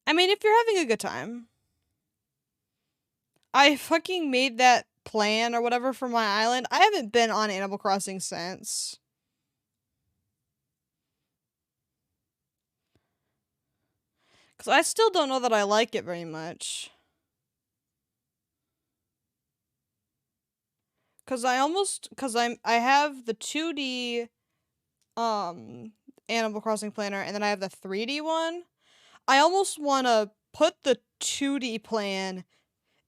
I mean, if you're having a good time. I fucking made that plan or whatever for my island. I haven't been on Animal Crossing since. Because I still don't know that I like it very much. Because I have the 2D Animal Crossing planner, and then I have the 3D one. I almost want to put the 2D plan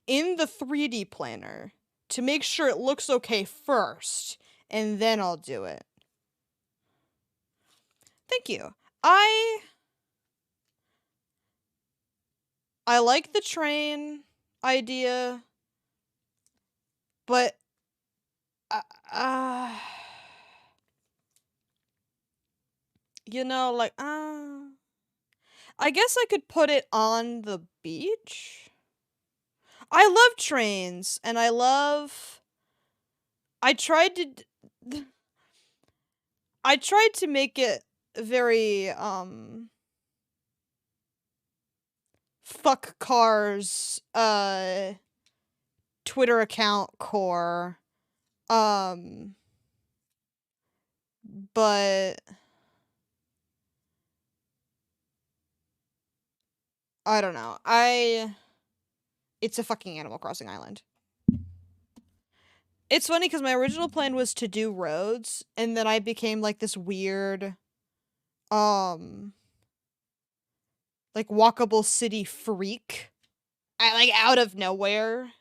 in the 3D planner to make sure it looks okay first, and then I'll do it. Thank you. I like the train idea, but you know, like I guess I could put it on the beach. I love trains, and I tried to I tried to make it very fuck cars Twitter account core, but I don't know. It's a fucking Animal Crossing island. It's funny because my original plan was to do roads, and then I became like this weird like walkable city freak. I like out of nowhere.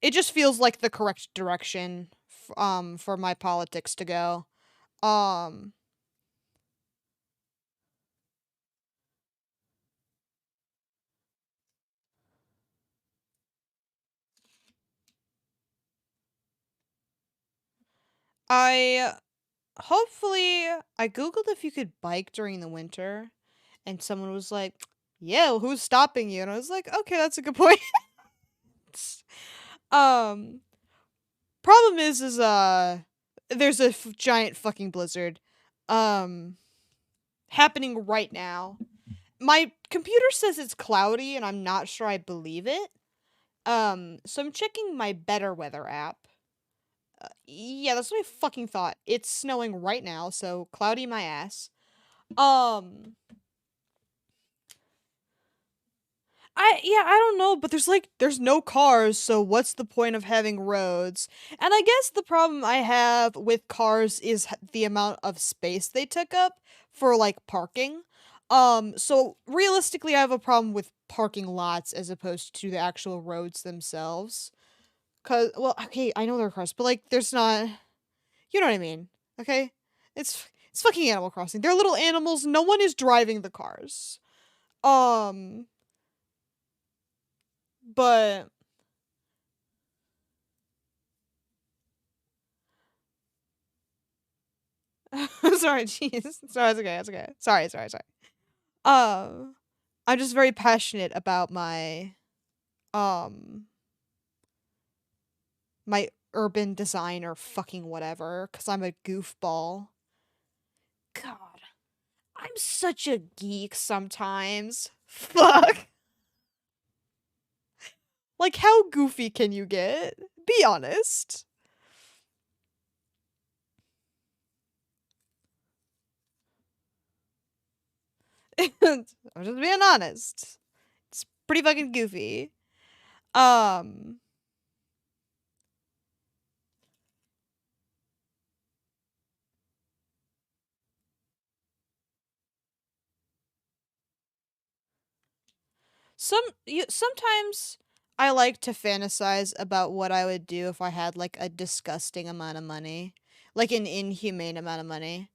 It just feels like the correct direction for my politics to go. Um I hopefully I googled if you could bike during the winter, and someone was like, "Yeah, who's stopping you?" And I was like, "Okay, that's a good point." um Problem is there's a giant fucking blizzard um happening right now. My computer says it's cloudy, and I'm not sure I believe it. So I'm checking my Better Weather app. Yeah, that's what I fucking thought. It's snowing right now, so cloudy my ass. Um, I don't know, but there's no cars, so what's the point of having roads? And I guess the problem I have with cars is the amount of space they took up for like parking. So realistically I have a problem with parking lots as opposed to the actual roads themselves. Cause well, okay, I know there are cars, but like there's not, you know what I mean. Okay? It's fucking Animal Crossing. They're little animals, no one is driving the cars. Um but sorry, jeez. Sorry, it's okay, it's okay. Sorry. Um, I'm just very passionate about um, my urban design or fucking whatever, because I'm a goofball. God, I'm such a geek sometimes. Fuck. Like, how goofy can you get? Be honest. I'm just being honest. It's pretty fucking goofy. Um, sometimes I like to fantasize about what I would do if I had like a disgusting amount of money, like an inhumane amount of money.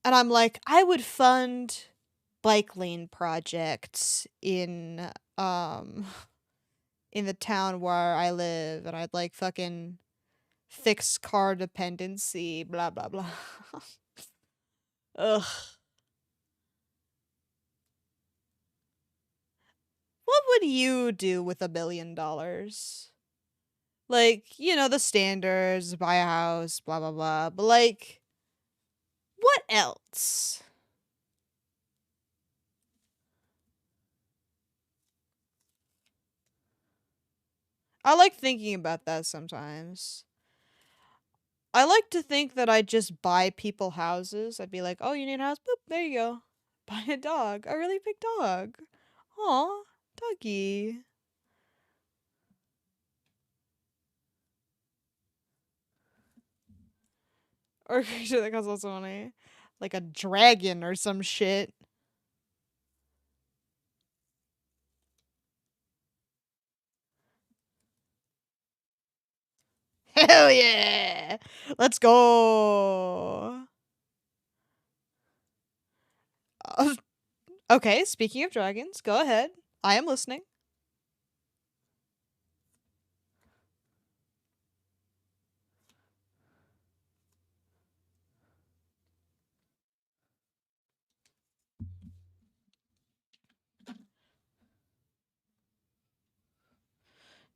And I'm like, I would fund bike lane projects um in the town where I live, and I'd like fucking fix car dependency, blah blah blah. Ugh. What would you do with $1 billion? Like, you know, the standards, buy a house, blah blah blah. But like, what else? I like thinking about that sometimes. I like to think that I just buy people houses. I'd be like, "Oh, you need a house? Boop, there you go. Buy a dog, a really big dog. Aw, doggy." Or a creature that costs lots of money, like a dragon or some shit. Hell yeah! Let's go. Uh, okay, speaking of dragons, go ahead. I am listening.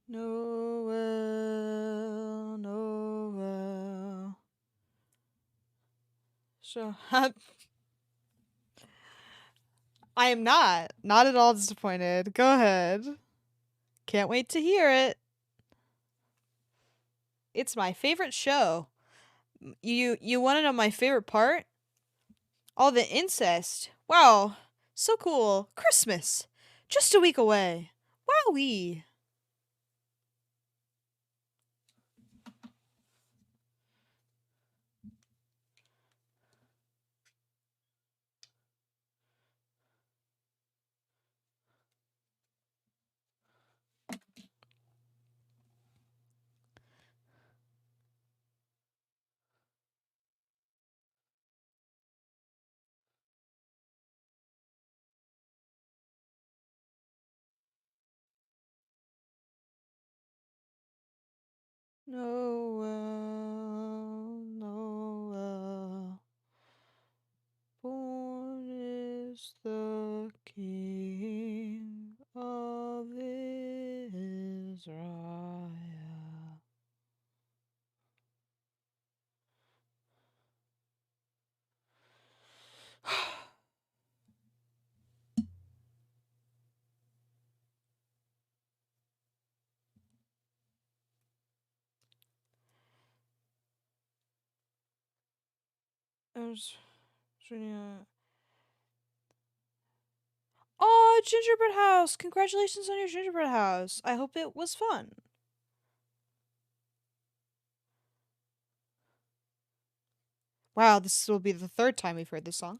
Noel, Noel. So I am not at all disappointed. Go ahead. Can't wait to hear it. It's my favorite show. You want to know my favorite part? All the incest. Wow, so cool. Christmas, just a week away. Wowee. Noel, Noel. Born is the King of Israel. I was Oh, gingerbread house! Congratulations on your gingerbread house. I hope it was fun. Wow, this will be the third time we've heard this song.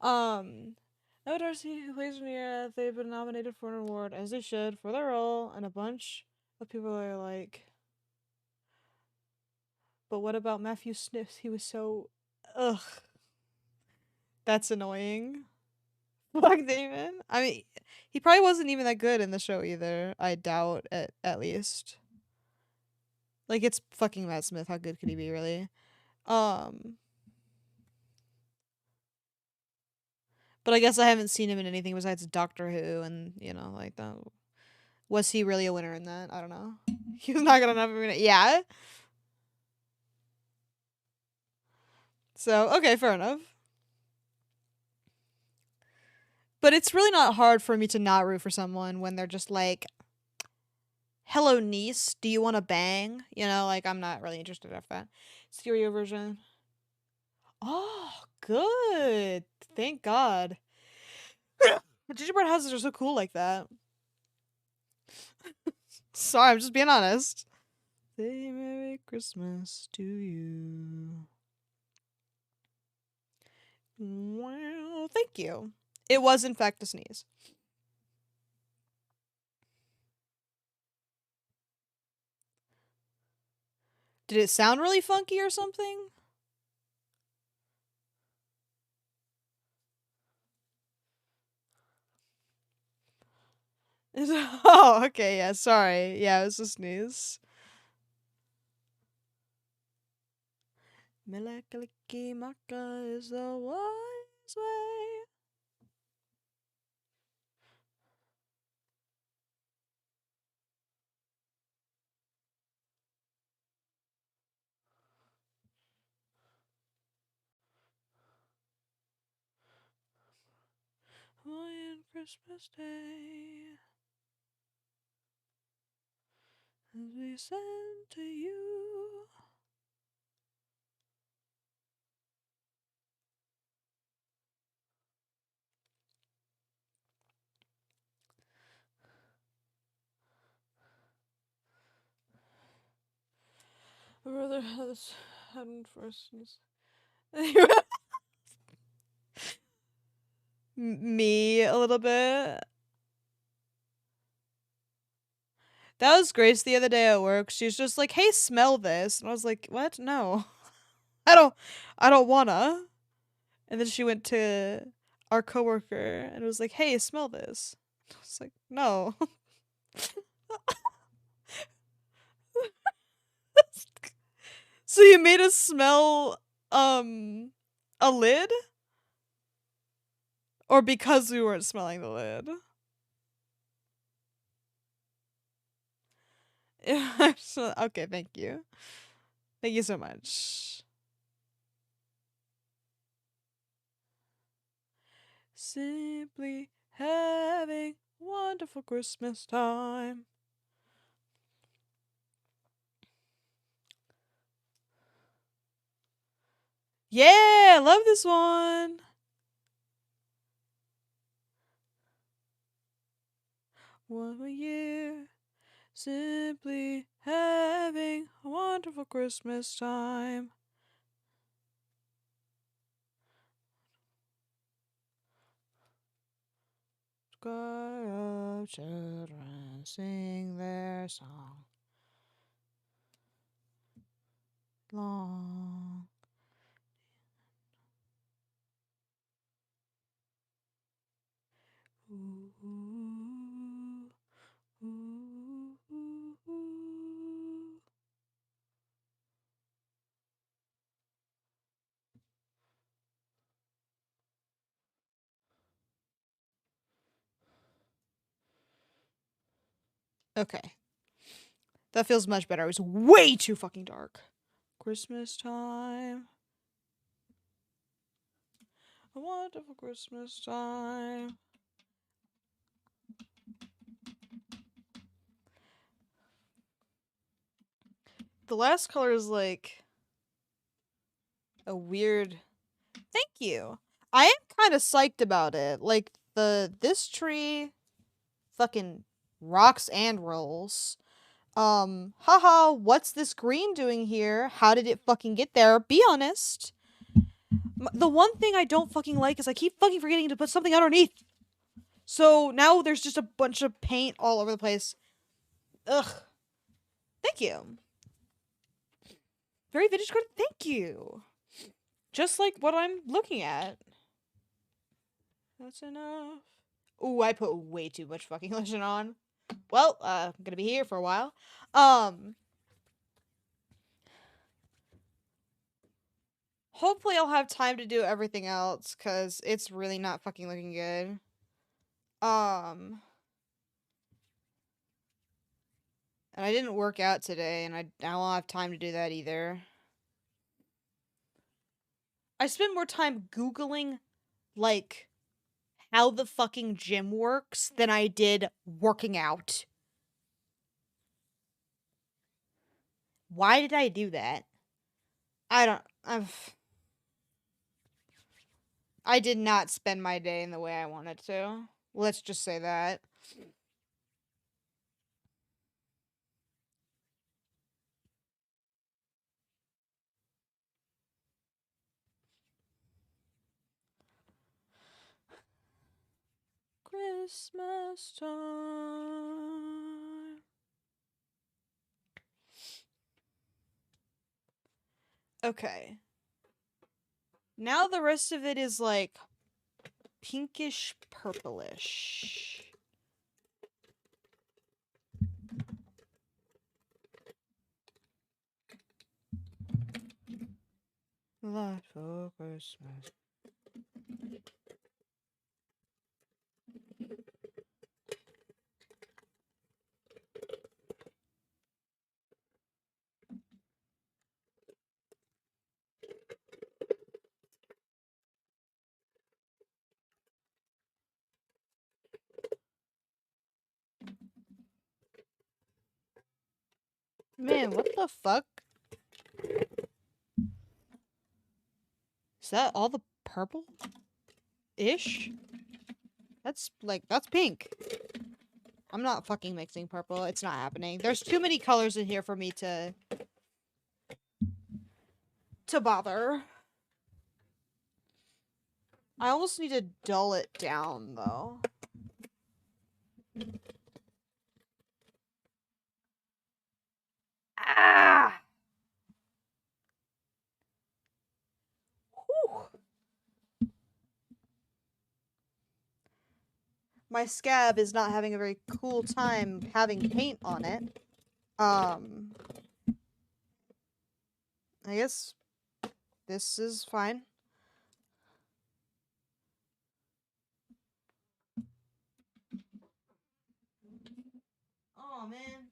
Um, no Darcy, who plays Mia, they've been nominated for an award, as they should, for their role, and a bunch of people are like, but what about Matthew Sniffs? He was so. Ugh. That's annoying. Fuck Damon. I mean, he probably wasn't even that good in the show either. I doubt, at least. Like, it's fucking Matt Smith. How good could he be, really? Um, but I guess I haven't seen him in anything besides Doctor Who, and like that. Was he really a winner in that? I don't know. He was not gonna have a winner. Yeah. So okay, fair enough. But it's really not hard for me to not root for someone when they're just like, "Hello, niece. Do you want to bang?" Like I'm not really interested after that. Stereo version. Oh, good. Thank God. Gingerbread houses are so cool like that. Sorry, I'm just being honest. Say Merry Christmas to you. Well, thank you. It was, in fact, a sneeze. Did it sound really funky or something? Oh, okay, yeah, sorry. Yeah, it was a sneeze. Melakaliki maka is the wise way. On Christmas Day. as we send to you. I'd rather have this happen first. Me a little bit. That was Grace the other day at work. She was just like, "Hey, smell this," and I was like, "What? No, I don't wanna." And then she went to our coworker and was like, "Hey, smell this." I was like, "No." So you made us smell a lid, or because we weren't smelling the lid? Okay, thank you. Thank you so much. Simply having wonderful Christmas time. Yeah, I love this one. One more year, simply having a wonderful Christmas time. Choir of children sing their song long. Ooh, ooh, ooh, ooh, ooh. Okay, that feels much better. It was way too fucking dark. Christmas time. A wonderful Christmas time. The last color is like a weird. Thank you. I am kind of psyched about it. Like this tree fucking rocks and rolls. Haha, what's this green doing here? How did it fucking get there? Be honest. The one thing I don't fucking like is I keep fucking forgetting to put something underneath. So now there's just a bunch of paint all over the place. Ugh. Thank you. Very vintage card. Thank you. Just like what I'm looking at. That's enough. Ooh, I put way too much fucking lotion on. Well, I'm gonna be here for a while. Hopefully I'll have time to do everything else, cause it's really not fucking looking good. And I didn't work out today, and I don't have time to do that either. I spent more time Googling, like, how the fucking gym works than I did working out. Why did I do that? I don't. I did not spend my day in the way I wanted to. Let's just say that. Christmas time. Okay. Now the rest of it is like pinkish purplish. Light for Christmas. Man, what the fuck? Is that all the purple? Ish? That's pink. I'm not fucking mixing purple. It's not happening. There's too many colors in here for me to bother. I almost need to dull it down, though. Ah! Whew. My scab is not having a very cool time having paint on it. I guess this is fine. Oh, man.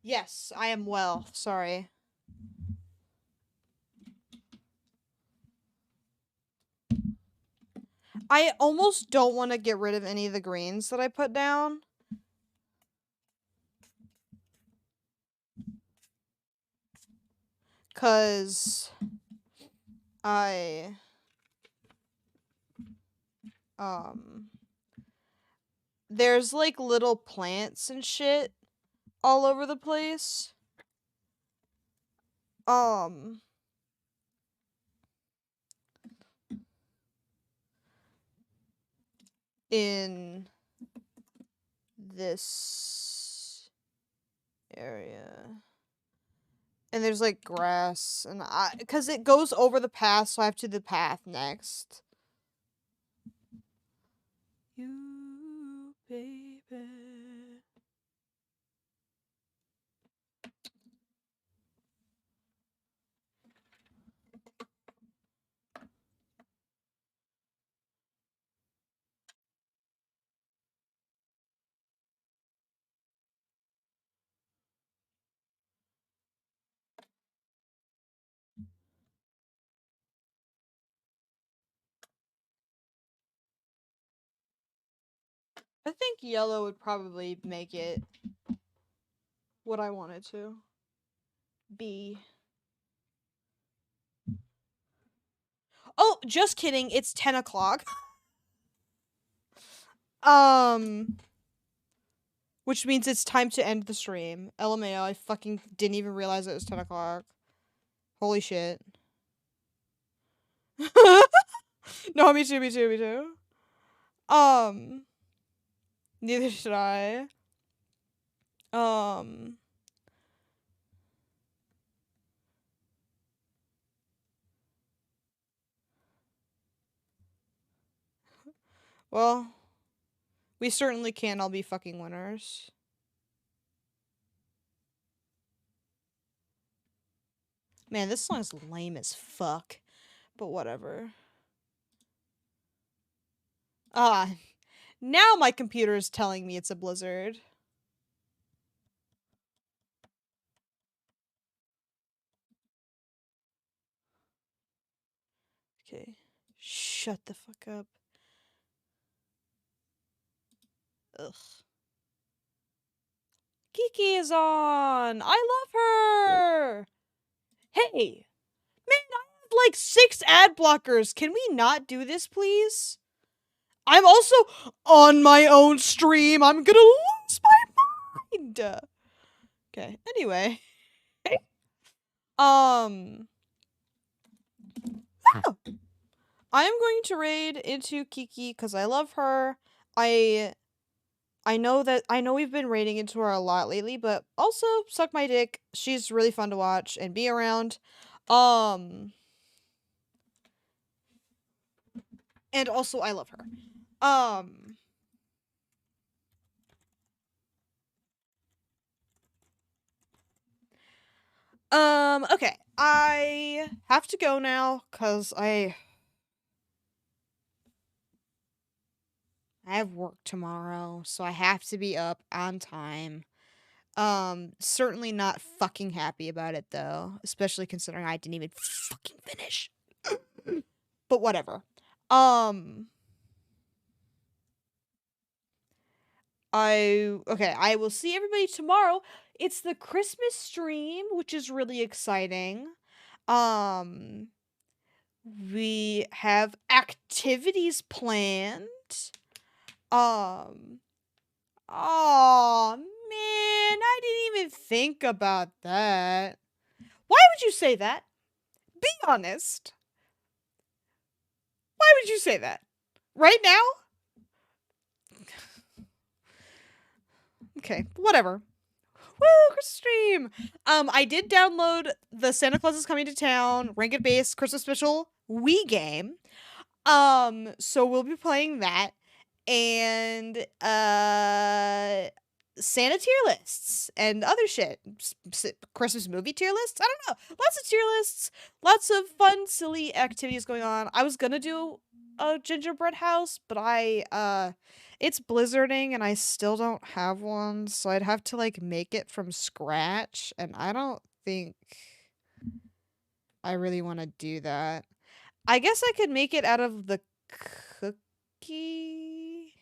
Yes, I am well. Sorry. I almost don't want to get rid of any of the greens that I put down. Cause I there's like little plants and shit all over the place. In this area. And there's like grass and cuz it goes over the path, so I have to do the path next. You baby. I think yellow would probably make it what I wanted to be. Oh, just kidding. It's 10 o'clock. Which means it's time to end the stream. LMAO, I fucking didn't even realize it was 10 o'clock. Holy shit. No, me too. Neither should I. Well, we certainly can't all be fucking winners. Man, this song's lame as fuck. But whatever. Now my computer is telling me it's a blizzard. Okay. Shut the fuck up. Ugh. Kiki is on! I love her! Hey! Man, I have like 6 ad blockers. Can we not do this, please? I'm also on my own stream. I'm gonna lose my mind! Okay, anyway. Oh. I am going to raid into Kiki because I love her. I know we've been raiding into her a lot lately, but also suck my dick. She's really fun to watch and be around. And also I love her. Okay. I have to go now cuz I have work tomorrow, so I have to be up on time. Certainly not fucking happy about it though, especially considering I didn't even fucking finish. But whatever. I will see everybody tomorrow. It's the Christmas stream, which is really exciting. Um, we have activities planned. Um, oh man, I didn't even think about that. Why would you say that? Be honest. Why would you say that? Right now? Okay, whatever. Woo, Christmas stream. I did download the Santa Claus is Coming to Town ranked based Christmas special Wii game. So we'll be playing that and Santa tier lists and other shit. Christmas movie tier lists? I don't know. Lots of tier lists, lots of fun, silly activities going on. I was gonna do a gingerbread house, but it's blizzarding and I still don't have one, so I'd have to like make it from scratch, and I don't think I really want to do that. I guess I could make it out of the cookie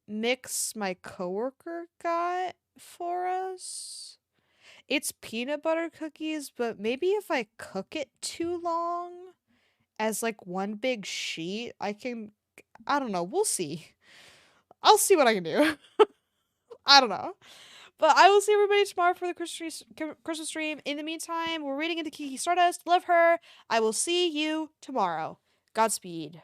mix my coworker got for us. It's peanut butter cookies, but maybe if I cook it too long as like one big sheet, I don't know, we'll see. I'll see what I can do. I don't know. But I will see everybody tomorrow for the Christmas stream. In the meantime, we're reading into Kiki Stardust. Love her. I will see you tomorrow. Godspeed.